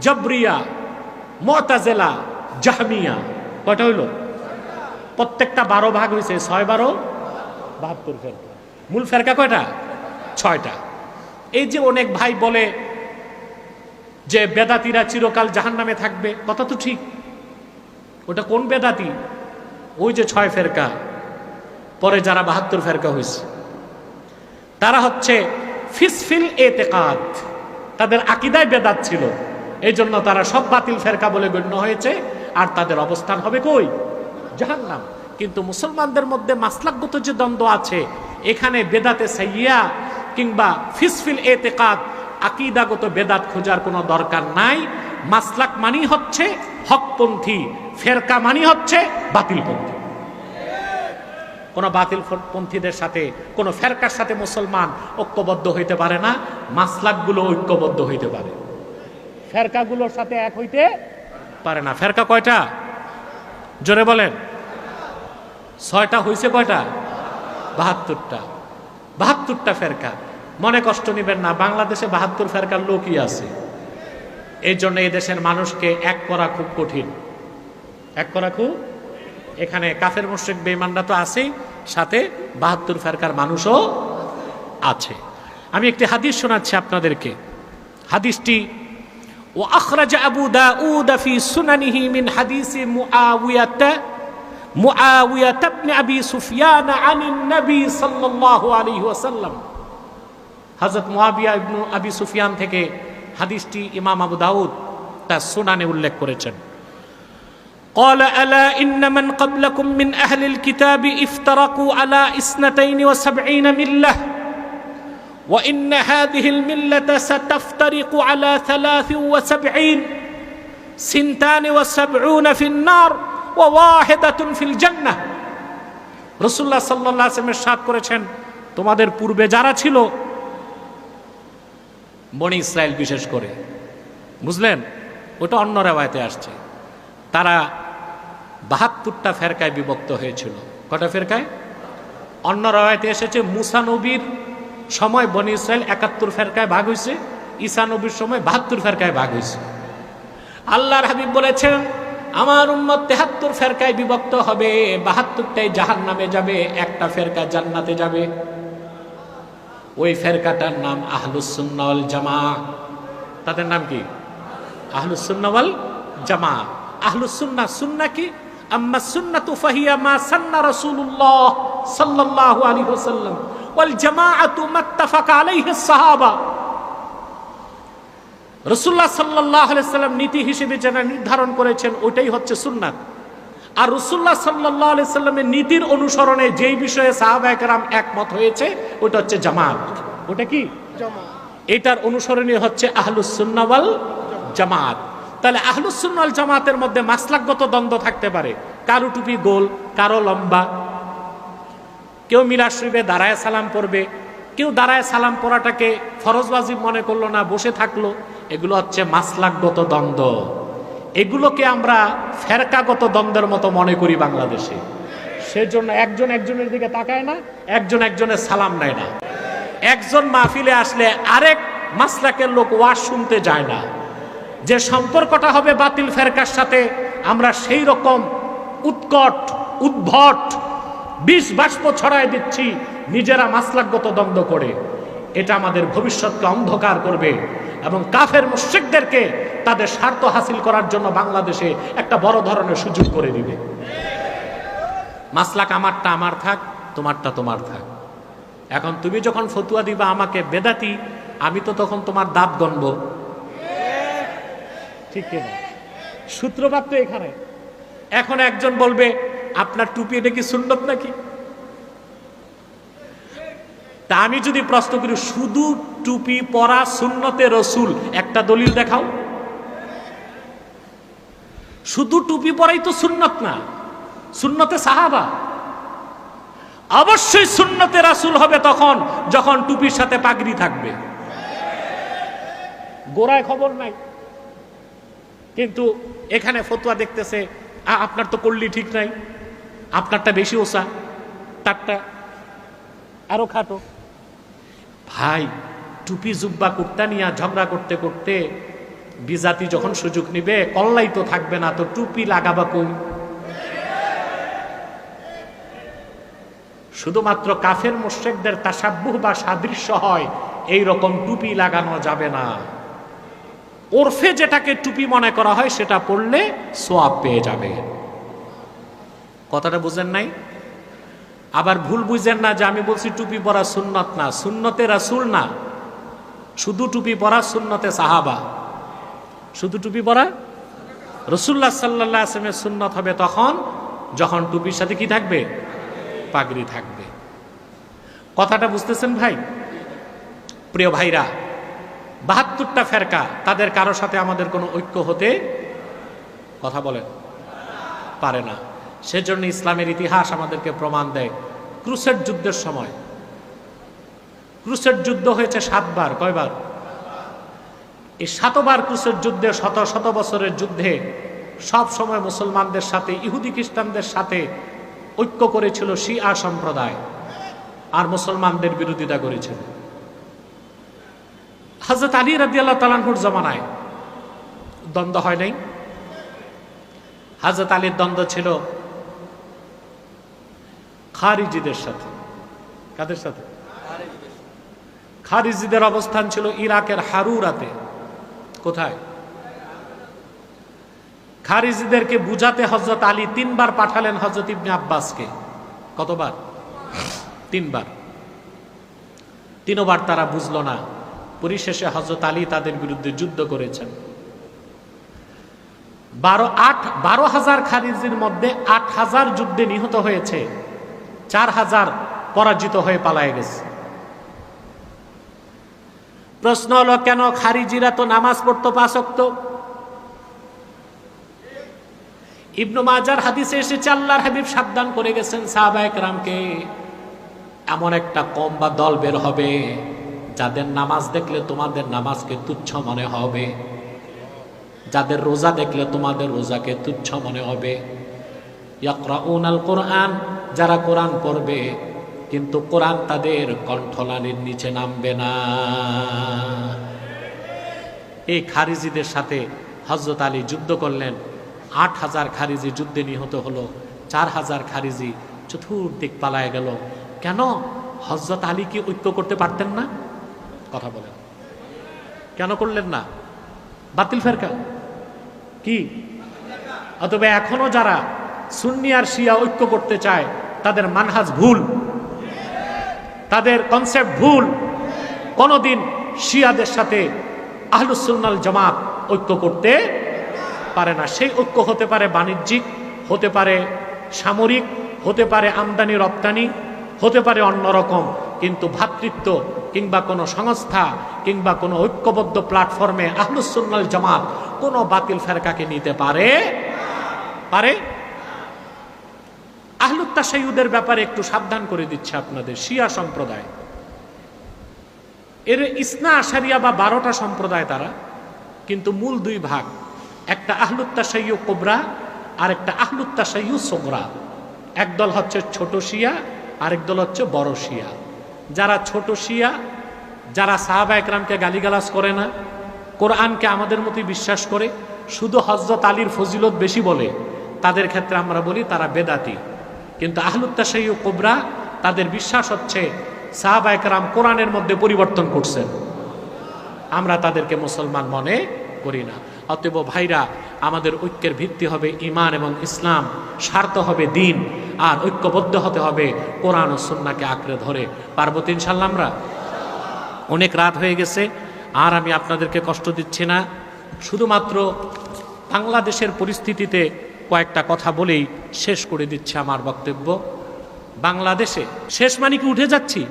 জবরিয়া, মুতাজিলা, জাহমিয়া। কয়টা হইল? প্রত্যেকটা 12 ভাগ হয়েছে। 6-12 72 ফেরকা। মূল ফেরকা কয়টা? 6টা। এই যে অনেক ভাই বলে যে বেদাতীরা চিরকাল জাহান্নামে থাকবে, কথা তো ঠিক। ওটা কোন বেদাতি? ওই যে 6 ফেরকা, পরে যারা 72 ফেরকা হয়েছে, তারা হচ্ছে ফিসফিল এতেকাদ, তাদের আকীদায় বেদাত ছিল, এই জন্য তারা সব বাতিল ফেরকা বলে গণ্য হয়েছে, আর তাদের অবস্থান হবে কই? জাহান্নাম। কিন্তু মুসলমানদের মধ্যে মাসলাকগত যে দ্বন্দ্ব আছে, এখানে বেদাতে সাইয়্যা কিংবা ফিসফিল এতেকাদ, আকীদাগত বেদাত খোঁজার কোনো দরকার নাই। মাসলাক মানি হচ্ছে হকপন্থী, ফেরকা মানি হচ্ছে বাতিলপন্থী। কোন বাতিল পন্থীদের সাথে, কোন ফেরকার সাথে মুসলমান ঐক্যবদ্ধ হইতে পারে না। মাসলাকগুলো ঐক্যবদ্ধ হইতে পারে, ফেরকাগুলোর সাথে এক হইতে পারে না। ফেরকা কয়টা? জোরে বলেন। 6টা হইছে। কয়টা? 72টা। 72টা ফেরকা। মনে কষ্ট নিবেন না, বাংলাদেশে 72 ফেরকার লোকই আছে। এই জন্য এই দেশের মানুষকে এক করা খুব কঠিন। এক করা খুব, এখানে কাফের মুশরিক বেঈমানরা তো আছেই, সাথে 72 ফেরকার মানুষও আছে। আমি একটি হাদিস শোনাচ্ছি আপনাদেরকে। হাদিসটি ওয়া আখরাজা আবু দাউদ ফি সুনানিহি মিন হাদিসি মুআওিয়া ইবনে আবি সুফিয়ান আনিন নবী সাল্লাল্লাহু আলাইহি ওয়াসাল্লাম। হযরত মুআবিয়া ইবনে আবি সুফিয়ান থেকে হাদিসটি ইমাম আবু দাউদ তার সুনানে উল্লেখ করেছেন। قال ألا إن من قبلكم من أهل الكتاب افترقوا على 72 ملة وإن هذه الملة ستفترق على 73 72 في النار وواحدة في الجنة। রাসূলুল্লাহ সাল্লাল্লাহু আলাইহি ওয়াসাল্লাম ইরশাদ করেছেন, তোমাদের পূর্বে যারা ছিল, বনি ইসরাইল বিশেষ করে, বুঝলেন? ওটা অন্য রিওয়ায়াতে আসছে, তারা 72টা ফেরকায় বিভক্ত হয়েছিল। কটা ফেরকায়? অন্য রাওয়ায়াতে এসেছে মুসা নবীর সময় বনি ইসরাইল 71 ফেরকায় ভাগ হয়েছে, ঈসা নবীর সময় 72 ফেরকায় ভাগ হয়েছে। আল্লাহর হাবিব বলেছেন, আমার উম্মত 73 ফেরকায় বিভক্ত হবে, 72টাই জাহান্নামে যাবে, একটা ফেরকা জান্নাতে যাবে। ওই ফেরকাটার নাম আহলুস সুন্নাহ ওয়াল জামাআহ। তাদের নাম কি? আহলুস সুন্নাহ ওয়াল জামাআহ। আহলুস সুন্নাহ, সুন্নাহ কি? আম্মা সুন্নাতু ফাহিয়া মা সান্না রাসূলুল্লাহ সাল্লাল্লাহু আলাইহি ওয়াসাল্লাম ওয়াল জামাআতু মাত্তাফাকা আলাইহি সাহাবা। রাসূলুল্লাহ সাল্লাল্লাহু আলাইহি ওয়াসাল্লাম নীতি হিসেবে যেটা নির্ধারণ করেছেন, ওইটাই হচ্ছে সুন্নাত। আর রাসূলুল্লাহ সাল্লাল্লাহু আলাইহি ওয়াসাল্লামের নীতির অনুসরণে যেই বিষয়ে সাহাবায়ে কেরাম একমত হয়েছে, ওটা হচ্ছে জামাত। ওটা কি? জামাত। এটার অনুসরণীয় হচ্ছে আহলুস সুন্নাহ ওয়াল জামাত। তাহলে আহলুস সুন্নাহ ওয়াল জামাতের মধ্যে মাসলাকগত দ্বন্দ্ব থাকতে পারে, কারো টুপি গোল, কারো লম্বা, কেউ মিলাদ শরীফে দাঁড়ায় সালাম পড়বে, কেউ দাঁড়ায় সালাম পড়াটাকে ফরজ ওয়াজিব মনে করলো না, বসে থাকলো। এগুলো হচ্ছে মাসলাকগত দ্বন্দ্ব। এগুলোকে আমরা ফেরকাগত দ্বন্দ্বের মতো মনে করি বাংলাদেশে। সেজন্য একজন একজনের দিকে তাকায় না, একজন একজনের সালাম নেয় না। একজন মাহফিলে আসলে আরেক মাসলাকের লোক ওয়াজ শুনতে যায় না। যে সম্পর্কটা হবে বাতিল ফেরকার সাথে, আমরা সেই রকম উৎকট উদ্ভট বিষ বাষ্প ছড়ায় দিচ্ছি নিজেরা মাসলাকগত দ্বন্দ্ব করে। এটা আমাদের ভবিষ্যৎকে অন্ধকার করবে এবং কাফের মুশরিকদেরকে তাদের স্বার্থ হাসিল করার জন্য বাংলাদেশে একটা বড় ধরনের সুযোগ করে দিবে। মাসলাক আমারটা আমার থাক, তোমারটা তোমার থাক। এখন তুমি যখন ফতুয়া দিবা আমাকে বেদাতি, আমি তো তখন তোমার দাঁত গণব, ঠিক কিনা? সূত্রপাত তো এখানে। এখন একজন বলবে আপনার টুপি এটা কি সুন্নত নাকি? তা আমি যদি প্রশ্ন করি শুধু টুপি পরা সুন্নতে রসুল, একটা দলিল দেখাও। শুধু টুপি পরাই তো সুন্নত না, সুন্নতে সাহাবা। অবশ্যই সুন্নতে রাসূল হবে তখন যখন টুপির সাথে পাগড়ি থাকবে। গোড়ায় খবর নাই, কিন্তু এখানে ফতোয়া দেখতেছে আপনার তো করলি ঠিক নাই, আপনারটা বেশি ওসা, তারটা আরো খাটো। ভাই টুপি জুব্বা কুর্তা নিয়ে ঝগড়া করতে করতে বিজাতি যখন সুযোগ নিবে কল্লাই তো থাকবে না, তো টুপি লাগাবা কই? শুধুমাত্র কাফের মুশরিকদের তাসাব্বুহ বা সাদৃশ্য হয় এই রকম টুপি লাগানো যাবে না। ওরফে যেটাকে টুপি মনে করা হয় সেটা পড়লে সোয়াব পেয়ে যাবে। কথাটা বুঝেন নাই? আবার ভুল বুঝেন না যে আমি বলছি টুপি পরা সুন্নত না, সুন্নতে রাসূল না, শুধু টুপি পরা সুন্নতে সাহাবা। শুধু টুপি পরা রাসূলুল্লাহ সাল্লাল্লাহু আলাইহি ওয়াসাল্লামের সুন্নত হবে তখন যখন টুপির সাথে কি থাকবে? পাগড়ি থাকবে। কথাটা বুঝতেছেন ভাই? প্রিয় ভাইরা, ৭২টা ফেরকা, তাদের কারো সাথে আমাদের কোনো ঐক্য হতে কথা বলেন পারে না। সেজন্য ইসলামের ইতিহাস আমাদেরকে প্রমাণ দেয়। ক্রুসেড যুদ্ধের সময়, ক্রুসেড যুদ্ধ হয়েছে ৭ বার। কয়বার? এই ৭ বার ক্রুসেড যুদ্ধে, শত শত বছরের যুদ্ধে সব সময় মুসলমানদের সাথে ইহুদি খ্রিস্টানদের সাথে ঐক্য করেছিল শিয়া সম্প্রদায়, আর মুসলমানদের বিরোধিতা করেছিল। হযরত আলী রাদিয়াল্লাহু তাআলা আনহুর জামানায় দ্বন্দ্ব হয় নাই? হযরত আলীর দ্বন্দ্ব ছিল খারিজিদের সাথে। কাদের সাথে? খারিজিদের অবস্থান ছিল ইরাকের হারুরাতে। কোথায়? খারিজিদেরকে বুঝাতে হযরত আলী ৩ বার পাঠালেন হযরত ইবনে আব্বাসকে। কতবার? ৩ বার। ৩ বার তারা বুঝলো না। পরিশেষে হযরত আলী তাদের বিরুদ্ধে যুদ্ধ করেছেন। ১২,০০০ খারিজির মধ্যে ৮,০০০ যুদ্ধে নিহত হয়েছে, ৪,০০০ পরাজিত হয়ে পালায়ে গেছে। প্রশ্ন হলো কেন? খারিজিরা তো নামাজ পড়তো ৫ ওয়াক্ত। ইবনে মাজার হাদিসে এসেছে আল্লাহর হাবিব সাবধান করে গেছেন সাহাবায়ে কেরামকে, এমন একটা কম বা দল বের হবে যাদের নামাজ দেখলে তোমাদের নামাজকে তুচ্ছ মনে হবে, যাদের রোজা দেখলে তোমাদের রোজাকে তুচ্ছ মনে হবে। ইয়াকরাউনাল কোরআন, যারা কোরআন পড়বে কিন্তু কোরআন তাদের কণ্ঠলানির নিচে নামবে না। এই খারিজিদের সাথে হযরত আলী যুদ্ধ করলেন। ৮,০০০ খারিজি যুদ্ধে নিহত হলো, ৪,০০০ খারিজি চতুর্দিক পালায় গেল। কেন? হযরত আলী কি ঐক্য করতে পারতেন না? কথা বলেন, কেন করলেন না? বাতিল ফেরকা কি? অথবা এখনো যারা সুন্নি আর শিয়া ঐক্য করতে চায় তাদের মানহাজ ভুল, তাদের কনসেপ্ট ভুল। কোনদিন শিয়াদের সাথে আহলুস সুন্নাল জামাত ঐক্য করতে পারে না। সেই ঐক্য হতে পারে বাণিজ্যিক, হতে পারে সামরিক, হতে পারে আমদানি রপ্তানি, হতে পারে অন্যরকম, কিন্তু ভ্রাতৃত্ব কিংবা কোনো সংস্থা কিংবা কোনো ঐক্যবদ্ধ প্ল্যাটফর্মে আহলুস সুন্নাল জামাত কোনো বাতিল ফেরকাকে নিতে পারে? আহলুত তাশাইয়ুদের ব্যাপারে একটু সাবধান করে দিচ্ছে আপনাদের। শিয়া সম্প্রদায় এর ইসনা আশারিয়া বা 12টা সম্প্রদায় তারা, কিন্তু মূল 2 ভাগ, একটা আহলুত তাশাইয়্যু কুবরা আর একটা আহলুত তাশাইয়্যু সুগরা। একদল হচ্ছে ছোট শিয়া, আরেক দল হচ্ছে বড় শিয়া। যারা ছোট শিয়া, যারা সাহাবা একরামকে গালিগালাজ করে না, কোরআনকে আমাদের মতোই বিশ্বাস করে, শুধু হযরত আলীর ফজিলত বেশি বলে, তাদের ক্ষেত্রে আমরা বলি তারা বেদাতি। কিন্তু আহলুত তাশাইয়্যু কুবরা, তাদের বিশ্বাস হচ্ছে সাহাবা একরাম কোরআনের মধ্যে পরিবর্তন করছেন, আমরা তাদেরকে মুসলমান মনে করি না। অতএব ভাইরা, আমাদের ঐক্যের ভিত্তি হবে ঈমান এবং ইসলাম, স্বার্থ হবে দ্বীন, আর ঐক্যবদ্ধ হতে হবে কোরআন ও সুন্নাহকে আঁকড়ে ধরে। পারবো তো ইনশাআল্লাহ আমরা? অনেক রাত হয়ে গেছে, আর আমি আপনাদেরকে কষ্ট দিচ্ছি না। শুধুমাত্র বাংলাদেশের পরিস্থিতিতে কয়েকটা কথা বলেই শেষ করে দিচ্ছি আমার বক্তব্য। বাংলাদেশে শেষ মানে কি উঠে যাচ্ছি?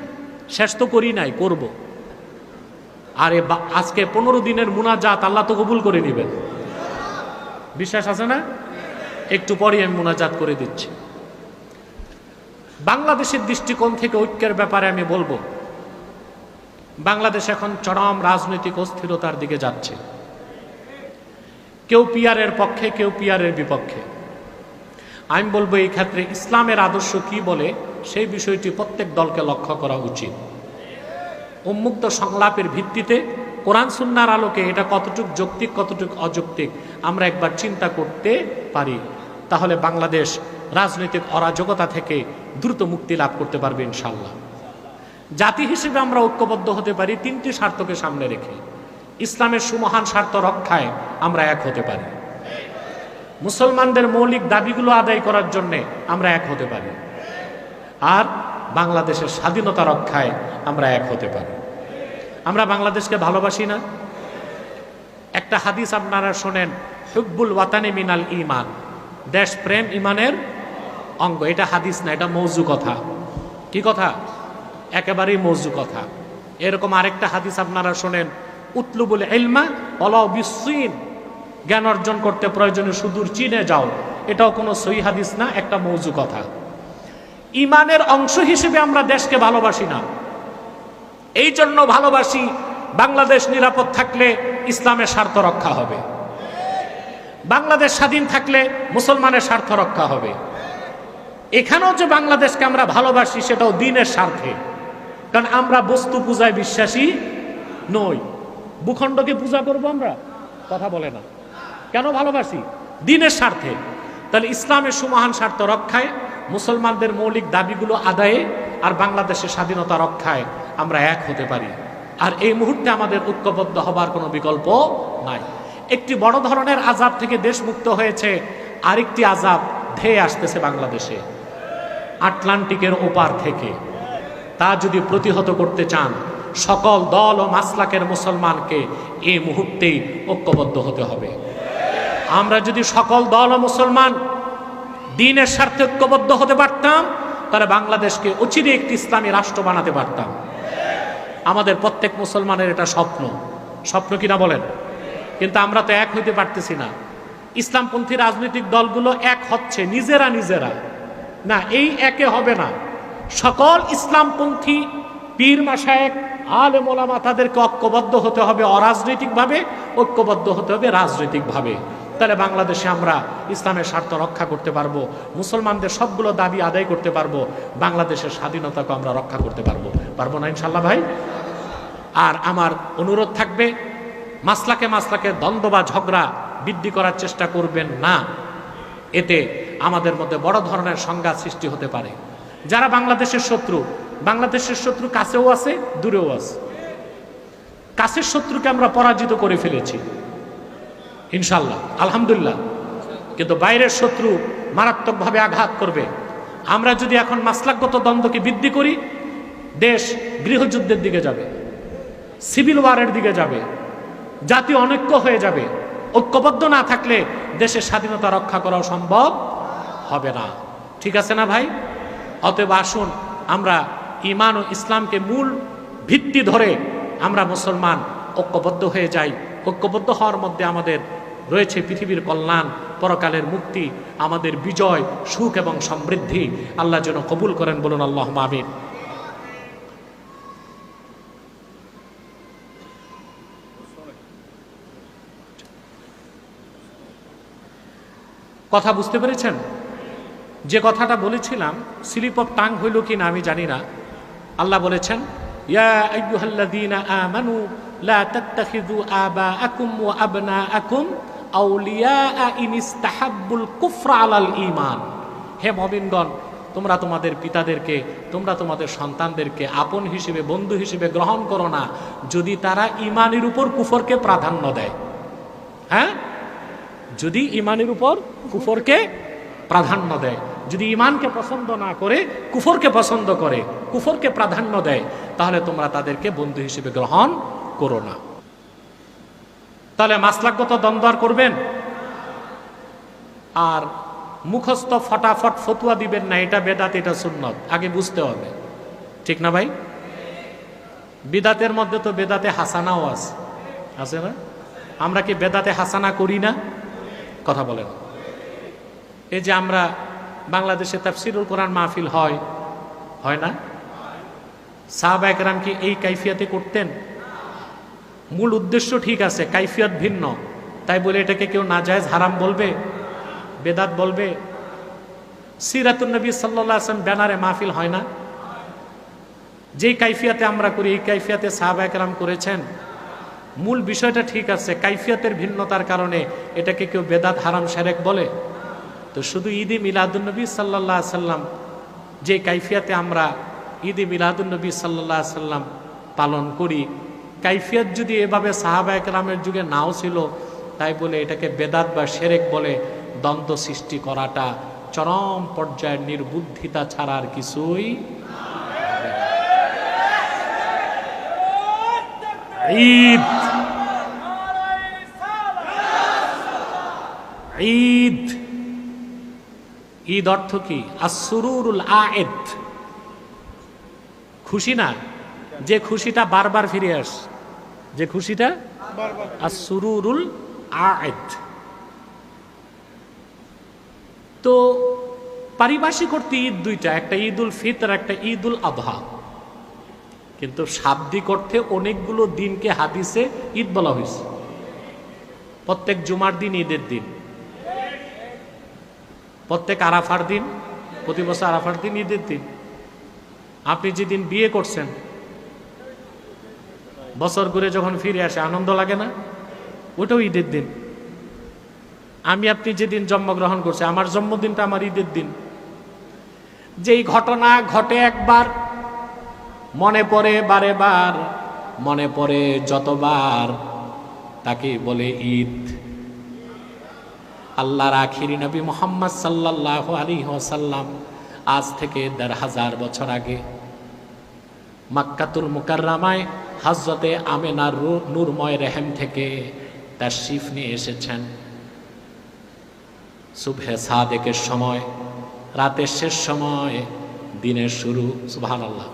শেষ তো করি নাই, করব। আরে আজকে 15 দিনের মুনাজাত আল্লাহ তো কবুল করে নেবেন, বিশ্বাস আছে না? একটু পরে আমি মুনাজাত করে দিচ্ছি। বাংলাদেশের দৃষ্টিকোণ থেকে ঐক্যের ব্যাপারে আমি বলবো, বাংলাদেশ এখন চরম রাজনৈতিক অস্থিরতার দিকে যাচ্ছে। কেউ পিয়ারের পক্ষে, কেউ পিয়ারের বিপক্ষে। আমি বলবো এই ক্ষেত্রে ইসলামের আদর্শ কি বলে সেই বিষয়টি প্রত্যেক দলকে লক্ষ্য করা উচিত। উন্মুক্ত সংলাপের ভিত্তিতে কোরআন সুন্নাহর আলোকে এটা কতটুক যৌক্তিক, কতটুক অযৌক্তিক আমরা একবার চিন্তা করতে পারি, তাহলে বাংলাদেশ রাজনৈতিক অরাজকতা থেকে দ্রুত মুক্তি লাভ করতে পারবে ইনশাল্লাহ। জাতি হিসেবে আমরা ঐক্যবদ্ধ হতে পারি তিনটি স্বার্থকে সামনে রেখে। ইসলামের সুমহান স্বার্থ রক্ষায় আমরা এক হতে পারি, মুসলমানদের মৌলিক দাবিগুলো আদায় করার জন্যে আমরা এক হতে পারি, আর বাংলাদেশের স্বাধীনতা রক্ষায় আমরা এক হতে পারি। আমরা বাংলাদেশকে ভালোবাসি না? একটা হাদিস আপনারা শোনেন, হুব্বুল ওয়াতানি মিনাল ঈমান, দেশ প্রেম ঈমানের অঙ্গ। এটা হাদিস না, এটা মৌজু কথা। কি কথা? একেবারেই মৌজু কথা। এরকম আরেকটা হাদিস আপনারা শোনেন, উতলুবুল ইলমা ওয়ালাউ বিসসিন, জ্ঞান অর্জন করতে প্রয়োজনে সুদূর চীনে যাও। এটাও কোনো সহিহ হাদিস না, একটা মৌজু কথা। ঈমানের অংশ হিসেবে আমরা দেশকে ভালোবাসি না। এই জন্য ভালোবাসি বাংলাদেশ নিরাপদ থাকলে ইসলামের স্বার্থ রক্ষা হবে, বাংলাদেশ স্বাধীন থাকলে মুসলমানের স্বার্থ রক্ষা হবে। এখানেও যে বাংলাদেশকে আমরা ভালোবাসি সেটাও দ্বীনের স্বার্থে, কারণ আমরা বস্তু পূজায় বিশ্বাসী নই। ভূখণ্ডকে পূজা করব আমরা? কথা বলে না। কেন ভালোবাসি? দ্বীনের স্বার্থে। তাহলে ইসলামের সুমহান স্বার্থ রক্ষায়, মুসলমানদের মৌলিক দাবিগুলো আদায়ে, আর বাংলাদেশের স্বাধীনতা রক্ষায় আমরা এক হতে পারি। আর এই মুহূর্তে আমাদের ঐক্যবদ্ধ হবার কোনো বিকল্প নাই। একটি বড় ধরনের আযাব থেকে দেশ মুক্ত হয়েছে, আরেকটি আযাব ধেয়ে আসতেছে বাংলাদেশে আটলান্টিকের ওপার থেকে। তা যদি প্রতিহত করতে চান, সকল দল ও মাসলাকের মুসলমানকে এই মুহূর্তেই ঐক্যবদ্ধ হতে হবে। আমরা যদি সকল দল ও মুসলমান দ্বীনের স্বার্থে ঐক্যবদ্ধ হতে পারতাম, তাহলে বাংলাদেশকে অচিরে একটি ইসলামী রাষ্ট্র বানাতে পারতাম। আমাদের প্রত্যেক মুসলমানের এটা স্বপ্ন, স্বপ্ন কিনা বলেন? কিন্তু আমরা তো এক হইতে পারতেছি না। ইসলামপন্থী রাজনৈতিক দলগুলো এক হচ্ছে নিজেরা নিজেরা না, এই একে হবে না। সকল ইসলামপন্থী পীর মাশায়েখ আলেম ওলামা তাদেরকে ঐক্যবদ্ধ হতে হবে অরাজনৈতিকভাবে, ঐক্যবদ্ধ হতে হবে রাজনৈতিকভাবে। তাহলে বাংলাদেশে আমরা ইসলামের স্বার্থ রক্ষা করতে পারবো, মুসলমানদের সবগুলো দাবি আদায় করতে পারবো, বাংলাদেশের স্বাধীনতাকে আমরা রক্ষা করতে পারবো। পারবো না ইনশাল্লাহ ভাই? আর আমার অনুরোধ থাকবে, মাসলাকে দ্বন্দ্ব বা ঝগড়া বৃদ্ধি করার চেষ্টা করবেন না। এতে আমাদের মধ্যে বড় ধরনের সংঘাত সৃষ্টি হতে পারে। যারা বাংলাদেশের শত্রু, বাংলাদেশের শত্রু কাছেও আছে, দূরেও আছে। কাছের শত্রুকে আমরা পরাজিত করে ফেলেছি ইনশাল্লাহ, আলহামদুলিল্লাহ। কিন্তু বাইরের শত্রু মারাত্মকভাবে আঘাত করবে। আমরা যদি এখন মাসলাকগত দ্বন্দ্বকে বৃদ্ধি করি, দেশ গৃহযুদ্ধের দিকে যাবে, সিভিল ওয়ারের দিকে যাবে, জাতীয় অনৈক্য হয়ে যাবে। ঐক্যবদ্ধ না থাকলে দেশের স্বাধীনতা রক্ষা করাও সম্ভব হবে না। ঠিক আছে না ভাই? অতএব আসুন আমরা ঈমান ও ইসলামকে মূল ভিত্তি ধরে আমরা মুসলমান ঐক্যবদ্ধ হয়ে যাই। ঐক্যবদ্ধ হওয়ার মধ্যে আমাদের রয়েছে পৃথিবীর কল্যাণ, পরকালের মুক্তি, আমাদের বিজয়, সুখ এবং সমৃদ্ধি। আল্লাহ যেন কবুল করেন, বলুন আল্লাহুম্মা আমিন। কথা বুঝতে পেরেছেন? যে কথাটা বলেছিলাম স্লিপ অফ টাং হইল কি না আমি জানি না। আল্লাহ বলেছেন, ইয়া আইয়ুহাল্লাযীনা আমানু লা তাত্তাখিযু আবাআকুম ওয়া আবনাআকুম আউলিয়া ইন ইসতাহাব্বুল কুফরা আলাল ঈমান। হে মুমিনগণ, তোমরা তোমাদের পিতাদেরকে, তোমরা তোমাদের সন্তানদেরকে আপন হিসেবে, বন্ধু হিসেবে গ্রহণ করো না যদি তারা ঈমানের উপর কুফরকে প্রাধান্য দেয়। হ্যাঁ, যদি ঈমানের উপর কুফরকে প্রাধান্য দেয়, যদি ঈমানকে পছন্দ না করে কুফরকে পছন্দ করে, কুফরকে প্রাধান্য দেয়, তাহলে তোমরা তাদেরকে বন্ধু হিসেবে গ্রহণ করো না। তাহলে মাসলাকগত দ্বন্দ্ব আর করবেন? আর মুখস্থ ফটাফট ফতুয়া দিবেন না, এটা বেদাত, এটা সুন্নত, আগে বুঝতে হবে। ঠিক না ভাই? বিদাতের মধ্যে তো বেদাতে হাসানাও আছে না? আমরা কি বেদাতে হাসানা করি না? কথা বলেন। এই যে আমরা বাংলাদেশে তাফসিরুল কোরআন মাহফিল হয় না? সাহাবায়ে কেরাম কি এই কাইফিয়াতে করতেন? মূল উদ্দেশ্য ঠিক আছে, কাইফিয়াত ভিন্ন। তাই বলে এটাকে কেউ নাজায়েজ হারাম বলবে, বেদাত বলবে? সিরাতুন নবী সাল্লাল্লাহু আলাইহি ওয়াসাল্লাম ব্যানারে মাহফিল হয় না? যেই কাইফিয়াতে আমরা করি এই কাইফিয়াতে সাহাবায়ে কেরাম করেছেন। মূল বিষয়টা ঠিক আছে, কাইফিয়াতের ভিন্নতার কারণে এটাকে কেউ বেদাত হারাম শিরক বলে? তো শুধু ঈদে মিলাদুন নবী সাল্লাল্লাহু আলাইহি ওয়াসাল্লাম যে কাইফিয়াতে আমরা ঈদে মিলাদুন নবী সাল্লাল্লাহু আলাইহি ওয়াসাল্লাম পালন করি, কাইফিয়াত যদি এভাবে সাহাবায়ে কেরামের যুগে নাও ছিল, তাই বলে এটাকে বেদাত বা শিরক বলে দ্বন্দ্ব সৃষ্টি করাটা চরম পর্যায়ের নির্বুদ্ধিতা ছাড়া আর কিছুই। ঈদ ঈদ ঈদ অর্থ কি? আসরুরুল আয়েদ, খুশি না, যে খুশিটা বারবার ফিরে আসে, যে খুশিটা আসরুরুল আয়েদ। তো পারিভাষিক অর্থে ঈদ দুইটা, একটা ঈদুল ফিতর, একটা ঈদুল আযহা। কিন্তু শাব্দিক অর্থে অনেকগুলো দিনকে হাদিসে ঈদ বলা হয়েছে। প্রত্যেক জুমার দিন ঈদের দিন, প্রত্যেক আরাফার দিন, প্রতি বছর আরাফার দিন ঈদের দিন। আপনি যেদিন বিয়ে করছেন, বছর ঘুরে যখন ফিরে আসে আনন্দ লাগে না? ওটাও ঈদের দিন। আমি আপনি যেদিন জন্মগ্রহণ করছি, আমার জন্মদিনটা আমার ঈদের দিন। যেই ঘটনা ঘটে একবার, মনে পড়ে বারে বার, মনে পড়ে যতবার, তাকে বলে ঈদ। আল্লাহর আখিরি নবী মুহাম্মদ সাল্লাল্লাহু আলাইহি ওয়াসাল্লাম আজ থেকে ১৫০০ বছর আগে মক্কাতুল মুকাররমায় হযরতে আমেনার নূরময় রেহেম থেকে তাশরিফ নিয়ে এসেছেন। সুবহে সাদেকের সময়, রাতের শেষ সময়, দিনের শুরু। সুবহানাল্লাহ।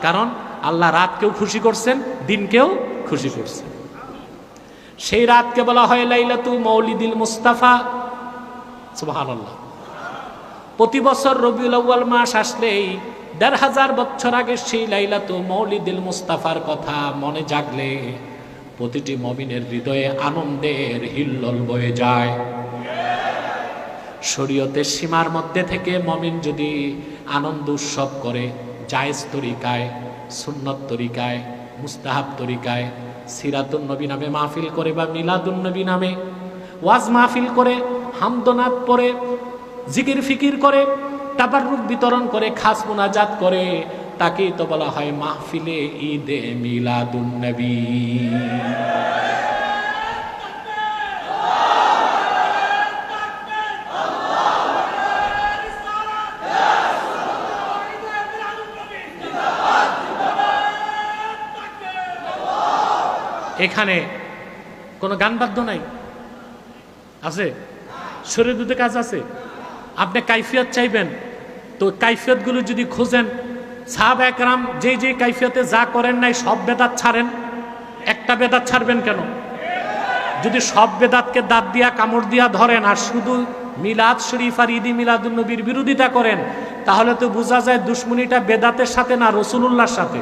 কারণ আল্লাহ রাতকেও খুশি করছেন, দিনকেও খুশি করছেন। সেই রাতকে বলা হয় লাইলাতু মাউলিদিল মুস্তাফা। সুবহানাল্লাহ। প্রতি বছর রবিউল আউয়াল মাস আসলেই ১৫০০ বছর আগে সেই লাইলাতু মাউলিদিল মুস্তাফার কথা মনে জাগলে প্রতিটি মুমিনের হৃদয়ে আনন্দের হিল্লোল বয়ে যায়। শরীয়তের সীমার মধ্যে থেকে মুমিন যদি আনন্দ উৎসব করে, জায়েজ তরিকায়, সুন্নত তরিকায়, মুস্তাহাব তরিকায়, সিরাতুন নবী নামে মাহফিল করে বা মিলাদুন নবী নামে ওয়াজ মাহফিল করে, হামদনাত পড়ে, জিকির ফিকির করে, তাবাররুক বিতরণ করে, খাস মুনাজাত করে, তাকেই তো বলা হয় মাহফিলে ঈদে মিলাদুন নবী। এখানে কোনো গান বাদ্য নাই, আছে? শরীয়তে কাজ আছে। আপনি কাইফিয়ত চাইবেন, তো কাইফিয়তগুলো যদি খোঁজেন, সাহাবায়ে কেরাম যে যে কাইফিয়তে যা করেন নাই সব বেদাত ছাড়েন। একটা বেদাত ছাড়বেন কেন? যদি সব বেদাতকে দাঁত দিয়া কামড় দিয়া ধরেন আর শুধু মিলাদ শরীফ আর ঈদে মিলাদুন নবীর বিরোধিতা করেন, তাহলে তো বোঝা যায় দুশ্মনীটা বেদাতের সাথে না, রাসূলুল্লাহর সাথে।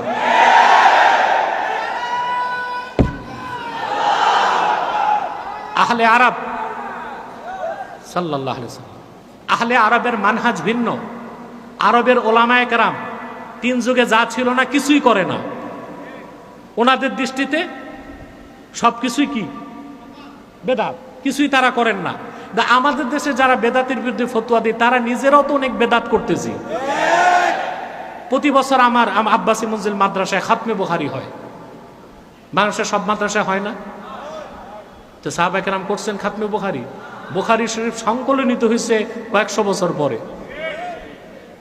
আহলে আরব সাল্লাল্লাহু আলাইহি ওয়াসাল্লাম, আহলে আরবের মানহাজ ভিন্ন। আরবের ওলামায়ে কেরাম 3 যুগে যা ছিল না কিছুই করে না। ওনাদের দৃষ্টিতে সবকিছুই কি? বেদাত। কিছুই তারা করেন না। আমাদের দেশে যারা বেদাতের বিরুদ্ধে ফতোয়া দেয়, তারা নিজেরাও তো অনেক বেদাত করতেছি। প্রতি বছর আমার আব্বাসী মঞ্জিল মাদ্রাসায় খাতমে বুখারী হয়। বাংলাদেশের সব মাদ্রাসায় হয় না। তো সাহাবায়ে কেরাম করছেন খাতমে বুখারী। বুখারী শরীফ সংকলনিত হয়েছে কয়েকশো বছর পরে।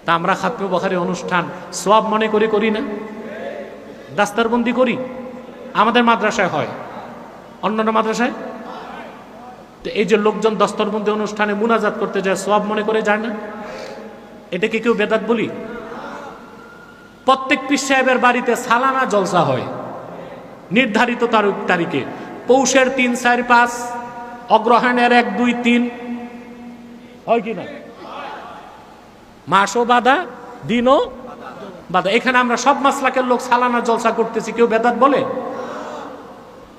তা আমরা খাতমে বুখারী অনুষ্ঠান সওয়াব মনে করি, করি না? দাস্তারবন্দি করি, আমাদের মাদ্রাসায় হয়, অন্যান্য মাদ্রাসায়। তো এই যে লোকজন দস্তরবন্দি অনুষ্ঠানে মুনাজাত করতে যায়, সওয়াব মনে করে যায় না? এটাকে কেউ বেদাত বলি? প্রত্যেক পীর সাহেবের বাড়িতে সালানা জলসা হয় নির্ধারিত তারিখে, পৌষের 3, 4, 5, অগ্রহায়ণের 1, 2, 3, হয় কি না? মাসও বাধা, দিনও বাধা। এখানে আমরা সব মাসলাকের লোক সালানা জলসা করতেছি, কেউ বেদাত বলে?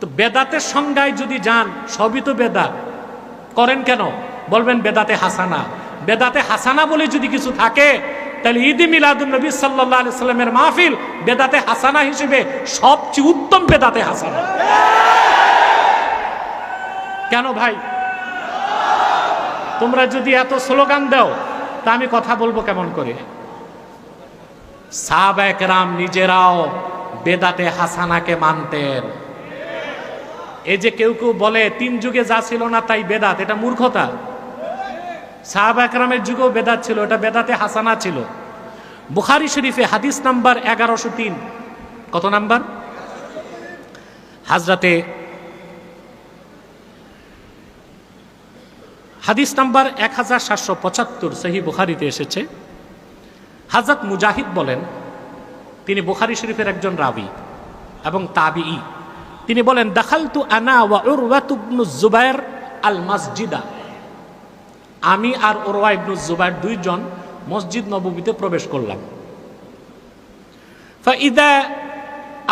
তো বেদাতের সংজ্ঞায় যদি যান, সবই তো বেদাত। করেন কেন? বলবেন বেদাতে হাসানা। বেদাতে হাসানা বলে যদি কিছু থাকে, তাহলে ঈদে মিলাদুন নবী সাল্লাল্লাহু আলাইহি সাল্লামের মাহফিল বেদাতে হাসানা হিসেবে সবচেয়ে উত্তম বেদাতে হাসানা। কেন ভাই? তোমরা যদি এত স্লোগান দাও, তা আমি কথা বলবো কেমন করে? সাহাবায়ে কেরাম নিজেরাও বেদাতে হাসানাকে মানতেন। এই যে কেউ কেউ বলে 3 যুগে যা ছিল না তাই বেদাত, এটা মূর্খতা। সাহাবায়ে কেরামের যুগেও বেদাত ছিল, এটা বেদাতে হাসানা ছিল। বুখারী শরীফে হাদিস নাম্বার 1103। কত নাম্বার? হাদিস নাম্বার 1775 সহিহ বুখারীতে এসেছে। হযরত মুজাহিদ বলেন, তিনি বুখারী শরীফের একজন রাবী এবং তাবিঈ। তিনি বলেন, দাখালতু আনা ওয়া উরওয়াতু ইবনু যুবাইর আল মসজিদা। আমি আর উরওয়া ইবনু যুবাইর দুইজন মসজিদ নববীতে প্রবেশ করলাম। ফাইদা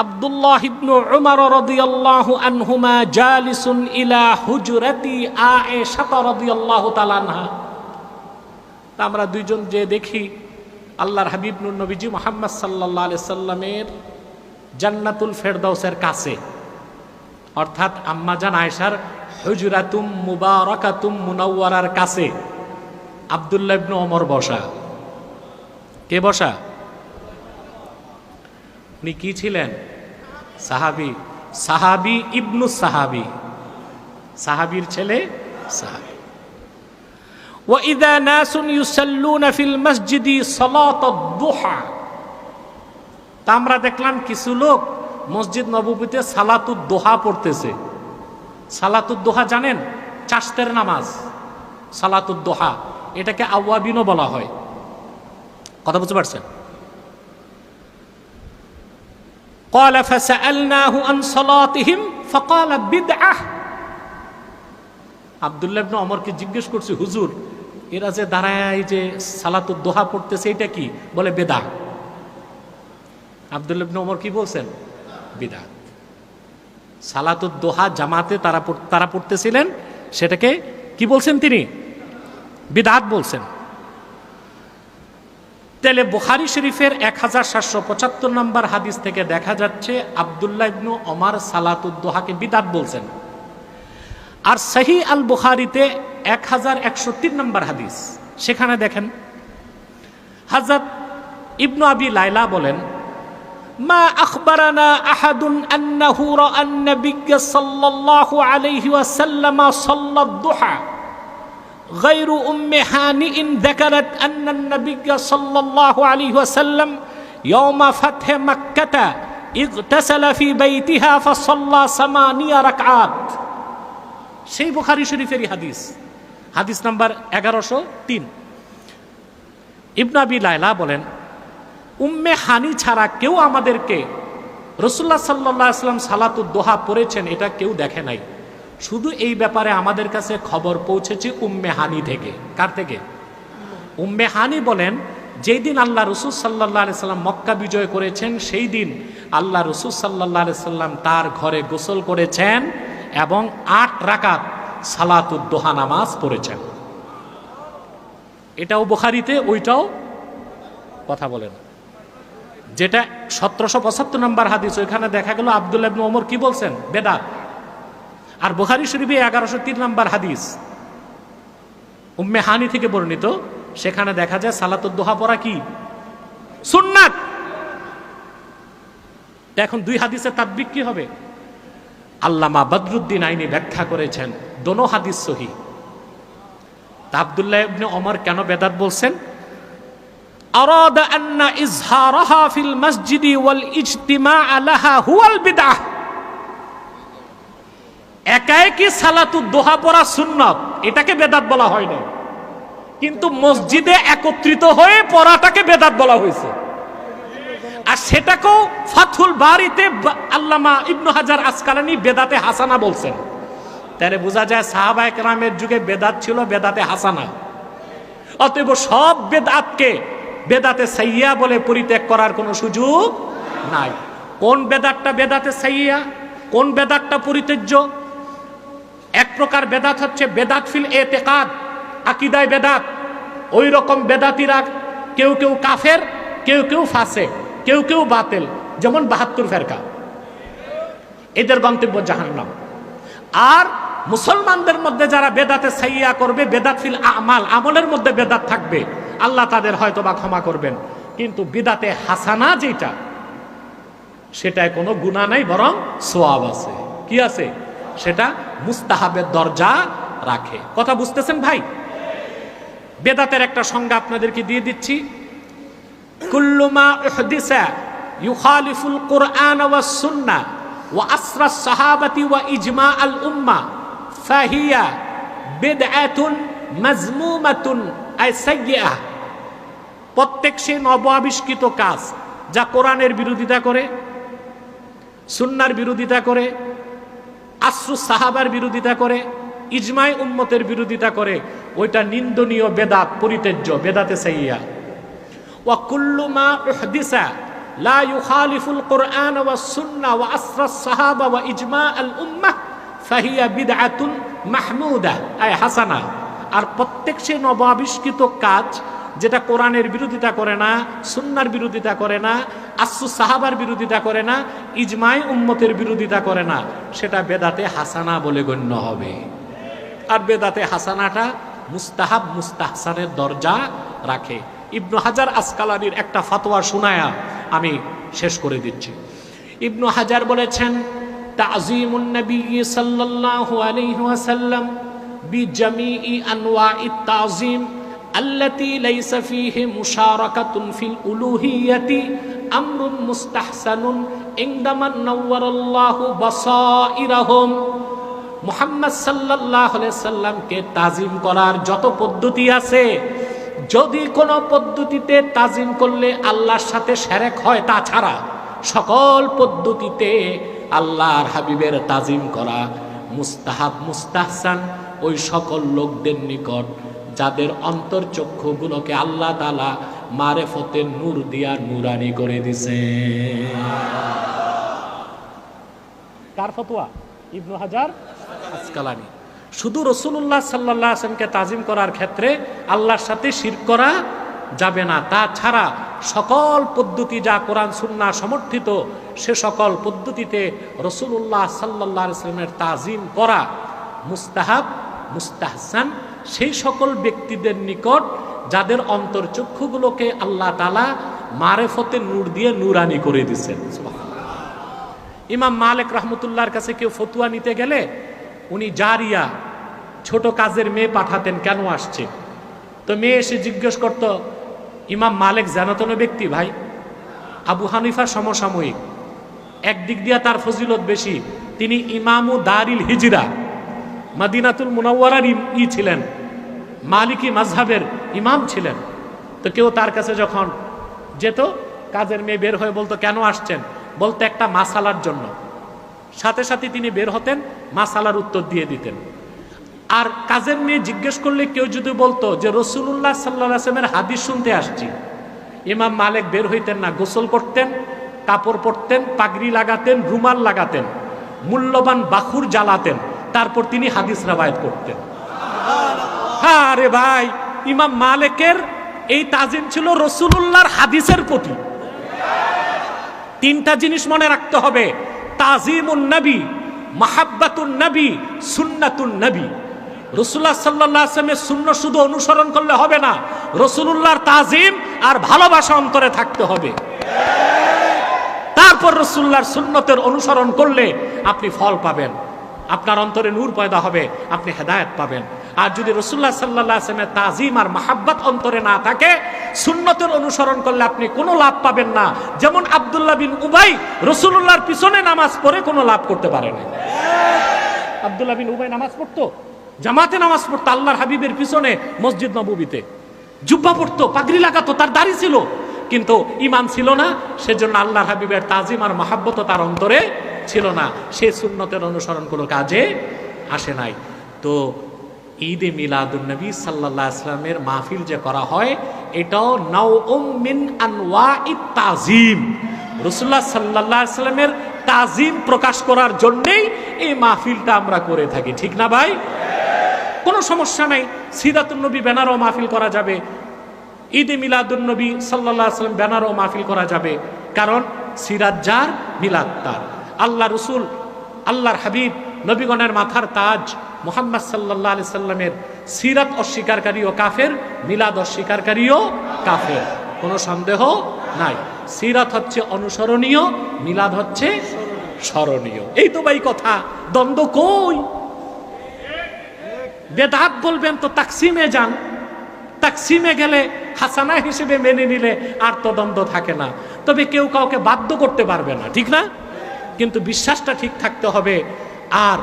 আব্দুল্লাহ ইবনু উমর রাদিয়াল্লাহু আনহুমা জালিসুন ইলা হুজরাতি আয়েশা রাদিয়াল্লাহু তাআলা আনহা। তা আমরা দুইজন যে দেখি আল্লাহর হাবিব নূর নবীজি মুহাম্মদ সাল্লাল্লাহু আলাইহি সাল্লামের জান্নাতুল ফেরদাউসের কাছে, অর্থাৎ আম্মাজান আয়েশার হুজরাতুম মুবারাকাতুম মুনাওয়ারার কাছে আব্দুল্লাহ ইবনে ওমর বসা। কে বসা? উনি কি ছিলেন? সাহাবী। সাহাবী ইবনু সাহাবী, সাহাবীর ছেলে সাহাবী। ওয়া ইযা নাসুন ইউসাল্লুনা ফিল মসজিদি সালাতাদ দুহা। তা আমরা দেখলাম কিছু লোক মসজিদ নববীতে সালাতুদ দোহা পড়তেছে। সালাতুদ দোহা জানেন? চাশতের নামাজ। সালাতুদ দোহা, এটাকে আওয়াবিনও বলা হয়। কথা বুঝতে পারছেন? قال فسألناه عن صلاتهم فقال بدعة। আব্দুল্লাহ ইবনে ওমরকে জিজ্ঞেস করছি, হুজুর এরা যে দাঁড়ায় যে সালাতুদ দোহা পড়তেছে এটা কি? বলে বেদাত। আব্দুল্লাহ ইবনে ওমর কি বলছেন? বিদআত। সালাতুদ দোহা জামাতে তারা পড়তেছিলেন, সেটাকে কি বলছেন তিনি? বিদআত বলছেন। তাহলে বুখারী শরীফের 1775 নম্বর হাদিস থেকে দেখা যাচ্ছে আব্দুল্লাহ ইবনে ওমর সালাতুদ দোহাকে বিদআত বলছেন। আর সহিহ আল বুখারীতে 1103 নম্বর হাদিস, সেখানে দেখেন হযরত ইবনু আবি লাইলা বলেন, মা আখবারানা আহাদুন আন্নাহু রাআন নবিয়্য সাল্লাল্লাহু আলাইহি ওয়াসাল্লাম সাল্লাদ দুহা غير أم هانئ ذكرت أن النبي صلى الله عليه وسلم يوم فتح مكة اغتسل في بيتها فصلى 8 ركعات। সেই বুখারী শরীফের হাদিস, হাদিস নাম্বার 1103। ইবনে আবি লাইলা বলেন, উম্মে হানি ছাড়া কেউ আমাদেরকে রাসূলুল্লাহ সাল্লাল্লাহু আলাইহি ওয়াসাল্লাম সালাতুদ দোহা পড়েছেন এটা কেউ দেখে নাই। শুধু এই ব্যাপারে আমাদের কাছে খবর পৌঁছেছে উম্মে হানি থেকে। কার থেকে? উম্মে হানি বলেন, যেই দিন আল্লাহ রাসূল সাল্লাল্লাহু আলাইহি সাল্লাম মক্কা বিজয় করেছেন, সেই দিন আল্লাহ রাসূল সাল্লাল্লাহু আলাইহি সাল্লাম তার ঘরে গোসল করেছেন এবং 8 রাকাত সালাতুদ দোহা নামাজ পড়েছেন। এটাও বুখারীতে, ওইটাও কথা বলেন। যেটা 1775 নম্বর হাদিস, ওইখানে দেখা গেল আব্দুল্লাহ ইবনে ওমর কি বলছেন? বেদাত। আর বুখারী শরীফে 1103 নম্বর হাদিস উম্মে হানি থেকে বর্ণিত, সেখানে দেখা যায় সালাতুদ দোহা পড়া কি? সুন্নাত। এখন দুই হাদিসের তাদবিক কি হবে? আল্লামা বদরুদ্দিন আইনি ব্যাখ্যা করেছেন দোনো হাদিস সহিহ। তা আব্দুল্লাহ ইবনে ওমর কেন বেদাত বলছেন? আরাদা আন্না ইজহারাহা ফিল মসজিদি ওয়াল ইজতিমা লাহা হুয়াল বিদআহ। একাই কি সালাতুদ দোহা পড়া সুন্নাত, এটাকে বেদাত বলা হয় না, কিন্তু মসজিদে একত্রিত হয়ে পড়াটাকে বেদাত বলা হয়েছে। আর সেটাকেও ফাথুল বারিতে আল্লামা ইবনু হাজার আসকালানী বেদাতে হাসানা বলছেন। তাহলে বোঝা যায় সাহাবায়ে কেরামের যুগে বেদাত ছিল, বেদাতে হাসানা। অতএব সব বেদাতকে বেদাতে সাইয়্যা বলে পরিত্যাগ করার কোনো সুযোগ নাই। কোন বেদাতটা বেদাতে সাইয়্যা? কোন বেদাতটা পরিত্যাজ্য? এক প্রকার বেদাত হচ্ছে বেদাত ফিল এতেকাদ, আকীদায় বেদাত। ওই রকম বেদাতিরা কেউ কেউ কাফের, কেউ কেউ ফাসিক, কেউ কেউ বাতিল, যেমন 72 ফেরকা, এদের গন্তব্য জাহান্নাম। আর মুসলমানদের মধ্যে যারা বেদাতে সাইয়্যা করবে, বেদাত ফিল আমাল, আমলের মধ্যে বেদাত থাকবে, আল্লাহ তাদের হয়তো বা ক্ষমা করবেন, কিন্তু বিদাতে হাসানা যেটা, সেটায় কোনো গুনাহ নাই, বরং সওয়াব আছে। কি আছে? সেটা মুস্তাহাবের দরজা রাখে। কথা বুঝতেছেন ভাই? বেদাতের একটা সংজ্ঞা আপনাদেরকে দিয়ে দিচ্ছি। কুল্লু মা উহদিসা ইউখালিফুল কুরআন ওয়াস সুন্নাহ ওয়া আসরাস সাহাবাতি ওয়া ইজমা আল উম্মাহ ফাহিয়া বিদআতুন মাজমুমাতুন আই সাইয়্যিআহ। প্রত্যেক সে নব আবিষ্কৃত কাজ যা কোরআনের বিরোধিতা করে, সুন্নাহর বিরোধিতা করে, আসরুস সাহাবার বিরোধিতা করে, ইজমাই উম্মতের বিরোধিতা করে, ওইটা নিন্দনীয় বেদাত, পরিত্যাজ্য, বেদাতে সাইয়্যা। ওয়া কুল্লু মা উহদিসা লা ইউখালিফুল কুরআন ওয়াস সুন্নাহ ওয়া আসরাস সাহাবা ওয়া ইজমা আল উম্মাহ ফাহিয়া বিদআতুন মাহমুদা আই হাসানা। আর প্রত্যেক সে নব আবিষ্কৃত কাজ যেটা কোরআনের বিরোধিতা করে না, সুন্নাহর বিরোধিতা করে না, আসরুস সাহাবার বিরোধিতা করে না, ইজমাই উম্মতের বিরোধিতা করে না, সেটা বেদাতে হাসানা বলে গণ্য হবে। আর বেদাতে হাসানাটা মুস্তাহাব, মুস্তাহসানের দরজা রাখে। ইবনু হাজার আসকালানির একটা ফতোয়া শোনায়া আমি শেষ করে দিচ্ছি। ইবনু হাজার বলেছেন, তাযীমুন নবী সাল্লাল্লাহু আলাইহি ওয়াসাল্লাম বিজামিই আনওয়াইত তাযীম আল্লাতী লাইসা ফীহি মুশারাকাতুন ফিল উলুহিয়্যাতি আমরুন মুস্তাহসানুন ইনদামান নাওয়ারাল্লাহু বাসাইরাহুম। মুহাম্মদ সাল্লাল্লাহু আলাইহি সাল্লামকে তাজিম করার যত পদ্ধতি আছে, যদি কোনো পদ্ধতিতে তাজিম করলে আল্লাহর সাথে শিরক হয়, তা ছাড়া সকল পদ্ধতিতে আল্লাহর হাবিবের তাজিম করা মুস্তাহাব, মুস্তাহসান ওই সকল লোকদের নিকট যাদের অন্তর চক্ষুগুলোকে আল্লাহ তাআলা মারেফতের নূর দিয়া নূরানি করে দিছে। কার ফতোয়া? ইবনু হাজার আসকালানি। শুধু রাসূলুল্লাহ সাল্লাল্লাহু আলাইহি ওয়াসাল্লামকে তাজিম করার ক্ষেত্রে আল্লাহর সাথে শিরক করা যাবে না, তাছাড়া সকল পদ্ধতি যা কোরআন সুন্নাহ সমর্থিত, সে সকল পদ্ধতিতে রাসূলুল্লাহ সাল্লাল্লাহু আলাইহি ওয়াসাল্লামের তাজিম করা মুস্তাহাব, মুস্তাহসান সেই সকল ব্যক্তিদের নিকট যাদের অন্তর চক্ষুগুলোকে আল্লাহ তাআলা মারেফতের নূর দিয়ে নূরানি করে দিয়েছেন। ইমাম মালিক রাহমাতুল্লাহর কাছে কেউ ফতোয়া নিতে গেলে উনি জারিয়া, ছোট কাজের মেয়ে পাঠাতেন, কেন আসছে? তো মেয়ে এসে জিজ্ঞেস করত, ইমাম মালিক জানাতন ব্যক্তি ভাই, আবু হানিফা সমসাময়িক, একদিক দিয়া তার ফজিলত বেশি, তিনি ইমামু দারিল হিজরা, মদিনাতুল মুনাওয়ারার ছিলেন, মালিকি মাযহাবের ইমাম ছিলেন। তো কেউ তার কাছে যখন যেত, কাজের মেয়ে বের হয়ে বলতো, কেন আসছেন? বলতে একটা মাসালার জন্য। সাথে সাথে তিনি বের হতেন, মাসালার উত্তর দিয়ে দিতেন। আর কাজের মেয়ে জিজ্ঞেস করলে কেউ যদি বলতো যে রাসূলুল্লাহ সাল্লাল্লাহু আলাইহি ওয়াসাল্লামের হাদিস শুনতে আসছি, ইমাম মালিক বের হইতেন না, গোসল করতেন, কাপড় পরতেন, পাগড়ি লাগাতেন, রুমাল লাগাতেন, মূল্যবান বাখুর জ্বালাতেন, তারপর তিনি হাদিস রওয়ায়াত করতেন। হ্যাঁ রে ভাই, ইমাম মালিকের এই তাজিম ছিল রাসূলুল্লাহর হাদিসের প্রতি। তিনটা জিনিস মনে রাখতে হবে: তাজিমুন নবী, মাহাব্বাতুন নবী, সুন্নাতুন নবী। রাসূলুল্লাহ সাল্লাল্লাহু আলাইহি ওয়াসাল্লামের সুন্নাহ শুধু অনুসরণ করলে হবে না, রাসূলুল্লাহর তাজিম আর ভালোবাসা অন্তরে থাকতে হবে। তারপর রাসূলুল্লাহর সুন্নতের অনুসরণ করলে আপনি ফল পাবেন, আপনার অন্তরে নূর পয়দা হবে, আপনি হেদায়েত পাবেন। আর যদি রাসূলুল্লাহ সাল্লাল্লাহু আলাইহি ওয়াসাল্লামের তাজিম আর মাহাব্বত অন্তরে না থাকে, সুন্নতের অনুসরণ করলে আপনি কোনো লাভ পাবেন না। যেমন আব্দুল্লাহ বিন উবাই রাসূলুল্লাহর পিছনে নামাজ পড়ে কোনো লাভ করতে পারে না। আব্দুল্লাহ বিন উবাই নামাজ পড়তো, জামাতে নামাজ পড়তো, আল্লাহর হাবিবের পিছনে মসজিদ নববীতে জুব্বা পড়তো, পাগড়ি লাগাতো, তার দাড়ি ছিল, কিন্তু ঈমান ছিল না। সেজন্য আল্লাহর হাবিবের তাজিম আর মাহাব্বত তার অন্তরে ছিল না, সে সুন্নতের অনুসরণ কোনো কাজে আসে নাই। তো ঈদে মিলাদুন নবী সাল্লাল্লাহু আলাইহি ওয়াসাল্লামের মাহফিল যে করা হয়, এটাও নাওউম মিন আনওয়াইত তাজিম। রাসূলুল্লাহ সাল্লাল্লাহু আলাইহি ওয়াসাল্লামের তাজিম প্রকাশ করার জন্যেই এই মাহফিলটা আমরা করে থাকি, ঠিক না ভাই? কোনো সমস্যা নাই। সিরাতুন নবী ব্যানারও মাহফিল করা যাবে, ঈদে মিলাদুন নবী সাল্লাল্লাহু আলাইহি ওয়াসাল্লাম ব্যানারও মাহফিল করা যাবে। কারণ সিরাত যার, মিলাদ তার। আল্লাহ রসুল, আল্লাহর হাবিব, নবীগণের মাথার তাজ মুহাম্মদ সাল্লাল্লাহু আলাইহি সাল্লামের সিরাত অস্বীকারীও কাফের, মিলাদ অস্বীকারীও কাফের, কোনো সন্দেহ নাই। সিরাত হচ্ছে অনুসরণীয়, মিলাদ হচ্ছে স্মরণীয়। এই তো ভাই কথা, দ্বন্দ্ব কই? বেদাত বলবেন তো তাকসিমে যান, তাকসিমে গেলে হাসানা হিসেবে মেনে নিলে আর তো দ্বন্দ্ব থাকে না। তবে কেউ কাউকে বাধ্য করতে পারবে না, ঠিক না? কিন্তু বিশ্বাসটা ঠিক থাকতে হবে। আর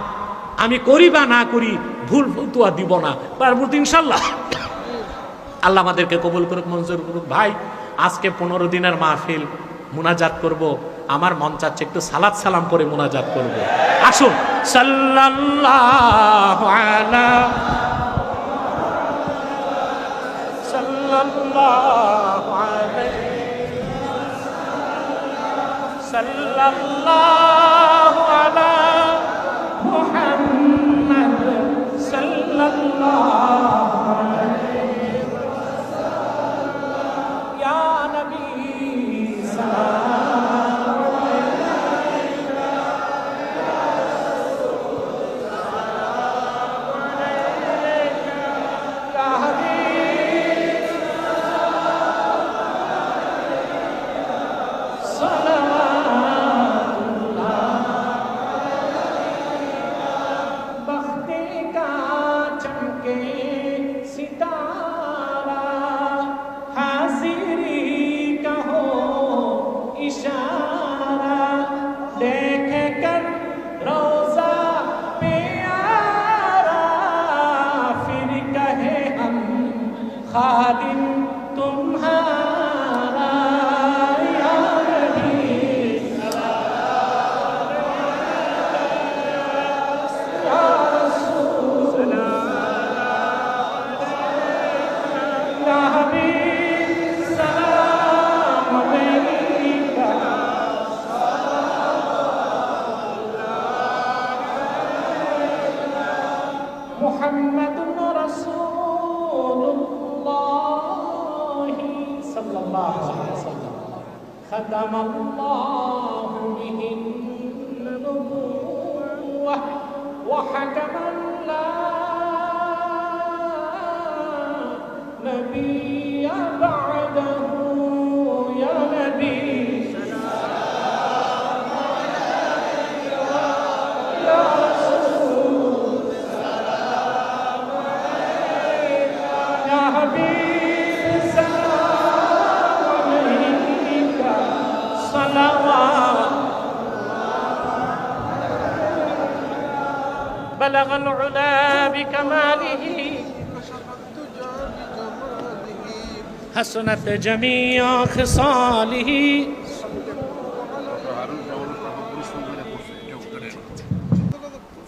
আমি করি বা না করি ভুল ফতুয়া দিব না, পারবো তো ইনশাল্লাহ। আল্লাহ আমাদেরকে কবুল করুক, মঞ্জুর করুক। ভাই আজকে 15 দিনের মাহফিল, মুনাজাত করব। আমার মন চাচ্ছে একটু সালাত সালাম করে মুনাজাত করব। আসুন, সাল্লাল্লাহু আলা সাল্লাল্লাহু আলাইহি সাল্লাল্লাহু আলা মুহাম্মদ সাল্লাল্লাহু আলাইহি ইয়া নবী সালাম আলাইকা ইয়া রাসূল সালাম আলাইকা ইয়া হাবিব खादिम तुम्हारा या नबी सलाम या रसूल सलाम या हबीब सलाम अलैका मुहम्मदुर रसूलुल्लाह सल्लल्लाहु अलैहि वसल्लम खतमल्लाहु बिहिन नबुव्वह व हकमन ला नबिय्य बअदहु या नबी सलाम अलैका या रसूल सलाम अलैका या हबीब सलाम अलैका सलावात بلغ العلا بكماله حسنت جميع خصاله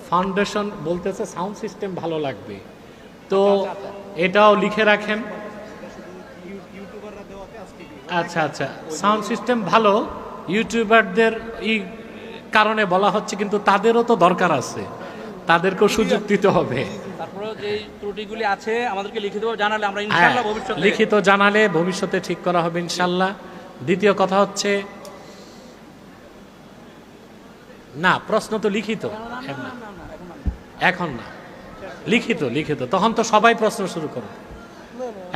ফাউন্ডেশন বলতেছে সাউন্ড সিস্টেম ভালো লাগবে, তো এটাও লিখে রাখেন। ইউটিউবাররা দেওয়াতে আজকে আচ্ছা আচ্ছা, সাউন্ড সিস্টেম ভালো, ইউটিউবারদের এই কারণে বলা হচ্ছে, কিন্তু তাদেরও তো দরকার আছে, তাদেরকেও সুযোগ দিতে হবে। তারপরে যে ত্রুটিগুলি আছে আমাদেরকে লিখিতভাবে জানালে আমরা ইনশাআল্লাহ ভবিষ্যতে লিখিত জানালে ভবিষ্যতে ঠিক করা হবে ইনশাল্লাহ। দ্বিতীয় কথা হচ্ছে, না প্রশ্ন তো লিখিত, এখন না, লিখিত লিখিত, তখন তো সবাই প্রশ্ন শুরু করবে।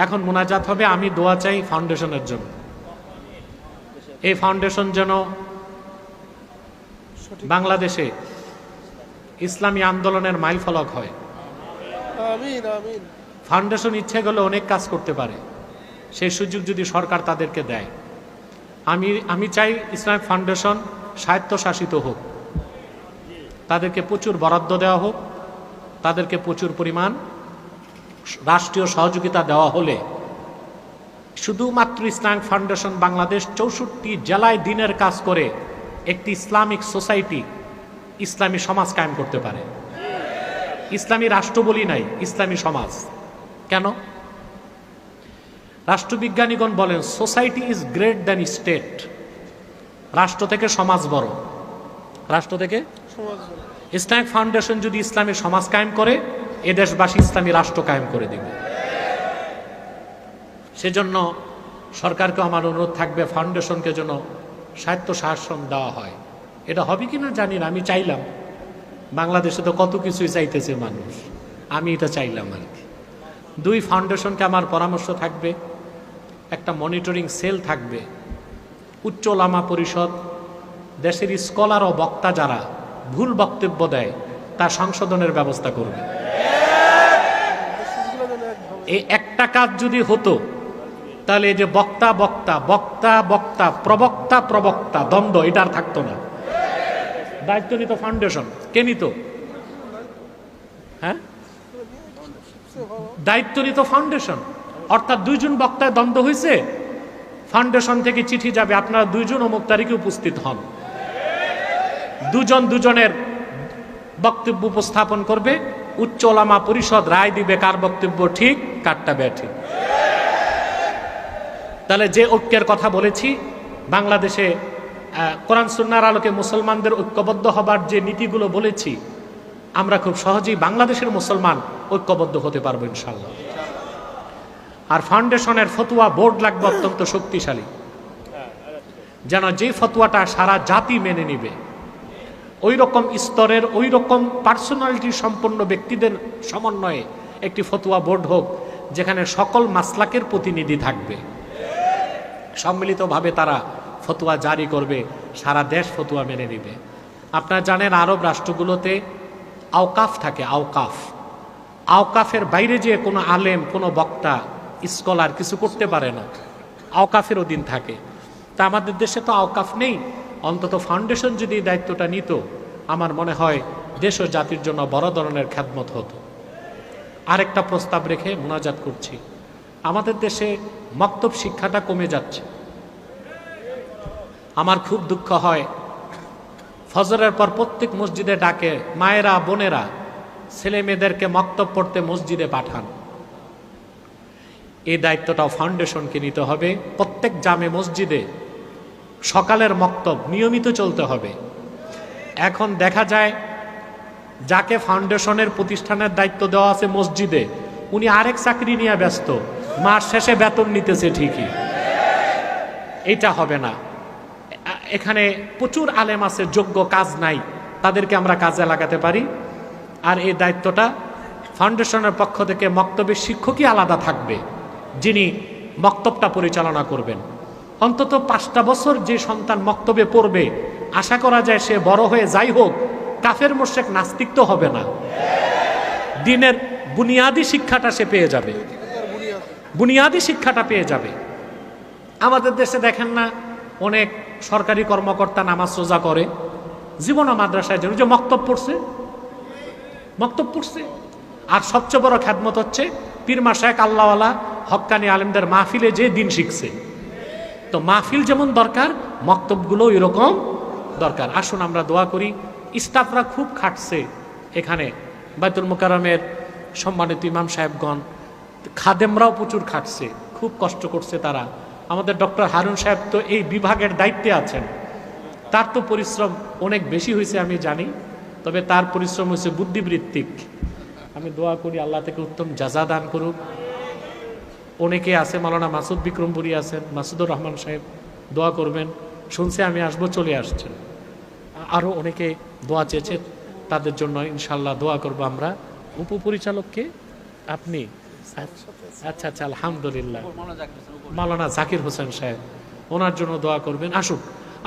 এখন মুনাজাত হবে। আমি দোয়া চাই ফাউন্ডেশনের জন্য, এই ফাউন্ডেশন যেন বাংলাদেশে ইসলামী আন্দোলনের মাইলফলক হয়। আমিন আমিন। ফাউন্ডেশন ইচ্ছে করলে অনেক কাজ করতে পারে, সেই সুযোগ যদি সরকার তাদেরকে দেয়। আমি চাই ইসলামিক ফাউন্ডেশন স্বায়ত্তশাসিত হোক, তাদেরকে প্রচুর বরাদ্দ দেওয়া হোক, তাদেরকে প্রচুর পরিমাণ রাষ্ট্রীয় সহযোগিতা দেওয়া হলে শুধুমাত্র ইসলামিক ফাউন্ডেশন বাংলাদেশ 64 জেলায় দিনের কাজ করে একটি ইসলামিক সোসাইটি, ইসলামী সমাজ কায়েম করতে পারে। ইসলামী রাষ্ট্র বলি নাই, ইসলামী সমাজ। কেন? রাষ্ট্রবিজ্ঞানীগণ বলেন society is great than state, রাষ্ট্র থেকে সমাজ বড়। রাষ্ট্র থেকে ইসলামিক ফাউন্ডেশন যদি ইসলামী সমাজ কায়েম করে, এ দেশবাসী ইসলামী রাষ্ট্র কায়েম করে দিবে। সেজন্য সরকারকে আমার অনুরোধ থাকবে, ফাউন্ডেশনকে যেন স্বায়ত্তশাসন দেওয়া হয়। এটা হবে কিনা জানি না, আমি চাইলাম। বাংলাদেশে তো কত কিছুই চাইতেছে মানুষ, আমি এটা চাইলাম আর কি। 2, ফাউন্ডেশনকে আমার পরামর্শ থাকবে, একটা মনিটরিং সেল থাকবে, উচ্চ ওলামা পরিষদ, দেশের স্কলার ও বক্তা যারা ভুল বক্তব্য দেয় তা সংশোধনের ব্যবস্থা করবে। এই একটা কাজ যদি হতো, তাহলে এই যে বক্তা বক্তা বক্তা বক্তা প্রবক্তা প্রবক্তা দ্বন্দ্ব, এটা আর থাকতো না। দায়িত্ব নিত ফাউন্ডেশন। কে নিত? হ্যাঁ, দায়িত্ব নিত ফাউন্ডেশন। অর্থাৎ 2 জন বক্তায় দ্বন্দ্ব হয়েছে, ফাউন্ডেশন থেকে চিঠি যাবে, আপনারা 2 জন অমুক তারিখে উপস্থিত হন। 2 জন 2 জনের বক্তব্য উপস্থাপন করবে, উচ্চ ওলামা পরিষদ রায় দিবে কার বক্তব্য ঠিক কারটা ব্যাঠিক। তাহলে যে ঐক্যের কথা বলেছি, বাংলাদেশে কোরআন সুন্নাহর আলোকে মুসলমানদের ঐক্যবদ্ধ হবার যে নীতিগুলো বলেছি, আমরা খুব সহজেই বাংলাদেশের মুসলমান ঐক্যবদ্ধ হতে পারবো ইনশাআল্লাহ। আর ফাউন্ডেশনের ফতোয়া বোর্ড লাগবে অত্যন্ত শক্তিশালী, যেন যে ফতোয়াটা সারা জাতি মেনে নিবে। ওই রকম স্তরের, ওই রকম পার্সোনালিটি সম্পন্ন ব্যক্তিদের সমন্বয়ে একটি ফতোয়া বোর্ড হোক, যেখানে সকল মাসলাকের প্রতিনিধি থাকবে। সম্মিলিতভাবে তারা ফতোয়া জারি করবে, সারা দেশ ফতোয়া মেনে নিবে। আপনারা জানেন আরব রাষ্ট্রগুলোতে আওকাফ থাকে। আওকাফের বাইরে যে কোনো আলেম, কোনো বক্তা, স্কলার কিছু করতে পারে না, আওকাফের অধীন থাকে। তা আমাদের দেশে তো আওকাফ নেই। অন্তত ফাউন্ডেশন যদি এই দায়িত্বটা নিত, আমার মনে হয় দেশ ও জাতির জন্য বড় ধরনের খেদমত হতো। আরেকটা প্রস্তাব রেখে মুনাজাত করছি, আমাদের দেশে মক্তব শিক্ষাটা কমে যাচ্ছে। আমার খুব দুঃখ হয়, ফজরের পর প্রত্যেক মসজিদে ডাকে, মায়েরা বোনেরা ছেলে মেয়েদেরকে মক্তব পড়তে মসজিদে পাঠান। এই দায়িত্বটাও ফাউন্ডেশনকে নিতে হবে। প্রত্যেক জামে মসজিদে সকালের মক্তব নিয়মিত চলতে হবে। এখন দেখা যায় যাকে ফাউন্ডেশনের প্রতিষ্ঠানের দায়িত্ব দেওয়া আছে মসজিদে, উনি আরেক চাকরি নিয়ে ব্যস্ত, মাস শেষে বেতন নিতেছে ঠিকই। এটা হবে না। এখানে প্রচুর আলেম আছে, যোগ্য, কাজ নাই, তাদেরকে আমরা কাজে লাগাতে পারি। আর এই দায়িত্বটা ফাউন্ডেশনের পক্ষ থেকে মক্তবের শিক্ষকই আলাদা থাকবে, যিনি মক্তবটা পরিচালনা করবেন। অন্তত 5টা বছর যে সন্তান মক্তবে পড়বে, আশা করা যায় সে বড় হয়ে যাই হোক, কাফের মুশরিক নাস্তিক তো হবে না। দিনের বুনিয়াদী শিক্ষাটা সে পেয়ে যাবে, বুনিয়াদী শিক্ষাটা পেয়ে যাবে। আমাদের দেশে দেখেন না, অনেক সরকারি কর্মকর্তা নামাজ রোজা করে, জীবনও মাদ্রাসায় যে মক্তব পড়ছে। আর সবচেয়ে বড় খেদমত হচ্ছে পীর মাশায়েখ আল্লাহওয়ালা হক্কানি আলেমদের মাহফিলে যে দিন শিখছে। তো মাহফিল যেমন দরকার, মক্তবগুলো এরকম দরকার। আসুন আমরা দোয়া করি। স্টাফরা খুব খাটছে এখানে, বাইতুল মুকাররমের সম্মানিত ইমাম সাহেবগণ, খাদেমরাও প্রচুর খাটছে, খুব কষ্ট করছে তারা। আমাদের ডক্টর হারুন সাহেব তো এই বিভাগের দায়িত্বে আছেন, তার তো পরিশ্রম অনেক বেশি হয়েছে আমি জানি, তবে তার পরিশ্রম হয়েছে বুদ্ধিবৃত্তিক। আমি দোয়া করি আল্লাহ থেকে উত্তম জাযা দান করুক। অনেকে আছে, মাওলানা মাসুদ বিক্রমপুরী আছেন, মাসুদুর রহমান সাহেব, দোয়া করবেন। শুনছে আমি আসবো, চলে আসছেন। আরও অনেকে দোয়া চেয়েছে, তাদের জন্য ইনশাল্লাহ দোয়া করব আমরা। উপপরিচালককে আপনি? আচ্ছা আচ্ছা, আলহামদুলিল্লাহ। মাওলানা জাকির হোসেন সাহেব, ওনার জন্য দোয়া করবেন। আসুন,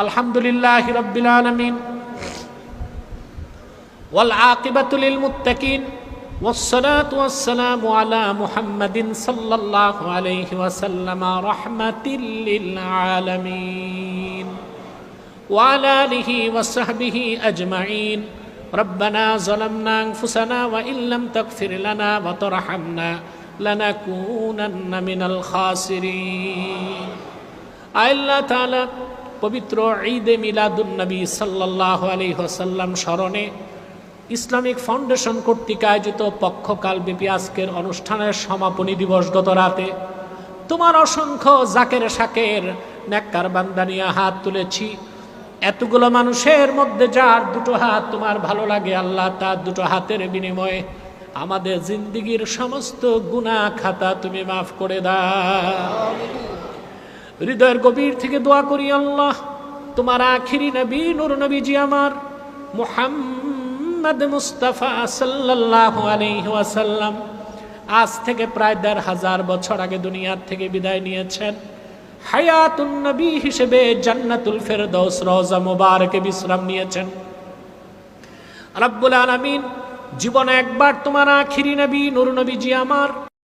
আলহামদুলিল্লাহি রাব্বিল আলামিন ওয়াল আকিবাতু লিল মুত্তাকিন والصلاة والسلام على محمد صلى الله عليه وسلم رحمة للعالمين وعلى آله وصحبه أجمعين ربنا ظلمنا أنفسنا وإن لم تغفر لنا وترحمنا لنكونن من الخاسرين আল্লাহ তাআলা পবিত্র ঈদে মিলাদুন নবী সাল্লাল্লাহু আলাইহি ওয়াসাল্লাম স্মরণে ইসলামিক ফাউন্ডেশন কর্তৃক আয়োজিত পক্ষকালব্যাপী আজকের অনুষ্ঠানের সমাপনী দিবস গত রাতে তোমার অসংখ্য জাকের শাকের নেককার বান্দা নিয়ে হাত তুলেছি। এতগুলো মানুষের মধ্যে যার দুটো হাত তোমার ভালো লাগে আল্লাহ তার দুটো হাতের বিনিময়ে আমাদের জিন্দেগীর সমস্ত গুনাহ খাতা তুমি মাফ করে দাও। হৃদয়ের গভীর থেকে দোয়া করি আল্লাহ তোমার আখিরি নবী নূর নবীজি আমার মুহাম্মদ মুস্তাফা সাল্লাল্লাহু আলাইহি ওয়াসাল্লাম আজ থেকে প্রায় ১৫০০ বছর আগে দুনিয়ার থেকে বিদায় নিয়েছেন। হায়াতুন নবী হিসেবে জান্নাতুল ফেরদৌস রওজা মুবারকে বিশ্রাম নিয়েছেন। রব্বুল আলামিন জীবনে একবার তোমার আখিরি নবী নূর নবীজি আমার